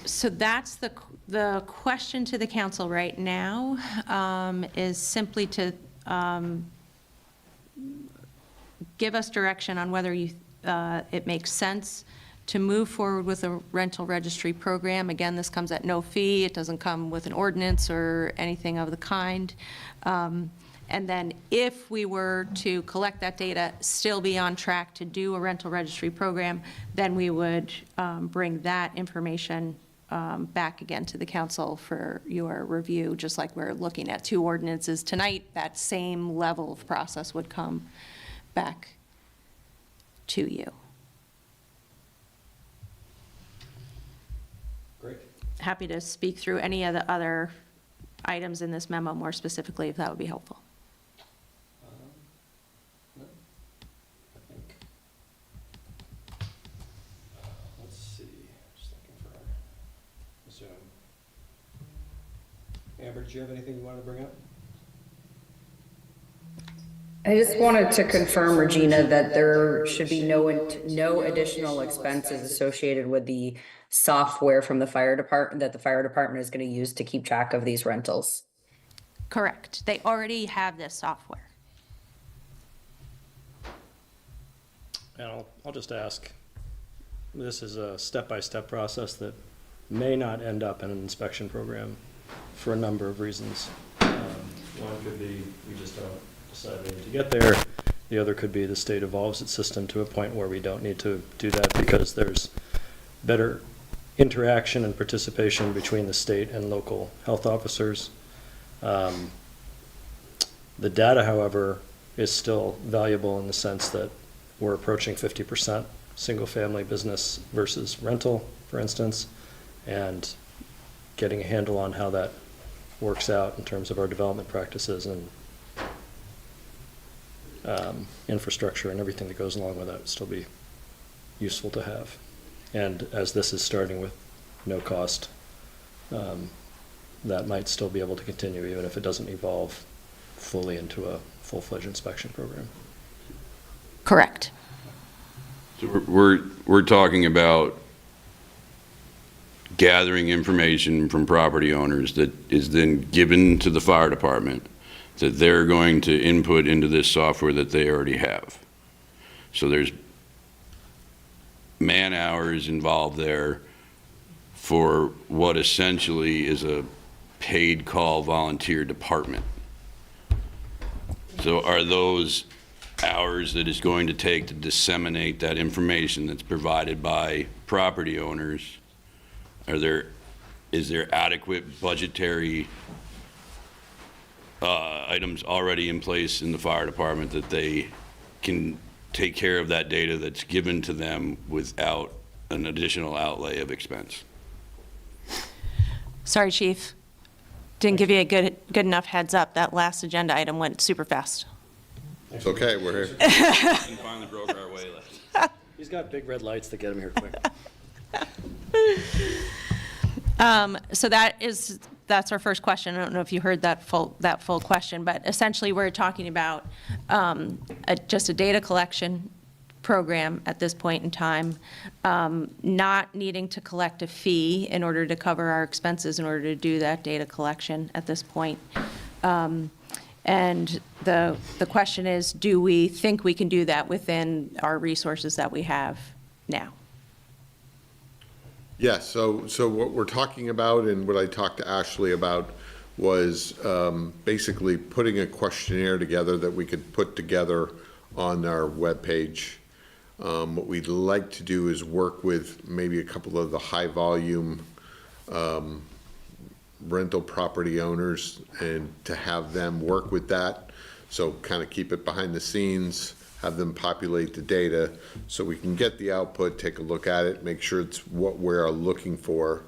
So that's the question to the council right now, is simply to give us direction on whether it makes sense to move forward with a rental registry program. Again, this comes at no fee. It doesn't come with an ordinance or anything of the kind. And then if we were to collect that data, still be on track to do a rental registry program, then we would bring that information back again to the council for your review, just like we're looking at 2 ordinances tonight. That same level of process would come back to you. Great. Happy to speak through any of the other items in this memo more specifically, if that would be helpful. No, I think. Let's see. Just looking for. Amber, did you have anything you wanted to bring up? I just wanted to confirm, Regina, that there should be no additional expenses associated with the software from the fire department that the fire department is going to use to keep track of these rentals. Correct. They already have this software. And I'll just ask, this is a step-by-step process that may not end up in an inspection program for a number of reasons. One could be we just don't decide we need to get there. The other could be the state evolves its system to a point where we don't need to do that because there's better interaction and participation between the state and local health officers. The data, however, is still valuable in the sense that we're approaching 50% single-family business versus rental, for instance, and getting a handle on how that works out in terms of our development practices and infrastructure and everything that goes along with that would still be useful to have. And as this is starting with no cost, that might still be able to continue even if it doesn't evolve fully into a full-fledged inspection program. Correct. So we're talking about gathering information from property owners that is then given to the fire department that they're going to input into this software that they already have. So there's man hours involved there for what essentially is a paid call volunteer department. So are those hours that it's going to take to disseminate that information that's provided by property owners, is there adequate budgetary items already in place in the fire department that they can take care of that data that's given to them without an additional outlay of expense? Sorry, Chief. Didn't give you a good enough heads up. That last agenda item went super fast. It's okay, we're here. We finally broke our way. He's got big red lights that get him here quick. So that's our first question. I don't know if you heard that full question, but essentially we're talking about just a data collection program at this point in time, not needing to collect a fee in order to cover our expenses in order to do that data collection at this point. And the question is, do we think we can do that within our resources that we have now? Yes, so what we're talking about and what I talked to Ashley about was basically putting a questionnaire together that we could put together on our webpage. What we'd like to do is work with maybe a couple of the high volume rental property owners and to have them work with that. So kind of keep it behind the scenes, have them populate the data so we can get the output, take a look at it, make sure it's what we're looking for.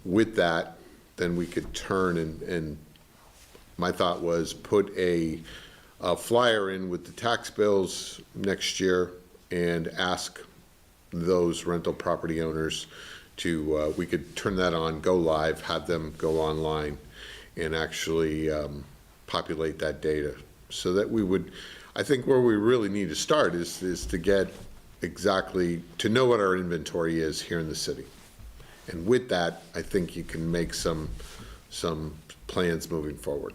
With that, then we could turn and my thought was put a flyer in with the tax bills next year and ask those rental property owners to, we could turn that on, go live, have them go online and actually populate that data so that we would, I think where we really need to start is to get exactly, to know what our inventory is here in the city. And with that, I think you can make some plans moving forward.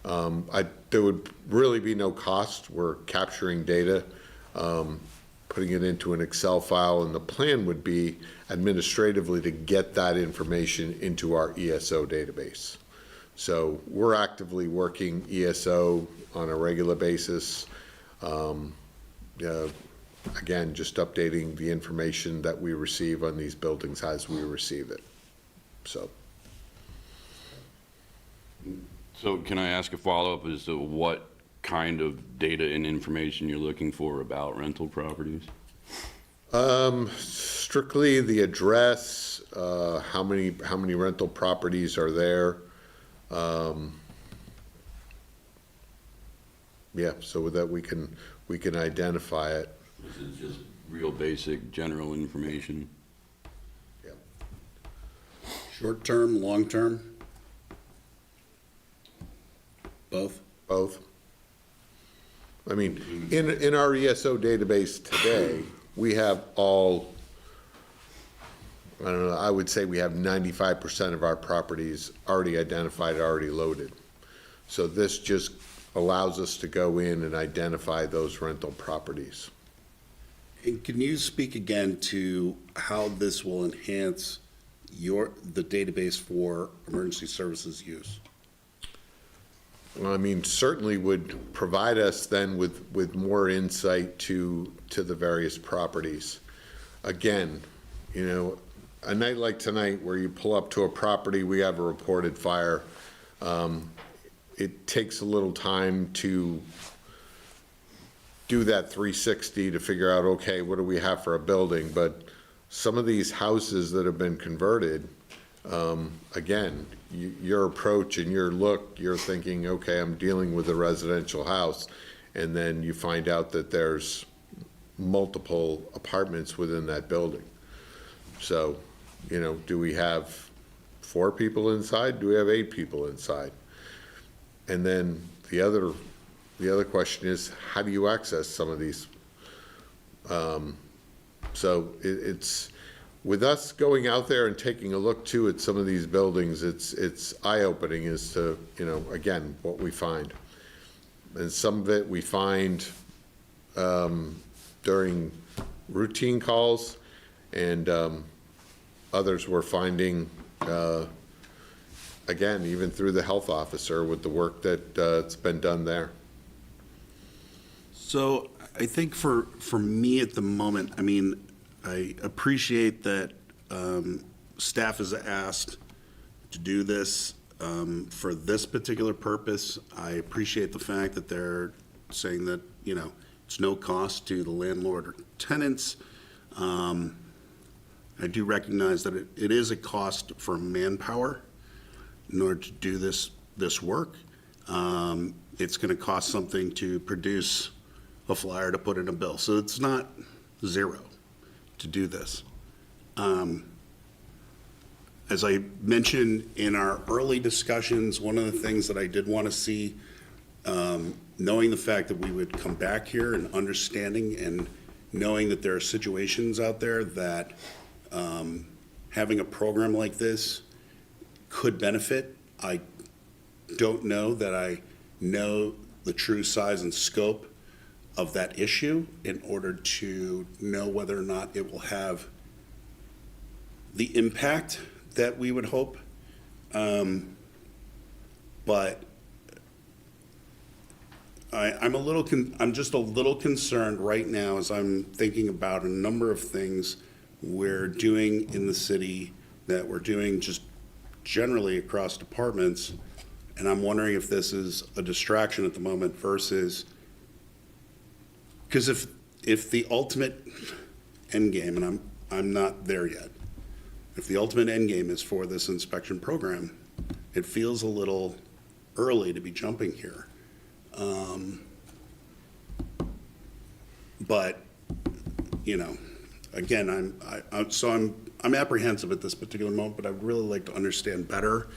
There would really be no cost. We're capturing data, putting it into an Excel file, and the plan would be administratively to get that information into our ESO database. So we're actively working ESO on a regular basis. Again, just updating the information that we receive on these buildings as we receive it. So can I ask a follow-up as to what kind of data and information you're looking for about rental properties? Strictly the address, how many rental properties are there. Yeah, so that we can identify it. This is just real basic general information. Short term, long term? Both? Both. I mean, in our ESO database today, we have all, I don't know, I would say we have 95% of our properties already identified, already loaded. So this just allows us to go in and identify those rental properties. And can you speak again to how this will enhance the database for emergency services use? Well, I mean, certainly would provide us then with more insight to the various properties. Again, you know, a night like tonight where you pull up to a property, we have a reported fire. It takes a little time to do that 360 to figure out, okay, what do we have for a building? But some of these houses that have been converted, again, your approach and your look, you're thinking, okay, I'm dealing with a residential house, and then you find out that there's multiple apartments within that building. So, you know, do we have 4 people inside? Do we have 8 people inside? And then the other question is, how do you access some of these? So it's, with us going out there and taking a look too at some of these buildings, it's eye-opening as to, you know, again, what we find. And some of it we find during routine calls, and others we're finding, again, even through the health officer with the work that it's been done there. So I think for me at the moment, I mean, I appreciate that staff is asked to do this for this particular purpose. I appreciate the fact that they're saying that, you know, it's no cost to the landlord or tenants. I do recognize that it is a cost for manpower in order to do this work. It's going to cost something to produce a flyer to put in a bill. So it's not zero to do this. As I mentioned in our early discussions, one of the things that I did want to see, knowing the fact that we would come back here and understanding and knowing that there are situations out there that having a program like this could benefit. I don't know that I know the true size and scope of that issue in order to know whether or not it will have the impact that we would hope. But I'm just a little concerned right now as I'm thinking about a number of things we're doing in the city that we're doing just generally across departments. And I'm wondering if this is a distraction at the moment versus, because if the ultimate end game, and I'm not there yet, if the ultimate end game is for this inspection program, it feels a little early to be jumping here. But, you know, again, I'm apprehensive at this particular moment, but I'd really like to understand better.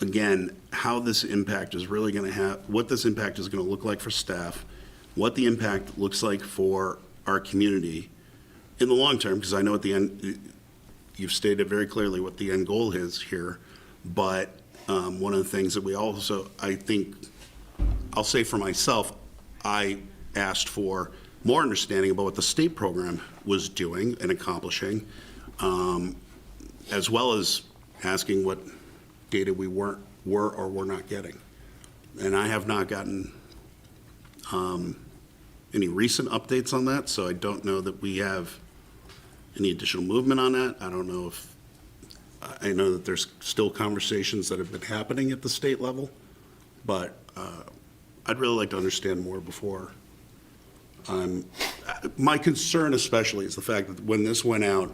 Again, how this impact is really going to have, what this impact is going to look like for staff, what the impact looks like for our community in the long term, because I know at the end, you've stated very clearly what the end goal is here, but one of the things that we also, I think, I'll say for myself, I asked for more understanding about what the state program was doing and accomplishing, as well as asking what data we were or were not getting. And I have not gotten any recent updates on that, so I don't know that we have any additional movement on that. I don't know if, I know that there's still conversations that have been happening at the state level, but I'd really like to understand more before. My concern especially is the fact that when this went out,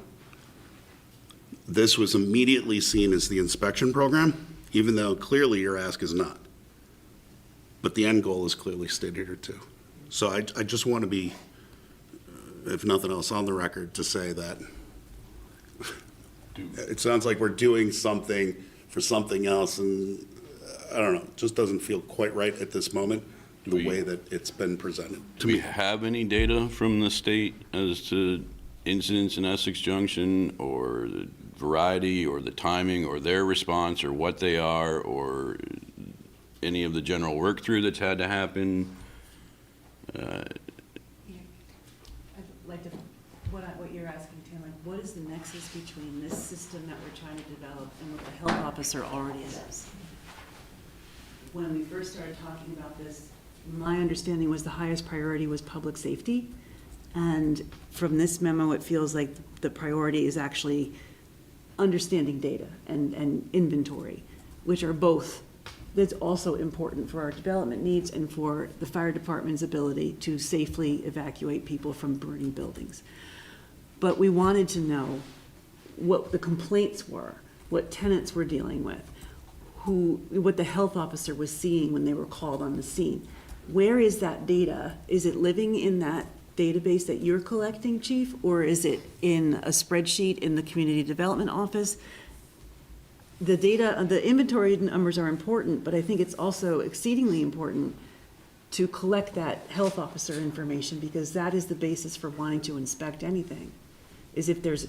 this was immediately seen as the inspection program, even though clearly your ask is not. But the end goal is clearly stated here too. So I just want to be, if nothing else, on the record to say that it sounds like we're doing something for something else, and I don't know, it just doesn't feel quite right at this moment, the way that it's been presented to Do we me. have any data from the state as to incidents in Essex Junction, or the variety, or the timing, or their response, or what they are, or any of the general work through that's had to happen? I'd like to, what you're asking, Tim, like, what is the nexus between this system that we're trying to develop and what the health officer already does? When we first started talking about this, my understanding was the highest priority was public safety. And from this memo, it feels like the priority is actually understanding data and inventory, which are both, that's also important for our development needs and for the fire department's ability to safely evacuate people from burning buildings. But we wanted to know what the complaints were, what tenants were dealing with, what the health officer was seeing when they were called on the scene. Where is that data? Is it living in that database that you're collecting, Chief, or is it in a spreadsheet in the community development office? The data, the inventory numbers are important, but I think it's also exceedingly important to collect that health officer information, because that is the basis for wanting to inspect anything. Is if there's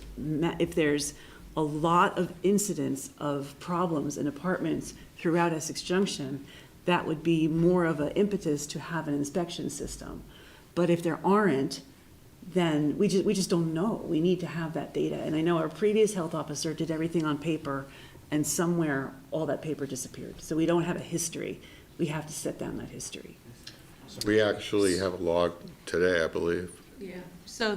a lot of incidents of problems in apartments throughout Essex Junction, that would be more of an impetus to have an inspection system. But if there aren't, then we just don't know. We need to have that data. And I know our previous health officer did everything on paper, and somewhere all that paper disappeared. So we don't have a history. We have to set down that history. We actually have a log today, I believe. Yeah. So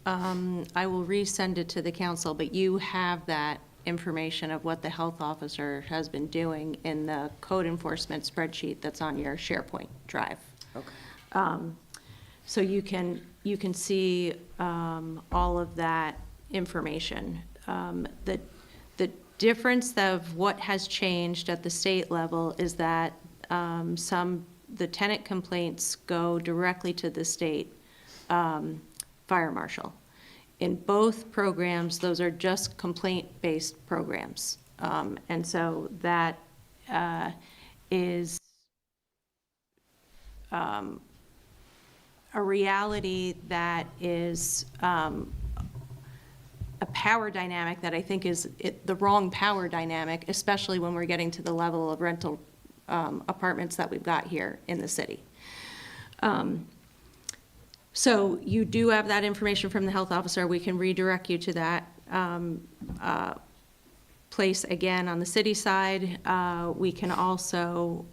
I will resend it to the council, but you have that information of what the health officer has been doing in the code enforcement spreadsheet that's on your SharePoint drive. Okay. So you can see all of that information. The difference of what has changed at the state level is that the tenant complaints go directly to the state fire marshal. In both programs, those are just complaint-based programs. And so that is a reality that is a power dynamic that I think is the wrong power dynamic, especially when we're getting to the level of rental apartments that we've got here in the city. So you do have that information from the health officer. We can redirect you to that place again on the city side. We can also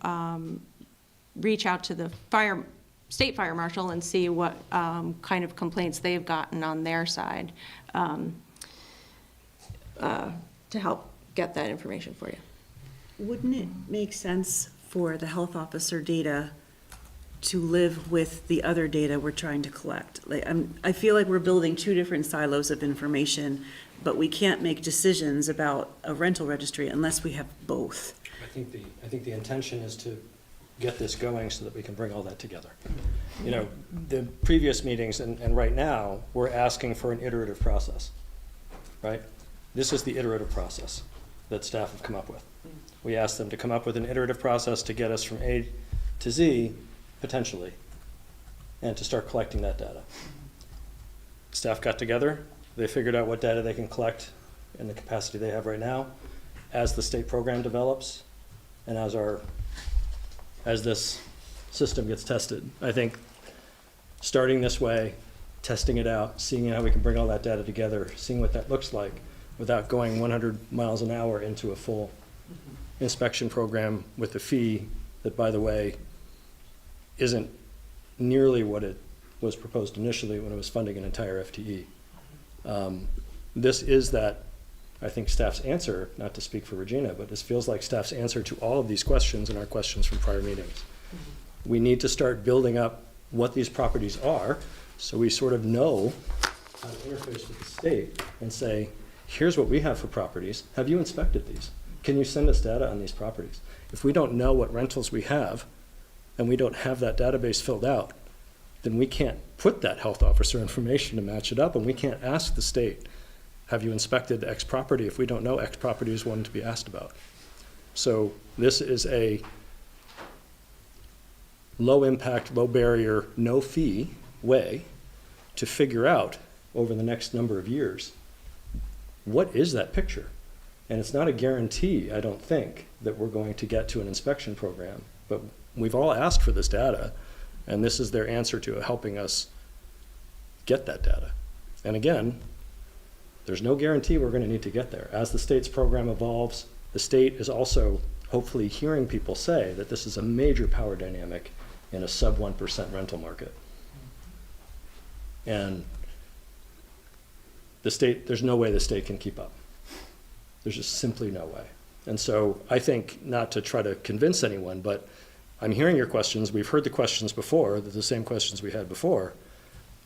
reach out to the state fire marshal and see what kind of complaints they've gotten on their side to help get that information for you. Wouldn't it make sense for the health officer data to live with the other data we're trying to collect? Like, I feel like we're building two different silos of information, but we can't make decisions about a rental registry unless we have both. I think the intention is to get this going so that we can bring all that together. You know, the previous meetings and right now, we're asking for an iterative process, right? This is the iterative process that staff have come up with. We asked them to come up with an iterative process to get us from A to Z, potentially, and to start collecting that data. Staff got together, they figured out what data they can collect in the capacity they have right now. As the state program develops, and as this system gets tested, I think starting this way, testing it out, seeing how we can bring all that data together, seeing what that looks like without going 100 miles an hour into a full inspection program with a fee that, by the way, isn't nearly what it was proposed initially when it was funding an entire FTE. This is that, I think, staff's answer, not to speak for Regina, but this feels like staff's answer to all of these questions and our questions from prior meetings. We need to start building up what these properties are so we sort of know how to interface with the state and say, here's what we have for properties. Have you inspected these? Can you send us data on these properties? If we don't know what rentals we have and we don't have that database filled out, then we can't put that health officer information to match it up, and we can't ask the state, have you inspected X property, if we don't know X property is one to be asked about. So this is a low impact, low barrier, no fee way to figure out over the next number of years, what is that picture? And it's not a guarantee, I don't think, that we're going to get to an inspection program, but we've all asked for this data, and this is their answer to helping us get that data. And again, there's no guarantee we're going to need to get there. As the state's program evolves, the state is also hopefully hearing people say that this is a major power dynamic in a sub 1% rental market. And the state, there's no way the state can keep up. There's just simply no way. And so I think, not to try to convince anyone, but I'm hearing your questions. We've heard the questions before, the same questions we had before.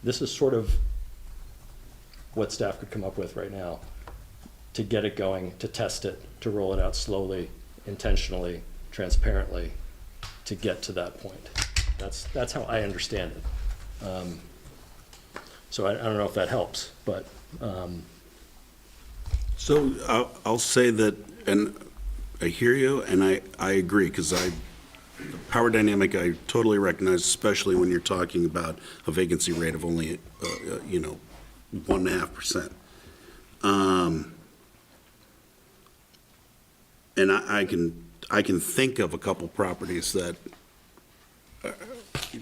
This is sort of what staff could come up with right now to get it going, to test it, to roll it out slowly, intentionally, transparently, to get to that point. That's how I understand it. So I don't know if that helps, but. So I'll say that, and I hear you, and I agree, because the power dynamic I totally recognize, especially when you're talking about a vacancy rate of only, 1.5%. And I can think of a couple properties that,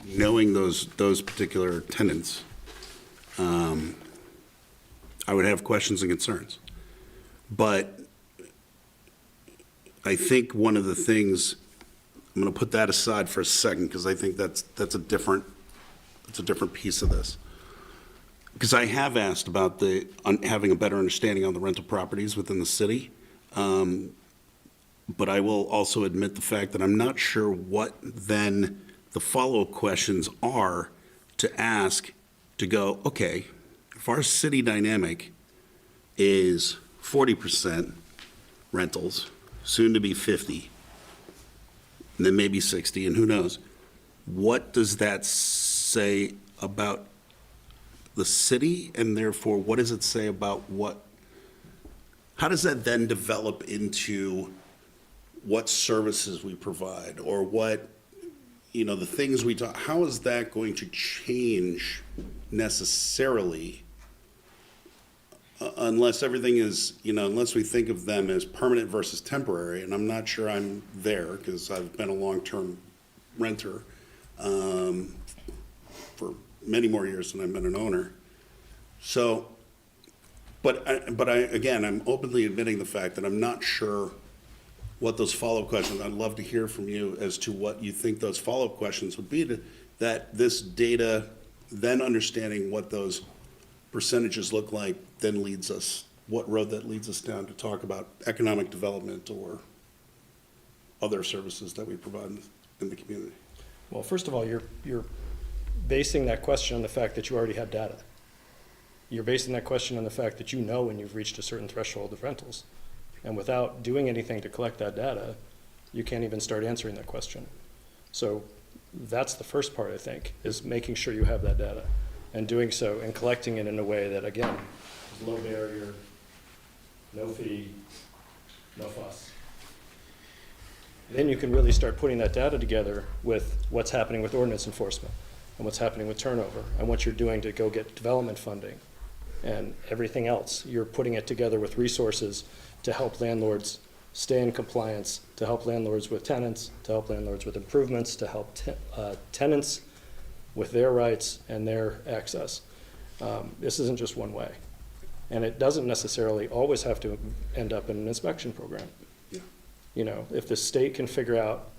knowing those particular tenants, I would have questions and concerns. But I think one of the things, I'm going to put that aside for a second, because I think that's a different piece of this. Because I have asked about having a better understanding on the rental properties within the city. But I will also admit the fact that I'm not sure what then the follow-up questions are to ask to go, okay, if our city dynamic is 40% rentals, soon to be 50, and then maybe 60, and who knows, what does that say about the city, and therefore what does it say about how does that then develop into what services we provide, or what, the things we talk, how is that going to change necessarily, unless everything is, unless we think of them as permanent versus temporary, and I'm not sure I'm there, because I've been a long-term renter for many more years than I've been an owner. So, but again, I'm openly admitting the fact that I'm not sure what those follow-up questions, I'd love to hear from you as to what you think those follow-up questions would be, that this data, then understanding what those percentages look like, then leads us, what road that leads us down to talk about economic development or other services that we provide in the community. Well, first of all, you're basing that question on the fact that you already have data. You're basing that question on the fact that you know when you've reached a certain threshold of rentals. And without doing anything to collect that data, you can't even start answering that question. So that's the first part, I think, is making sure you have that data, and doing so and collecting it in a way that, again, is low barrier, no fee, no fuss. Then you can really start putting that data together with what's happening with ordinance enforcement, and what's happening with turnover, and what you're doing to go get development funding, and everything else. You're putting it together with resources to help landlords stay in compliance, to help landlords with tenants, to help landlords with improvements, to help tenants with their rights and their access. This isn't just one way. And it doesn't necessarily always have to end up in an inspection program. Yeah. If the state can figure out,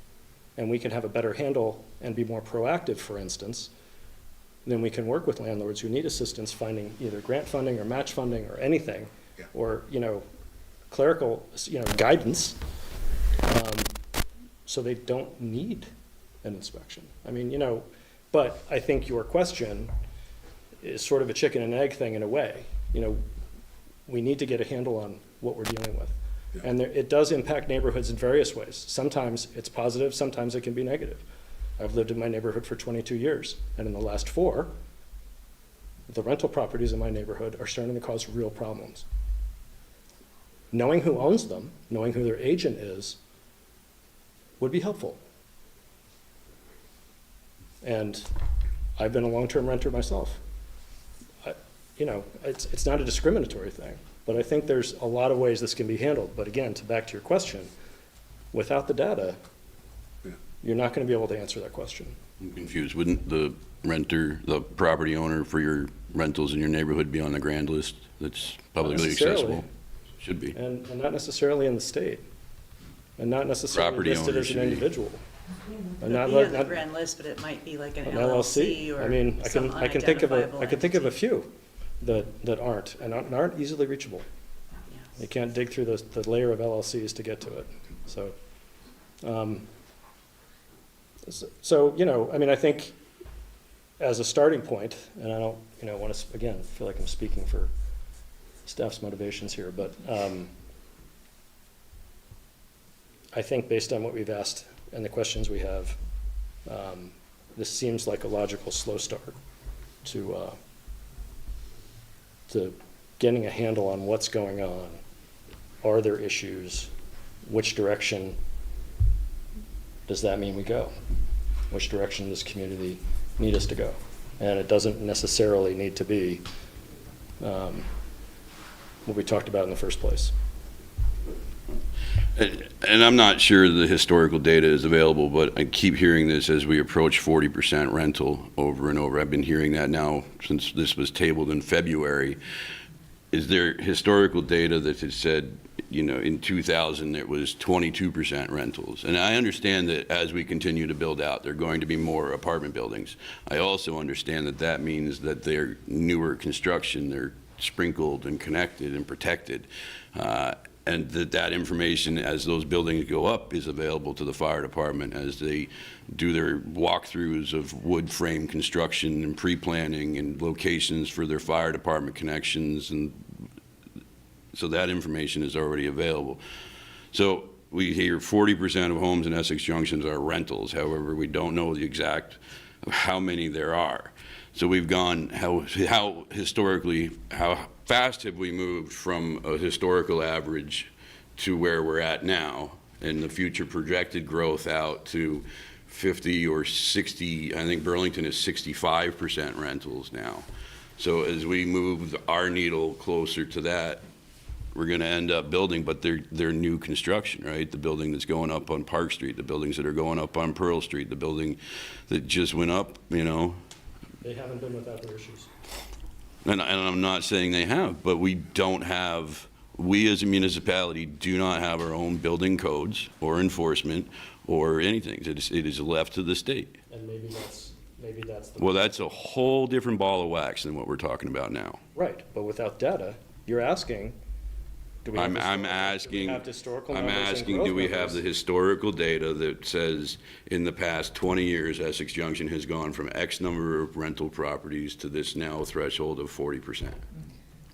and we can have a better handle and be more proactive, for instance, then we can work with landlords who need assistance finding either grant funding or match funding or anything, or, clerical, guidance, so they don't need an inspection. I mean, but I think your question is sort of a chicken and egg thing in a way. We need to get a handle on what we're dealing with. Yeah. And it does impact neighborhoods in various ways. Sometimes it's positive, sometimes it can be negative. I've lived in my neighborhood for 22 years, and in the last 4, the rental properties in my neighborhood are starting to cause real problems. Knowing who owns them, knowing who their agent is, would be helpful. And I've been a long-term renter myself. It's not a discriminatory thing, but I think there's a lot of ways this can be handled. But again, back to your question, without the data, you're not going to be able to answer that question. I'm confused. Wouldn't the renter, the property owner for your rentals in your neighborhood be on the grand list that's publicly accessible? Should be. And not necessarily in the state, and not necessarily Property listed owner as an should be. individual. And It'd not, be on the not grand list, but it might be like an an LLC or I mean, I some can think of unidentifiable I can think of a entity. few that aren't, and aren't easily reachable. You can't dig through the layer of LLCs to get to it. So, I mean, I think as a starting point, and I don't, want to, again, feel like I'm speaking for staff's motivations here, but I think based on what we've asked and the questions we have, this seems like a logical slow start to getting a handle on what's going on. Are there issues? Which direction does that mean we go? Which direction does community need us to go? And it doesn't necessarily need to be what we talked about in the first place. And I'm not sure the historical data is available, but I keep hearing this as we approach 40% rental over and over. I've been hearing that now since this was tabled in February. Is there historical data that has said, in 2000 it was 22% rentals? And I understand that as we continue to build out, there are going to be more apartment buildings. I also understand that that means that they're newer construction, they're sprinkled and connected and protected. And that information, as those buildings go up, is available to the fire department as they do their walkthroughs of wood frame construction and pre-planning and locations for their fire department connections. And so that information is already available. So we hear 40% of homes in Essex Junctions are rentals. However, we don't know the exact how many there are. So we've gone, how fast have we moved from a historical average to where we're at now, and the future projected growth out to 50 or 60, I think Burlington is 65% rentals now. So as we move our needle closer to that, we're going to end up building, but they're new construction, right? The building that's going up on Park Street, the buildings that are going up on Pearl Street, the building that just went up, They haven't been without their issues. And I'm not saying they have, but we as a municipality do not have our own building codes or enforcement or anything. It is left to the state. And maybe that's the. Well, that's a whole different ball of wax than what we're talking about now. Right, but without data, you're asking, do we have I'm asking, historical I'm numbers and asking, growth do we have numbers? the historical data that says in the past 20 years, Essex Junction has gone from X number of rental properties to this now threshold of 40%?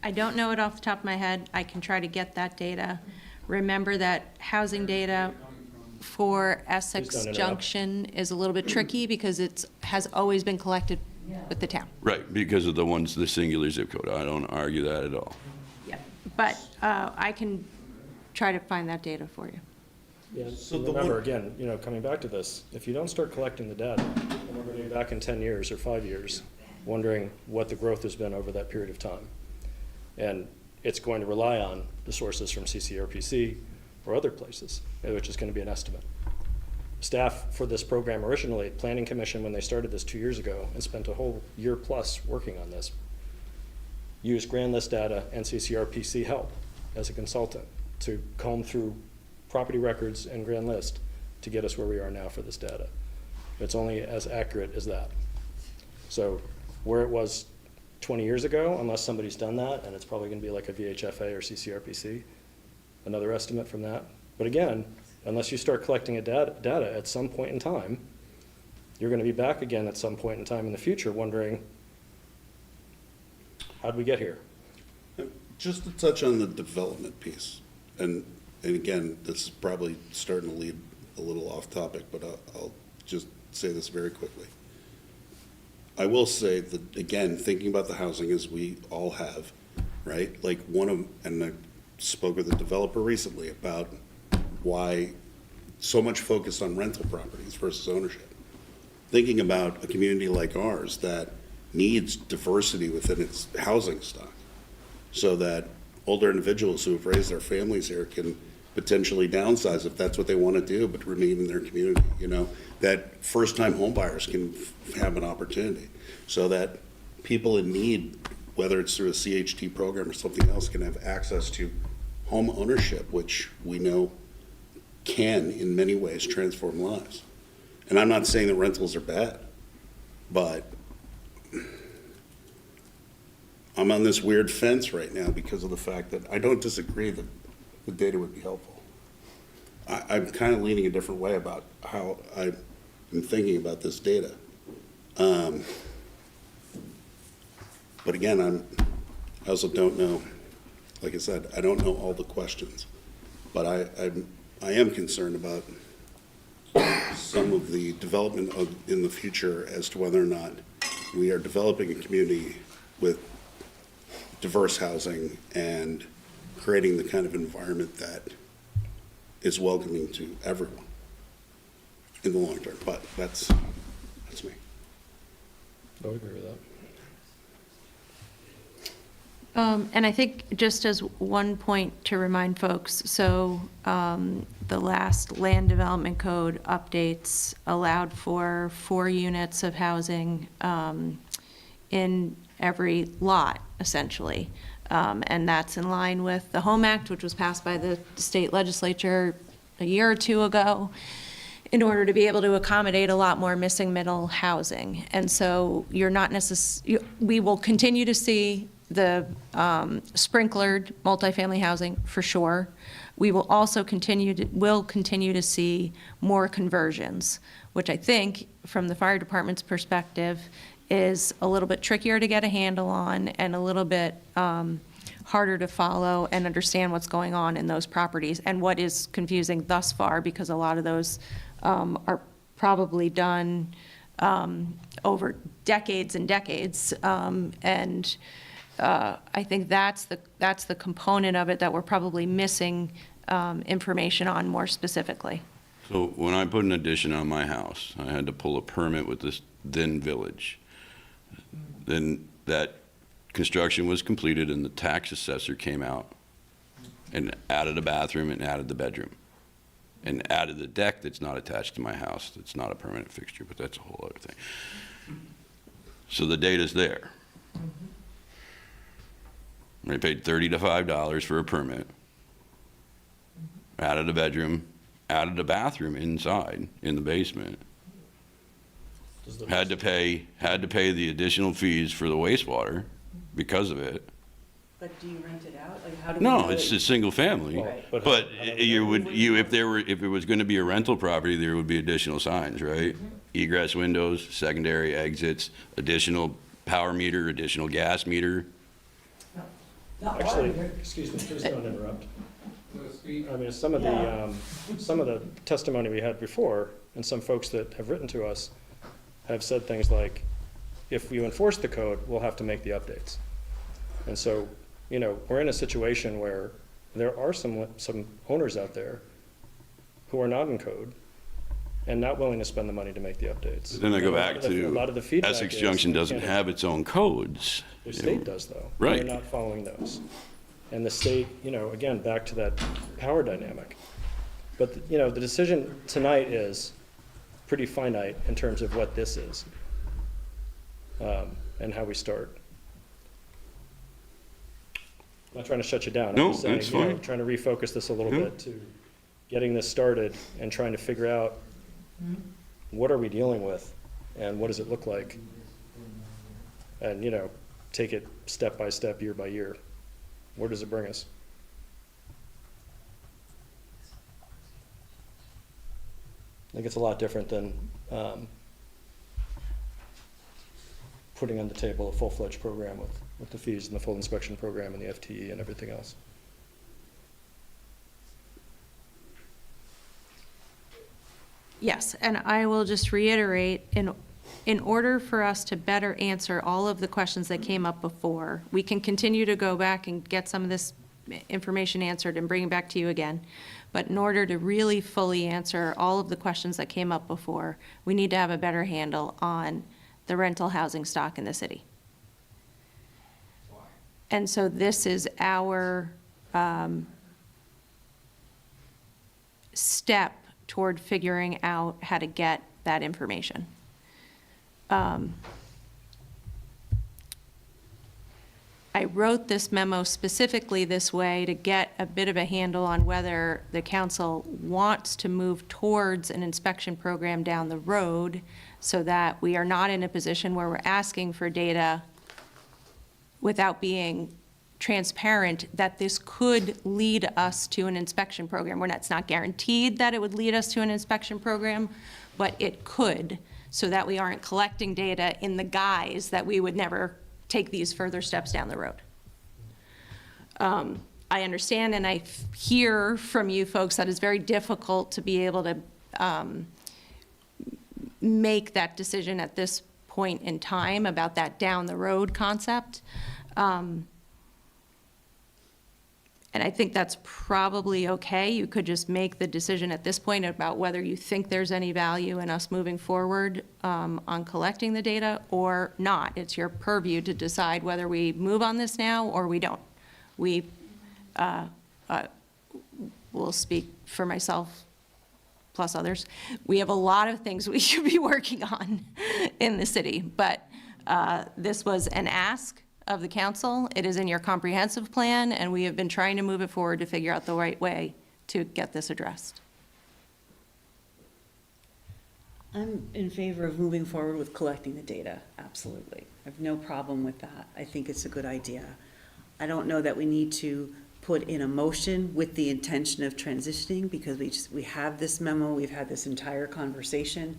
I don't know it off the top of my head. I can try to get that data. Remember that housing data for Essex Please don't interrupt. Junction is a little bit tricky because it has always been collected with the town. Right, because of the singular zip code. I don't argue that at all. But I can try to find that data for you. Yeah, so remember, again, coming back to this, if you don't start collecting the data, then we're going to be back in 10 years or 5 years, wondering what the growth has been over that period of time. And it's going to rely on the sources from CCRPC or other places, which is going to be an estimate. Staff for this program originally, Planning Commission, when they started this 2 years ago and spent a whole year plus working on this, used Grand List data and CCRPC help as a consultant to comb through property records and Grand List to get us where we are now for this data. It's only as accurate as that. So where it was 20 years ago, unless somebody's done that, and it's probably going to be like a VHFA or CCRPC, another estimate from that. But again, unless you start collecting data at some point in time, you're going to be back again at some point in time in the future wondering, how'd we get here? Just to touch on the development piece, and again, this is probably starting to lead a little off topic, but I'll just say this very quickly. I will say that, again, thinking about the housing as we all have, right? And I spoke with a developer recently about why so much focused on rental properties versus ownership. Thinking about a community like ours that needs diversity within its housing stock, so that older individuals who have raised their families here can potentially downsize if that's what they want to do, but remain in their community, you know, that first-time homebuyers can have an opportunity, so that people in need, whether it's through a CHT program or something else, can have access to home ownership, which we know can, in many ways, transform lives. And I'm not saying that rentals are bad, but I'm on this weird fence right now because of the fact that I don't disagree that the data would be helpful. I'm kind of leaning a different way about how I'm thinking about this data. But again, I also don't know, like I said, I don't know all the questions, but I am concerned about some of the development in the future as to whether or not we are developing a community with diverse housing and creating the kind of environment that is welcoming to everyone in the long term. But that's me. I would agree with that. And I think just as one point to remind folks, so the last land development code updates allowed for 4 units of housing in every lot, essentially. And that's in line with the Home Act, which was passed by the state legislature a year or two ago, in order to be able to accommodate a lot more missing middle housing. And so you're not we will continue to see the sprinklered multifamily housing for sure. We will also continue to see more conversions, which I think, from the fire department's perspective, is a little bit trickier to get a handle on and a little bit harder to follow and understand what's going on in those properties, and what is confusing thus far, because a lot of those are probably done over decades and decades, and I think that's the component of it that we're probably missing information on more specifically. So when I put an addition on my house, I had to pull a permit with this then village. Then that construction was completed and the tax assessor came out and added a bathroom and added the bedroom and added the deck that's not attached to my house. That's not a permanent fixture, but that's a whole other thing. So the data's there. I paid $30 to $5 for a permit, added a bedroom, added a bathroom inside in the basement. Had to pay the additional fees for the wastewater because of it. But do you rent it out? Like, how do we No, know it's that a single family. Right. But if it was going to be a rental property, there would be additional signs, right? Egress windows, secondary exits, additional power meter, additional gas meter. Actually, excuse me, please don't interrupt. I mean, some of the testimony we had before, and some folks that have written to us have said things like, if you enforce the code, we'll have to make the updates. And so, you know, we're in a situation where there are some owners out there who are not in code and not willing to spend the money to make the updates. Then I go back to a lot of the feedback Essex is Junction we doesn't can't- have its own codes. The state does, though. Right. They're not following those. And the state, you know, again, back to that power dynamic. But, you know, the decision tonight is pretty finite in terms of what this is and how we start. I'm not trying to shut you down. No, I'm just saying, that's you know, fine. trying to refocus this a little Yeah. bit to getting this started and trying to figure out what are we dealing with and what does it look like? And, you know, take it step by step, year by year. Where does it bring us? I think it's a lot different than putting on the table a full-fledged program with the fees and the full inspection program and the FTE and everything else. Yes, and I will just reiterate, in order for us to better answer all of the questions that came up before, we can continue to go back and get some of this information answered and bring it back to you again. But in order to really fully answer all of the questions that came up before, we need to have a better handle on the rental housing stock in the city. And so this is our step toward figuring out how to get that information. I wrote this memo specifically this way to get a bit of a handle on whether the council wants to move towards an inspection program down the road so that we are not in a position where we're asking for data without being transparent that this could lead us to an inspection program. It's not guaranteed that it would lead us to an inspection program, but it could, so that we aren't collecting data in the guise that we would never take these further steps down the road. I understand and I hear from you folks that it's very difficult to be able to make that decision at this point in time about that down the road concept. And I think that's probably okay. You could just make the decision at this point about whether you think there's any value in us moving forward on collecting the data or not. It's your purview to decide whether we move on this now or we don't. We will speak for myself plus others. We have a lot of things we should be working on in the city, but this was an ask of the council. It is in your comprehensive plan, and we have been trying to move it forward to figure out the right way to get this addressed. I'm in favor of moving forward with collecting the data, absolutely. I have no problem with that. I think it's a good idea. I don't know that we need to put in a motion with the intention of transitioning, because we have this memo, we've had this entire conversation.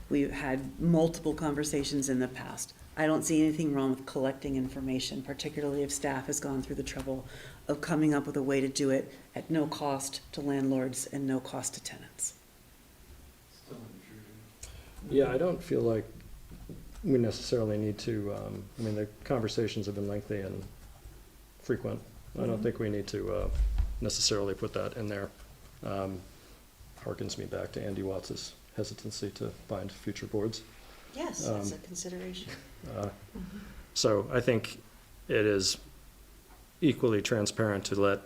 We've had multiple conversations in the past. I don't see anything wrong with collecting information, particularly if staff has gone through the trouble of coming up with a way to do it at no cost to landlords and no cost to tenants. Yeah, I don't feel like we necessarily need to, I mean, the conversations have been lengthy and frequent. I don't think we need to necessarily put that in there. Harkens me back to Andy Watts's hesitancy to find future boards. Yes, that's a consideration. So I think it is equally transparent to let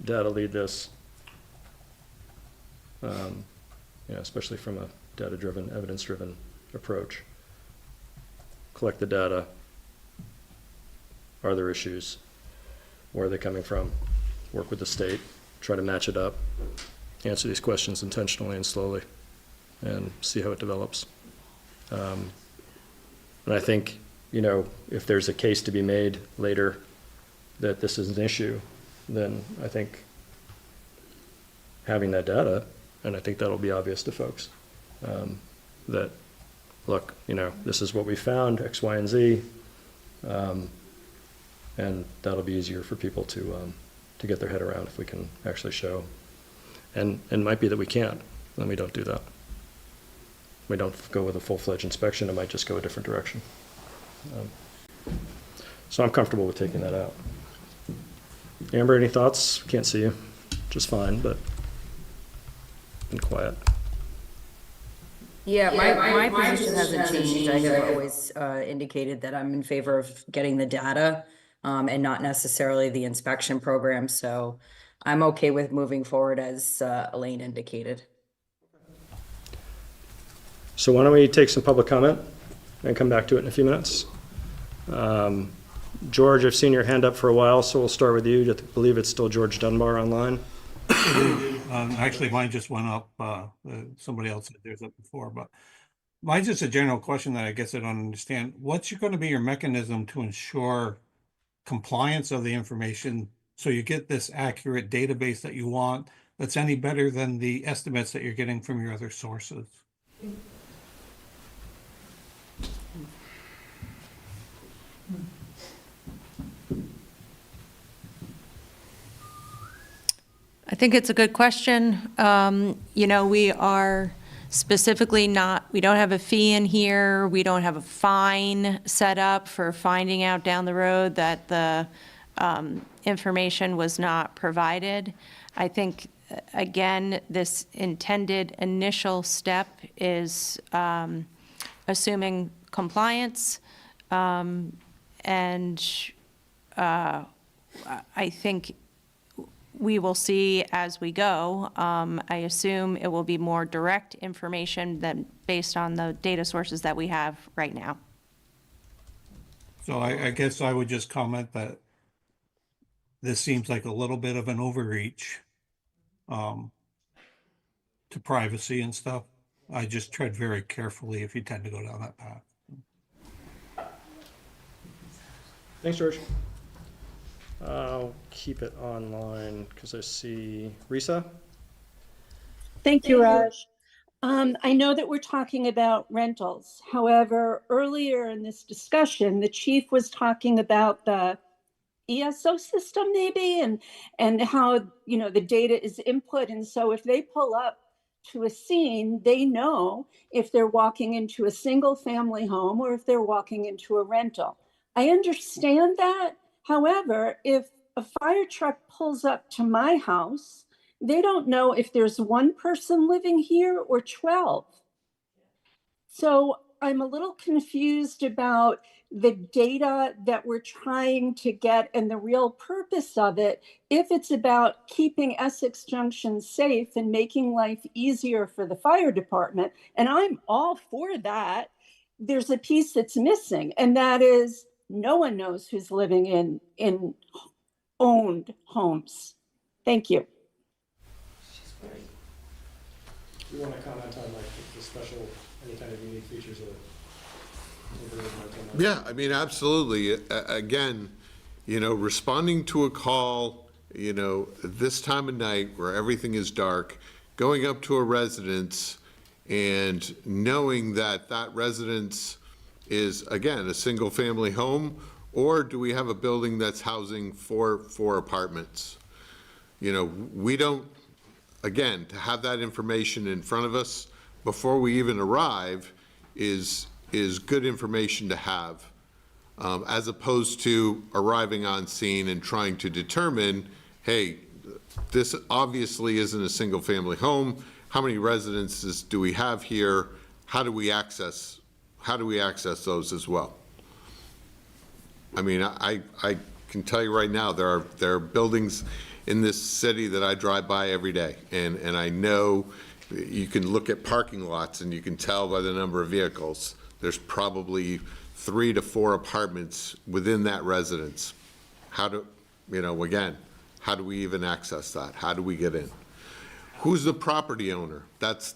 data lead this, especially from a data-driven, evidence-driven approach. Collect the data. Are there issues? Where are they coming from? Work with the state, try to match it up, answer these questions intentionally and slowly, and see how it develops. And I think, if there's a case to be made later that this is an issue, then I think having that data, and I think that'll be obvious to folks, that, look, this is what we found, X, Y, and Z, and that'll be easier for people to get their head around if we can actually show. And it might be that we can't, then we don't do that. We don't go with a full-fledged inspection, it might just go a different direction. So I'm comfortable with taking that out. Amber, any thoughts? Can't see you, just fine, but been quiet. Yeah, my position hasn't changed. I have always indicated that I'm in favor of getting the data and not necessarily the inspection program. So I'm okay with moving forward as Elaine indicated. So why don't we take some public comment and come back to it in a few minutes. George, I've seen your hand up for a while, so we'll start with you. I believe it's still George Dunbar online. Actually, mine just went up. Somebody else said theirs up before, but mine's just a general question that I guess I don't understand. What's going to be your mechanism to ensure compliance of the information so you get this accurate database that you want that's any better than the estimates that you're getting from your other sources? I think it's a good question. We are specifically we don't have a fee in here. We don't have a fine set up for finding out down the road that the information was not provided. I think, again, this intended initial step is assuming compliance, and I think we will see as we go. I assume it will be more direct information than based on the data sources that we have right now. So I guess I would just comment that this seems like a little bit of an overreach to privacy and stuff. I just tread very carefully if you tend to go down that path. Thanks, George. I'll keep it online because I see Risa. Thank you, Raj. I know that we're talking about rentals. However, earlier in this discussion, the chief was talking about the ESO system maybe, and how, you know, the data is input. And so if they pull up to a scene, they know if they're walking into a single family home or if they're walking into a rental. I understand that. However, if a fire truck pulls up to my house, they don't know if there's one person living here or 12. So I'm a little confused about the data that we're trying to get and the real purpose of it, if it's about keeping Essex Junction safe and making life easier for the fire department. And I'm all for that. There's a piece that's missing, and that is no one knows who's living in owned homes. Thank you. Do you want to comment on like the special, any kind of unique features of it? Yeah, I mean, absolutely. Again, you know, responding to a call, you know, this time of night where everything is dark, going up to a residence and knowing that that residence is, again, a single family home, or do we have a building that's housing four apartments? You know, we don't, again, to have that information in front of us before we even arrive is good information to have, as opposed to arriving on scene and trying to determine, hey, this obviously isn't a single family home. How many residences do we have here? How do we access those as well? I mean, I can tell you right now, there are buildings in this city that I drive by every day, and I know you can look at parking lots and you can tell by the number of vehicles. There's probably 3 to 4 apartments within that residence. How do, you know, again, how do we even access that? How do we get in? Who's the property owner? That's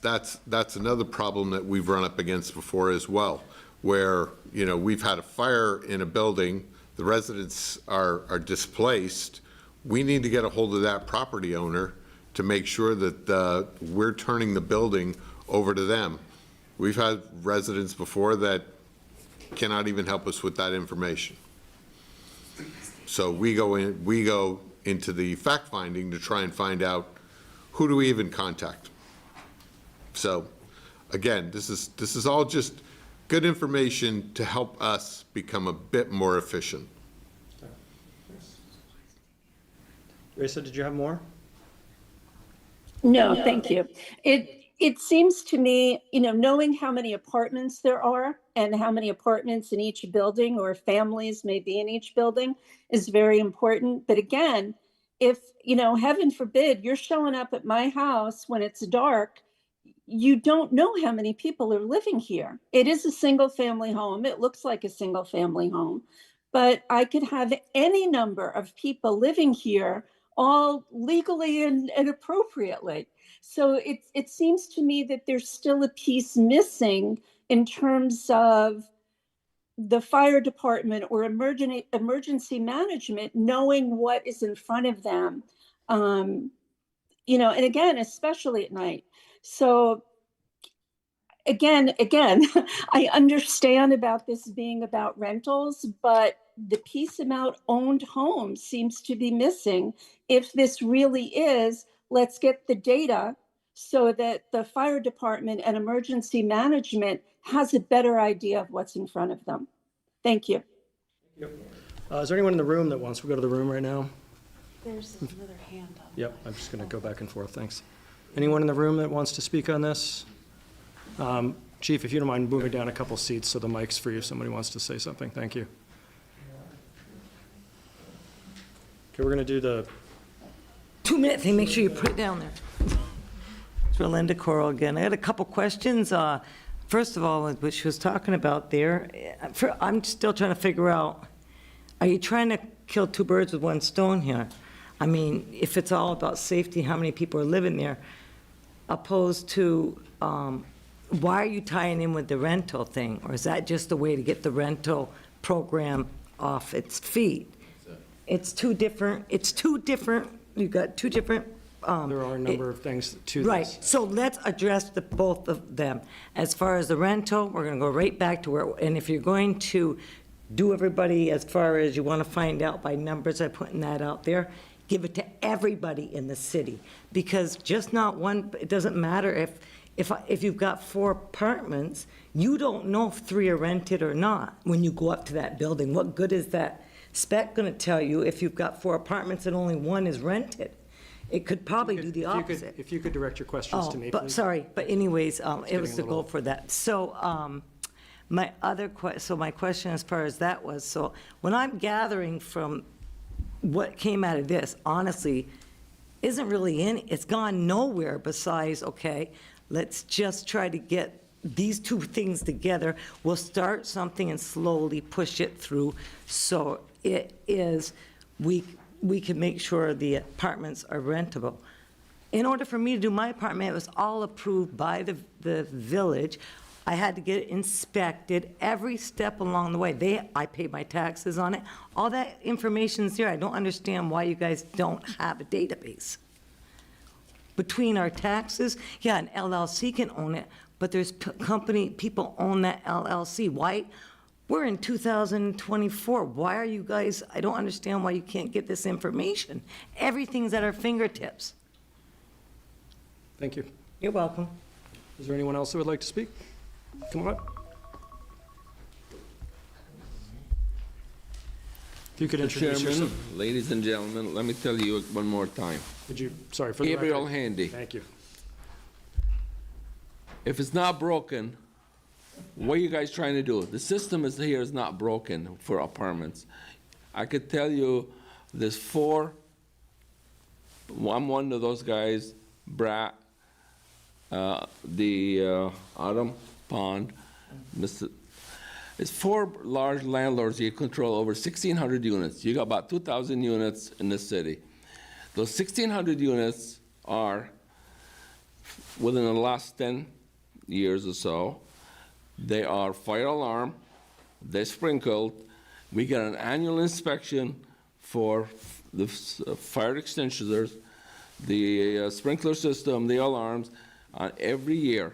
another problem that we've run up against before as well, where, you know, we've had a fire in a building, the residents are displaced. We need to get a hold of that property owner to make sure that we're turning the building over to them. We've had residents before that cannot even help us with that information. So we go into the fact finding to try and find out who do we even contact. So again, this is all just good information to help us become a bit more efficient. Risa, did you have more? No, thank you. It seems to me, you know, knowing how many apartments there are and how many apartments in each building or families may be in each building is very important. But again, if, you know, heaven forbid, you're showing up at my house when it's dark, you don't know how many people are living here. It is a single family home. It looks like a single family home, but I could have any number of people living here, all legally and appropriately. So it seems to me that there's still a piece missing in terms of the fire department or emergency management knowing what is in front of them, you know, and again, especially at night. So again, I understand about this being about rentals, but the piece about owned homes seems to be missing. If this really is, let's get the data so that the fire department and emergency management has a better idea of what's in front of them. Thank you. Is there anyone in the room that wants to go to the room right now? There's another hand up. Yep, I'm just going to go back and forth, thanks. Anyone in the room that wants to speak on this? Chief, if you don't mind moving down a couple seats so the mic's for you if somebody wants to say something, thank you. Okay, we're going to do the 2-minute thing, make sure you put it down there. It's Linda Coral again. I had a couple questions. First of all, what she was talking about there, I'm still trying to figure out, are you trying to kill two birds with one stone here? I mean, if it's all about safety, how many people are living there, opposed to, why are you tying in with the rental thing? Or is that just a way to get the rental program off its feet? It's two different, you've got two different. There are a number of things to this. Right, so let's address both of them. As far as the rental, we're gonna go right back to where, and if you're going to do everybody as far as you wanna find out by numbers, I'm putting that out there, give it to everybody in the city. Because just not one, it doesn't matter if you've got 4 apartments, you don't know if 3 are rented or not when you go up to that building. What good is that spec gonna tell you if you've got 4 apartments and only 1 is rented? It could probably do the opposite. If you could direct your questions to me, please. But, sorry, but anyways, it was getting a to little- go for that. So, my question as far as that was, so when I'm gathering from what came out of this, honestly, isn't really it's gone nowhere besides, okay, let's just try to get these 2 things together. We'll start something and slowly push it through. So it is, we can make sure the apartments are rentable. In order for me to do my apartment, it was all approved by the village. I had to get it inspected every step along the way. I paid my taxes on it. All that information's there. I don't understand why you guys don't have a database. Between our taxes, yeah, an LLC can own it, but there's people own that LLC. Why? We're in 2024. Why are you guys, I don't understand why you can't get this information. Everything's at our fingertips. Thank you. You're welcome. Is there anyone else who would like to speak? Come on up. If you could introduce yourself. Chairman, ladies and gentlemen, let me tell you one more time. Sorry, for the Gabriel record. Handy. Thank you. If it's not broken, what are you guys trying to do? The system here is not broken for apartments. I could tell you there's 4, I'm one of those guys, Brat, Autumn Pond, it's 4 large landlords. You control over 1,600 units. You got about 2,000 units in the city. Those 1,600 units are, within the last 10 years or so, they are fire alarm, they're sprinkled. We get an annual inspection for the fire extinguishers, the sprinkler system, the alarms, every year.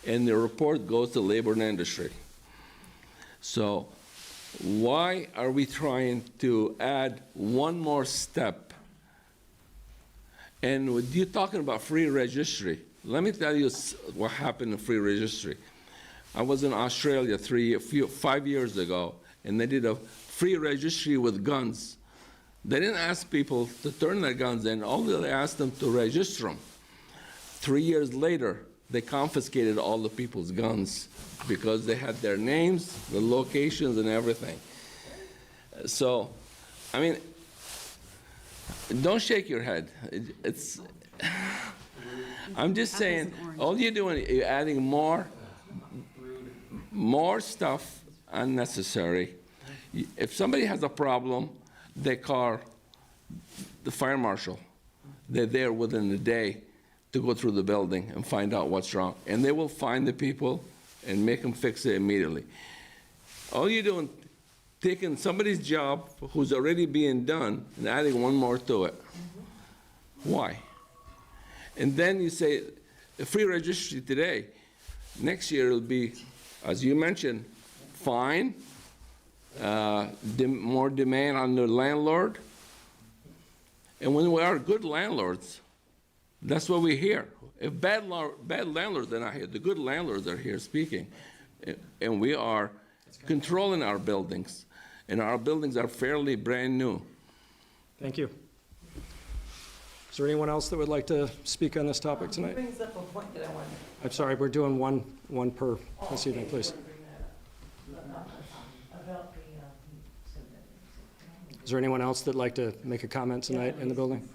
And the report goes to labor and industry. So why are we trying to add one more step? And with you talking about free registry, let me tell you what happened in free registry. I was in Australia 5 years ago, and they did a free registry with guns. They didn't ask people to turn their guns in, only they asked them to register them. 3 years later, they confiscated all the people's guns because they had their names, the locations, and everything. So, I mean, don't shake your head. I'm just saying, all you're doing, you're adding more stuff unnecessary. If somebody has a problem, they call the fire marshal. They're there within the day to go through the building and find out what's wrong. And they will find the people and make them fix it immediately. All you're doing, taking somebody's job who's already being done and adding one more to it. Why? And then you say, a free registry today, next year it'll be, as you mentioned, fine, more demand on the landlord. And when we are good landlords, that's what we hear. If bad landlords are not here, the good landlords are here speaking. And we are controlling our buildings. And our buildings are fairly brand new. Thank you. Is there anyone else that would like to speak on this topic tonight? Brings up a point that I want. I'm sorry, we're doing one per this evening, please. Is there anyone else that'd like to make a comment tonight in the building?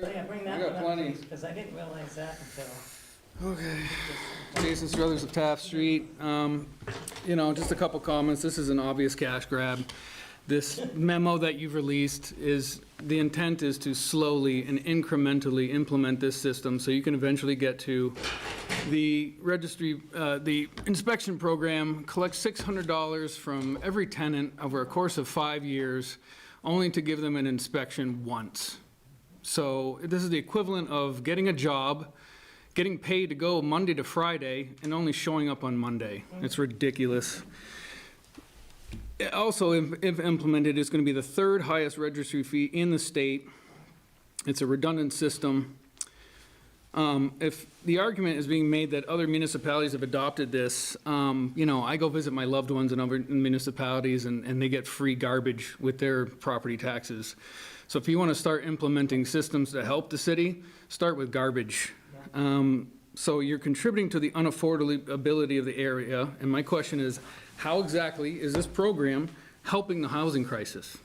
Yeah, bring that one up, because I didn't realize that until. Okay. Jason Struthers of Taft Street. Just a couple comments. This is an obvious cash grab. This memo that you've released the intent is to slowly and incrementally implement this system so you can eventually get to the registry, the inspection program, collect $600 from every tenant over a course of 5 years, only to give them an inspection once. So this is the equivalent of getting a job, getting paid to go Monday to Friday, and only showing up on Monday. It's ridiculous. Also, if implemented, it's going to be the third highest registry fee in the state. It's a redundant system. If the argument is being made that other municipalities have adopted this, I go visit my loved ones in other municipalities and they get free garbage with their property taxes. So if you want to start implementing systems to help the city, start with garbage. So you're contributing to the unaffordability of the area. And my question is, how exactly is this program helping the housing crisis?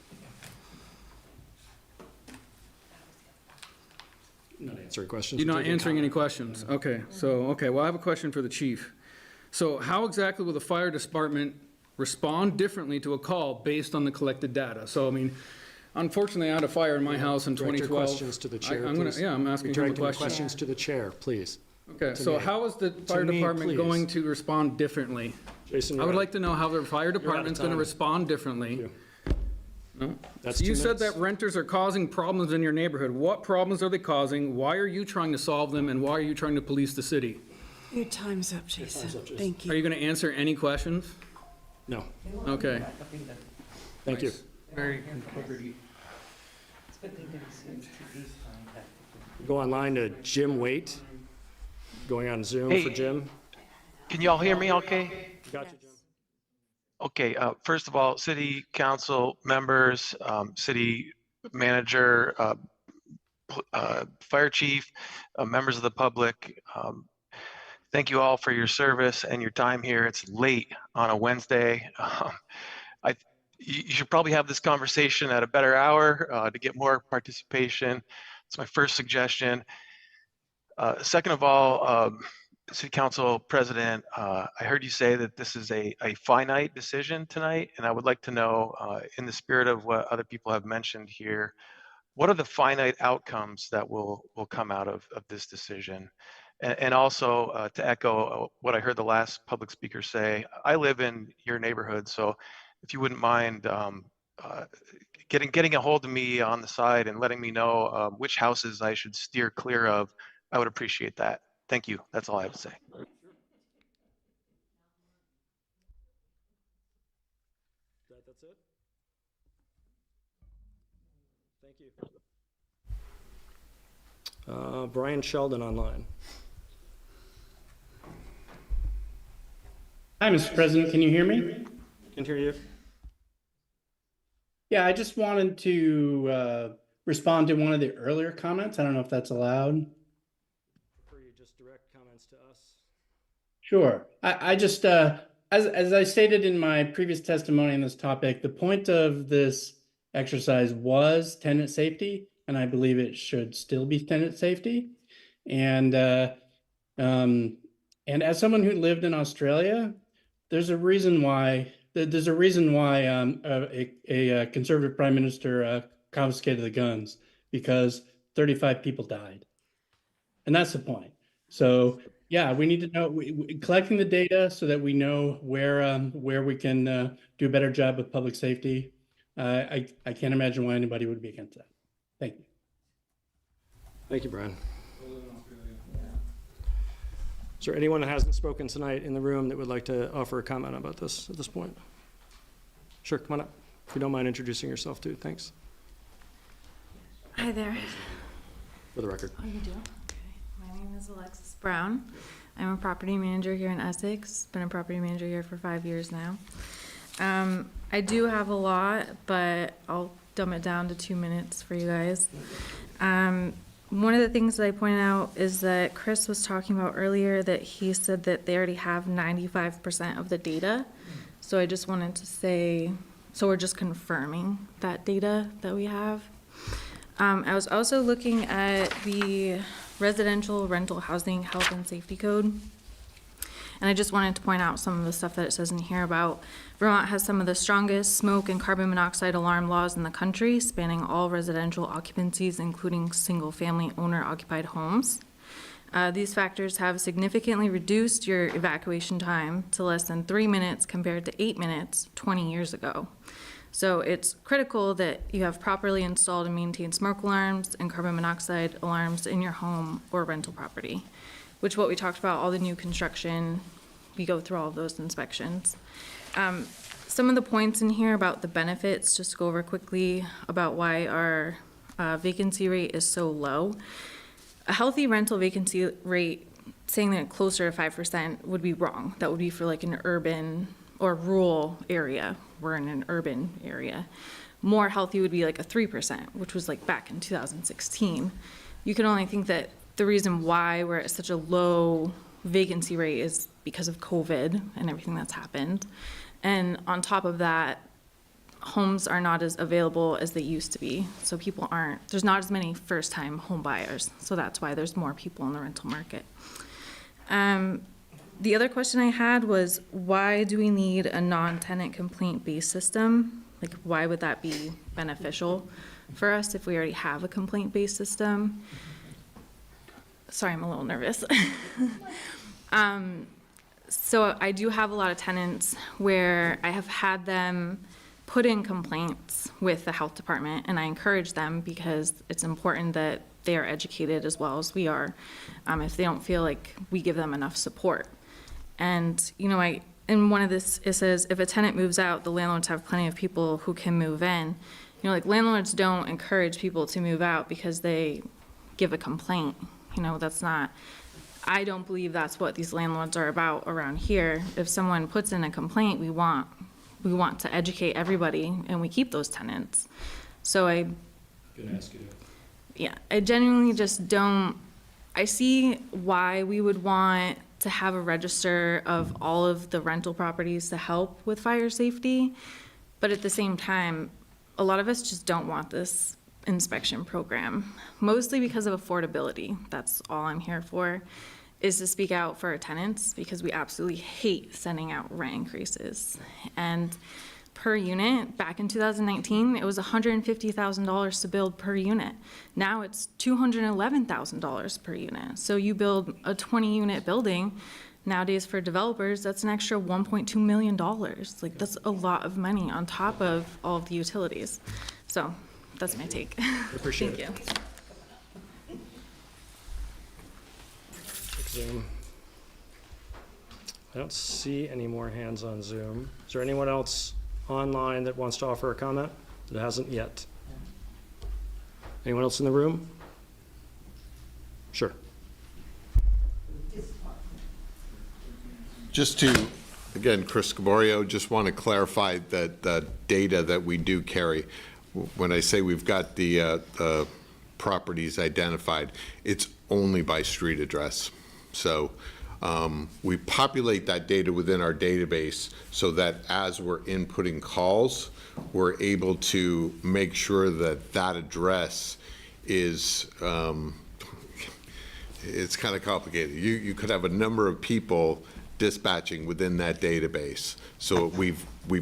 Not answering questions. You're not answering any questions? Okay, well, I have a question for the chief. So how exactly will the fire department respond differently to a call based on the collected data? So, unfortunately, I had a fire in my house in 2012. Direct your questions to the chair, please. I'm asking him a question. Questions to the chair, please. Okay, so how is the fire department going to respond differently? Jason, I would like to know how the fire department's going to respond differently. No? That's You 2 said minutes. that renters are causing problems in your neighborhood. What problems are they causing? Why are you trying to solve them, and why are you trying to police the city? Your time's up, Jason. Thank you. Are you going to answer any questions? No. Okay. Thank you. Very Go online to Jim Waite. Going on Zoom Hey. for Jim. Can you all hear me okay? Gotcha, Jim. Okay, first of all, city council members, city manager, fire chief, members of the public, thank you all for your service and your time here. It's late on a Wednesday. You should probably have this conversation at a better hour to get more participation. It's my first suggestion. Second of all, City Council President, I heard you say that this is a finite decision tonight, and I would like to know, in the spirit of what other people have mentioned here, what are the finite outcomes that will come out of this decision? And also, to echo what I heard the last public speaker say, I live in your neighborhood, so if you wouldn't mind getting a hold of me on the side and letting me know which houses I should steer clear of, I would appreciate that. Thank you. That's all I have to say. That's it? Thank you. Brian Sheldon online. Hi, Mr. President. Can you hear me? Can hear you. Yeah, I just wanted to respond to one of the earlier comments. I don't know if that's allowed. Prefer you just direct comments to us. Sure. I just, as I stated in my previous testimony on this topic, the point of this exercise was tenant safety, and I believe it should still be tenant safety. And as someone who lived in Australia, there's a reason why a conservative prime minister confiscated the guns, because 35 people died, and that's the point. So yeah, we need to know, collecting the data so that we know where we can do a better job of public safety. I can't imagine why anybody would be against that. Thank you. Thank you, Brian. Is there anyone that hasn't spoken tonight in the room that would like to offer a comment about this at this point? Sure, come on up. If you don't mind introducing yourself too, thanks. Hi there. For the record. Oh, you do? Okay. My name is Alexis Brown. I'm a property manager here in Essex. Been a property manager here for 5 years now. I do have a lot, but I'll dumb it down to 2 minutes for you guys. one of the things that I pointed out is that Chris was talking about earlier that he said that they already have 95% of the data. So I just wanted to say, so we're just confirming that data that we have. I was also looking at the residential rental housing health and safety code. And I just wanted to point out some of the stuff that it says in here about Vermont has some of the strongest smoke and carbon monoxide alarm laws in the country, spanning all residential occupancies, including single-family owner-occupied homes. These factors have significantly reduced your evacuation time to less than 3 minutes compared to 8 minutes 20 years ago. So it's critical that you have properly installed and maintained smoke alarms and carbon monoxide alarms in your home or rental property, which what we talked about, all the new construction, we go through all of those inspections. Some of the points in here about the benefits, just to go over quickly about why our vacancy rate is so low. A healthy rental vacancy rate, saying that closer to 5% would be wrong. That would be for like an urban or rural area. We're in an urban area. More healthy would be like a 3%, which was like back in 2016. You can only think that the reason why we're at such a low vacancy rate is because of COVID and everything that's happened. And on top of that, homes are not as available as they used to be. So there's not as many first-time home buyers. So that's why there's more people in the rental market. The other question I had was, why do we need a non-tenant complaint-based system? Like, why would that be beneficial for us if we already have a complaint-based system? Sorry, I'm a little nervous. So I do have a lot of tenants where I have had them put in complaints with the health department, and I encourage them because it's important that they are educated as well as we are, if they don't feel like we give them enough support. And, you know, in one of this, it says, if a tenant moves out, the landlords have plenty of people who can move in. You know, like landlords don't encourage people to move out because they give a complaint. You know, I don't believe that's what these landlords are about around here. If someone puts in a complaint, we want to educate everybody and we keep those tenants. So I genuinely just don't, I see why we would want to have a register of all of the rental properties to help with fire safety. But at the same time, a lot of us just don't want this inspection program, mostly because of affordability. That's all I'm here for, is to speak out for our tenants because we absolutely hate sending out rent increases. And per unit, back in 2019, it was $150,000 to build per unit. Now it's $211,000 per unit. So you build a 20-unit building, nowadays for developers, that's an extra $1.2 million. Like, that's a lot of money on top of all of the utilities. So that's my take. Appreciate Thank it. Zoom. I don't see any more hands on Zoom. Is there anyone else online that wants to offer a comment that hasn't yet? Anyone else in the room? Sure. Just to, again, Chris Gaborio, just want to clarify that the data that we do carry. When I say we've got the properties identified, it's only by street address. So we populate that data within our database so that as we're inputting calls, we're able to make sure that that address is, it's kind of complicated. You could have a number of people dispatching within that database. So we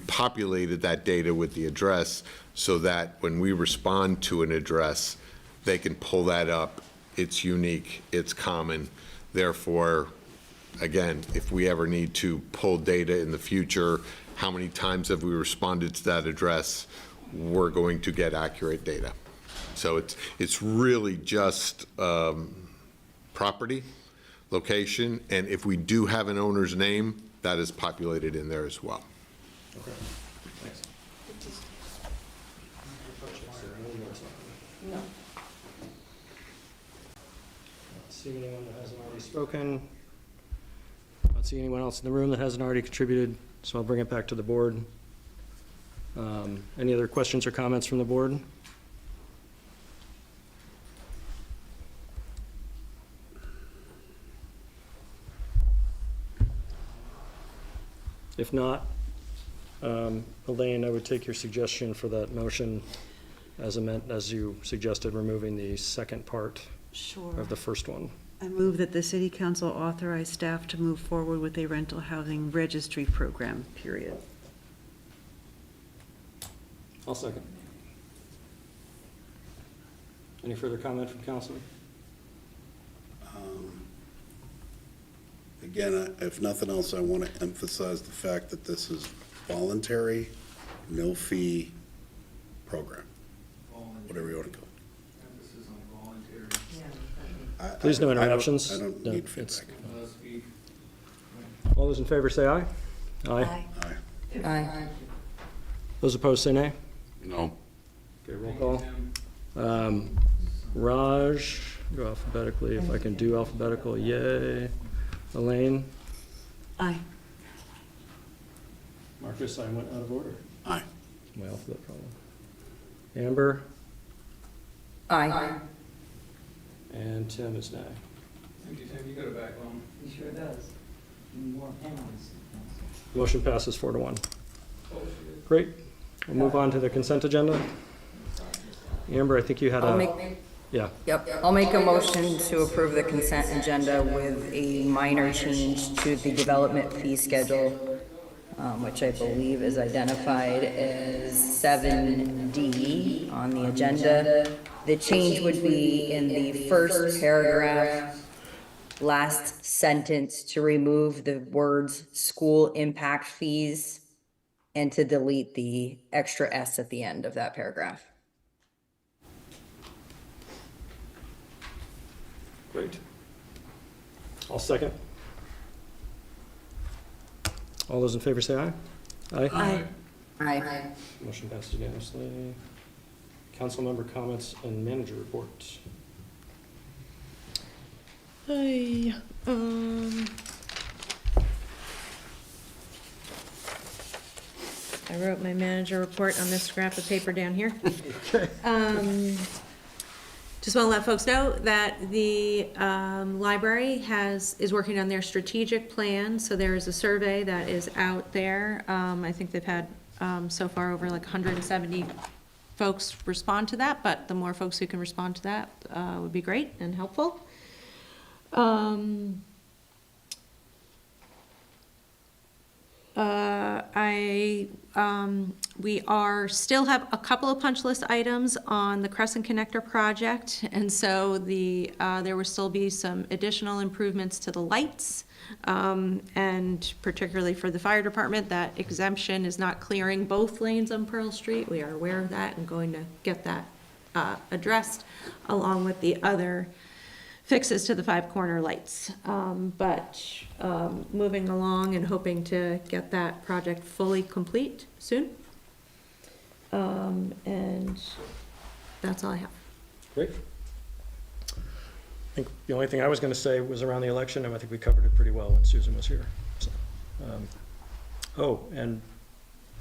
populated that data with the address so that when we respond to an address, they can pull that up. It's unique, it's common. Therefore, again, if we ever need to pull data in the future, how many times have we responded to that address, we're going to get accurate data. So it's really just property, location, and if we do have an owner's name, that is populated in there as well. Okay, thanks. No. Not seeing anyone that hasn't already spoken. Not seeing anyone else in the room that hasn't already contributed, so I'll bring it back to the board. Any other questions or comments from the board? If not, Elaine, I would take your suggestion for that motion as you suggested, removing the second part Sure. of the first one. I move that the city council authorize staff to move forward with a rental housing registry program, period. I'll second. Any further comment from council? Again, if nothing else, I want to emphasize the fact that this is voluntary, no fee program, whatever you want to call it. Please, no interruptions. I don't No, need it's- feedback. All those in favor say aye. Aye. Aye. Those opposed say nay. No. Okay, roll call. Raj, go alphabetically, if I can do alphabetical, yay. Elaine? Aye. Marcus, I went out of order. Aye. My alphabet problem. Amber? Aye. And Tim is nay. Thank you, Tim. You got it back home. He sure does. More penalties. Motion passes 4-1. Great. We'll move on to the consent agenda. Amber, I think you had yeah. Yep, I'll make a motion to approve the consent agenda with a minor change to the development fee schedule, which I believe is identified as 7D on the agenda. The change would be in the first paragraph, last sentence, to remove the words school impact fees and to delete the extra S at the end of that paragraph. Great. I'll second. All those in favor say aye. Aye. Aye. Motion passed unanimously. Council member comments and manager report. I wrote my manager report on this scrap of paper down here. Just want to let folks know that the library is working on their strategic plan. So there is a survey that is out there. I think they've had so far over like 170 folks respond to that, but the more folks who can respond to that would be great and helpful. We still have a couple of punch list items on the Crescent Connector project, and so there will still be some additional improvements to the lights, and particularly for the fire department, that exemption is not clearing both lanes on Pearl Street. We are aware of that and going to get that addressed, along with the other fixes to the five corner lights. But moving along and hoping to get that project fully complete soon. And that's all I have. Great. I think the only thing I was going to say was around the election, and I think we covered it pretty well when Susan was here. So, oh, and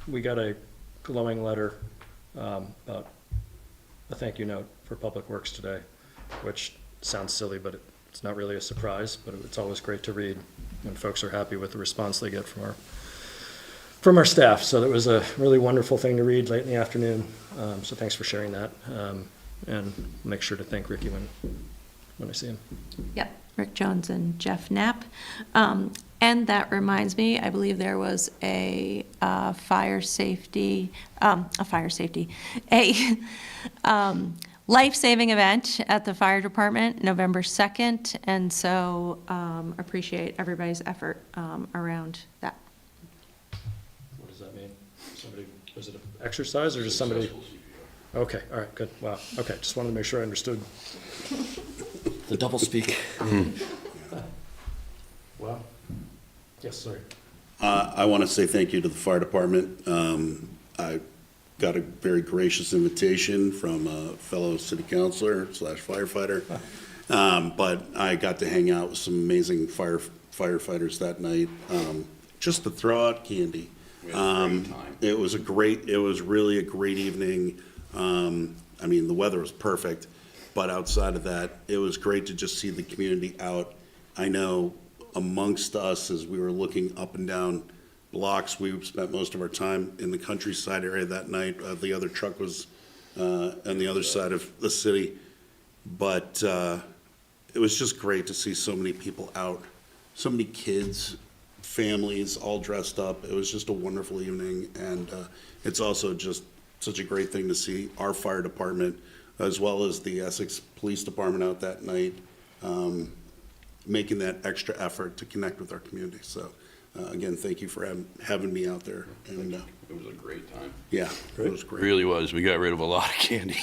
we got a glowing letter about a thank you note for Public Works today, which sounds silly, but it's not really a surprise, but it's always great to read when folks are happy with the response they get from our staff. So that was a really wonderful thing to read late in the afternoon. So thanks for sharing that. And make sure to thank Ricky when I see him. Yep, Rick Jones and Jeff Knapp. And that reminds me, I believe there was a life-saving event at the fire department November 2nd, and so appreciate everybody's effort around that. What does that mean? Was it an exercise or just somebody? Okay, all right, good, wow, okay, just wanted to make sure I understood. The double speak. Wow. Yes, sorry. I want to say thank you to the fire department. I got a very gracious invitation from a fellow city councilor / firefighter. But I got to hang out with some amazing firefighters that night, just to throw out candy. It was really a great evening. I mean, the weather was perfect, but outside of that, it was great to just see the community out. I know amongst us, as we were looking up and down blocks. We spent most of our time in the countryside area that night. The other truck was on the other side of the city. But it was just great to see so many people out, so many kids, families, all dressed up. It was just a wonderful evening, and it's also just such a great thing to see our fire department, as well as the Essex Police Department out that night, making that extra effort to connect with our community. So, again, thank you for having me out there. And It was a great time. yeah, it was great. Really was. We got rid of a lot of candy.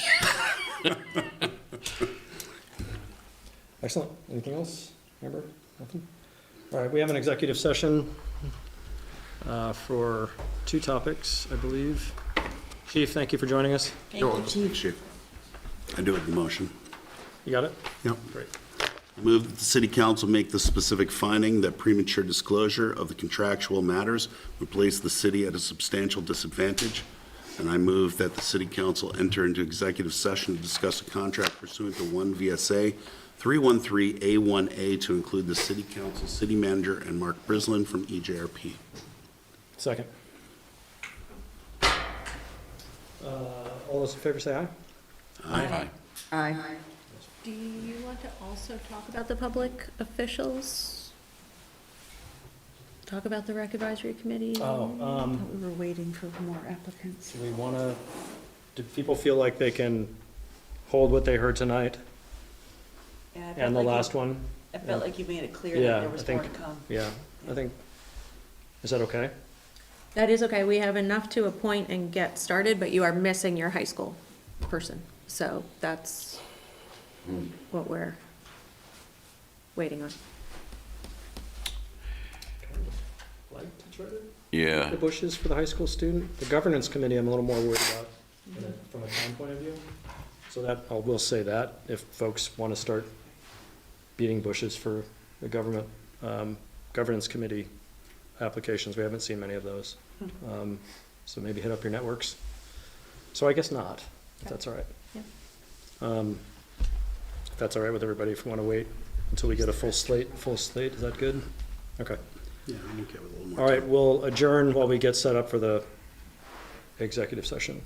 Excellent. Anything else? Remember? Nothing? All right, we have an executive session for 2 topics, I believe. Chief, thank you for joining us. You're welcome, Chief. I do have the motion. You got it? Yep. Great. Move that the city council make the specific finding that premature disclosure of the contractual matters would place the city at a substantial disadvantage. And I move that the city council enter into executive session to discuss a contract pursuant to 1 VSA 313A1A to include the city council, city manager, and Mark Brislin from EJRP. Second. All those in favor say aye. Aye. Aye. Do you want to also talk about the public officials? Talk about the rec advisory committee? Oh, We were waiting for more applicants. do we want to, do people feel like they can hold what they heard tonight Yeah, I felt and the like last one? I felt like you made it clear Yeah, that there was I more think- to come. Yeah, I think, is that okay? That is okay. We have enough to appoint and get started, but you are missing your high school person. So that's what we're waiting on. Like to try to Yeah. the bushes for the high school student? The governance committee, I'm a little more worried about from a time point of view. So that, I will say that, if folks want to start beating bushes for the governance committee applications, we haven't seen many of those. So maybe hit up your networks. So I guess not, if that's all right. If that's all right with everybody, if we want to wait until we get a full slate, is that good? Okay. Yeah, I'm okay with a little more. All right, we'll adjourn while we get set up for the executive session.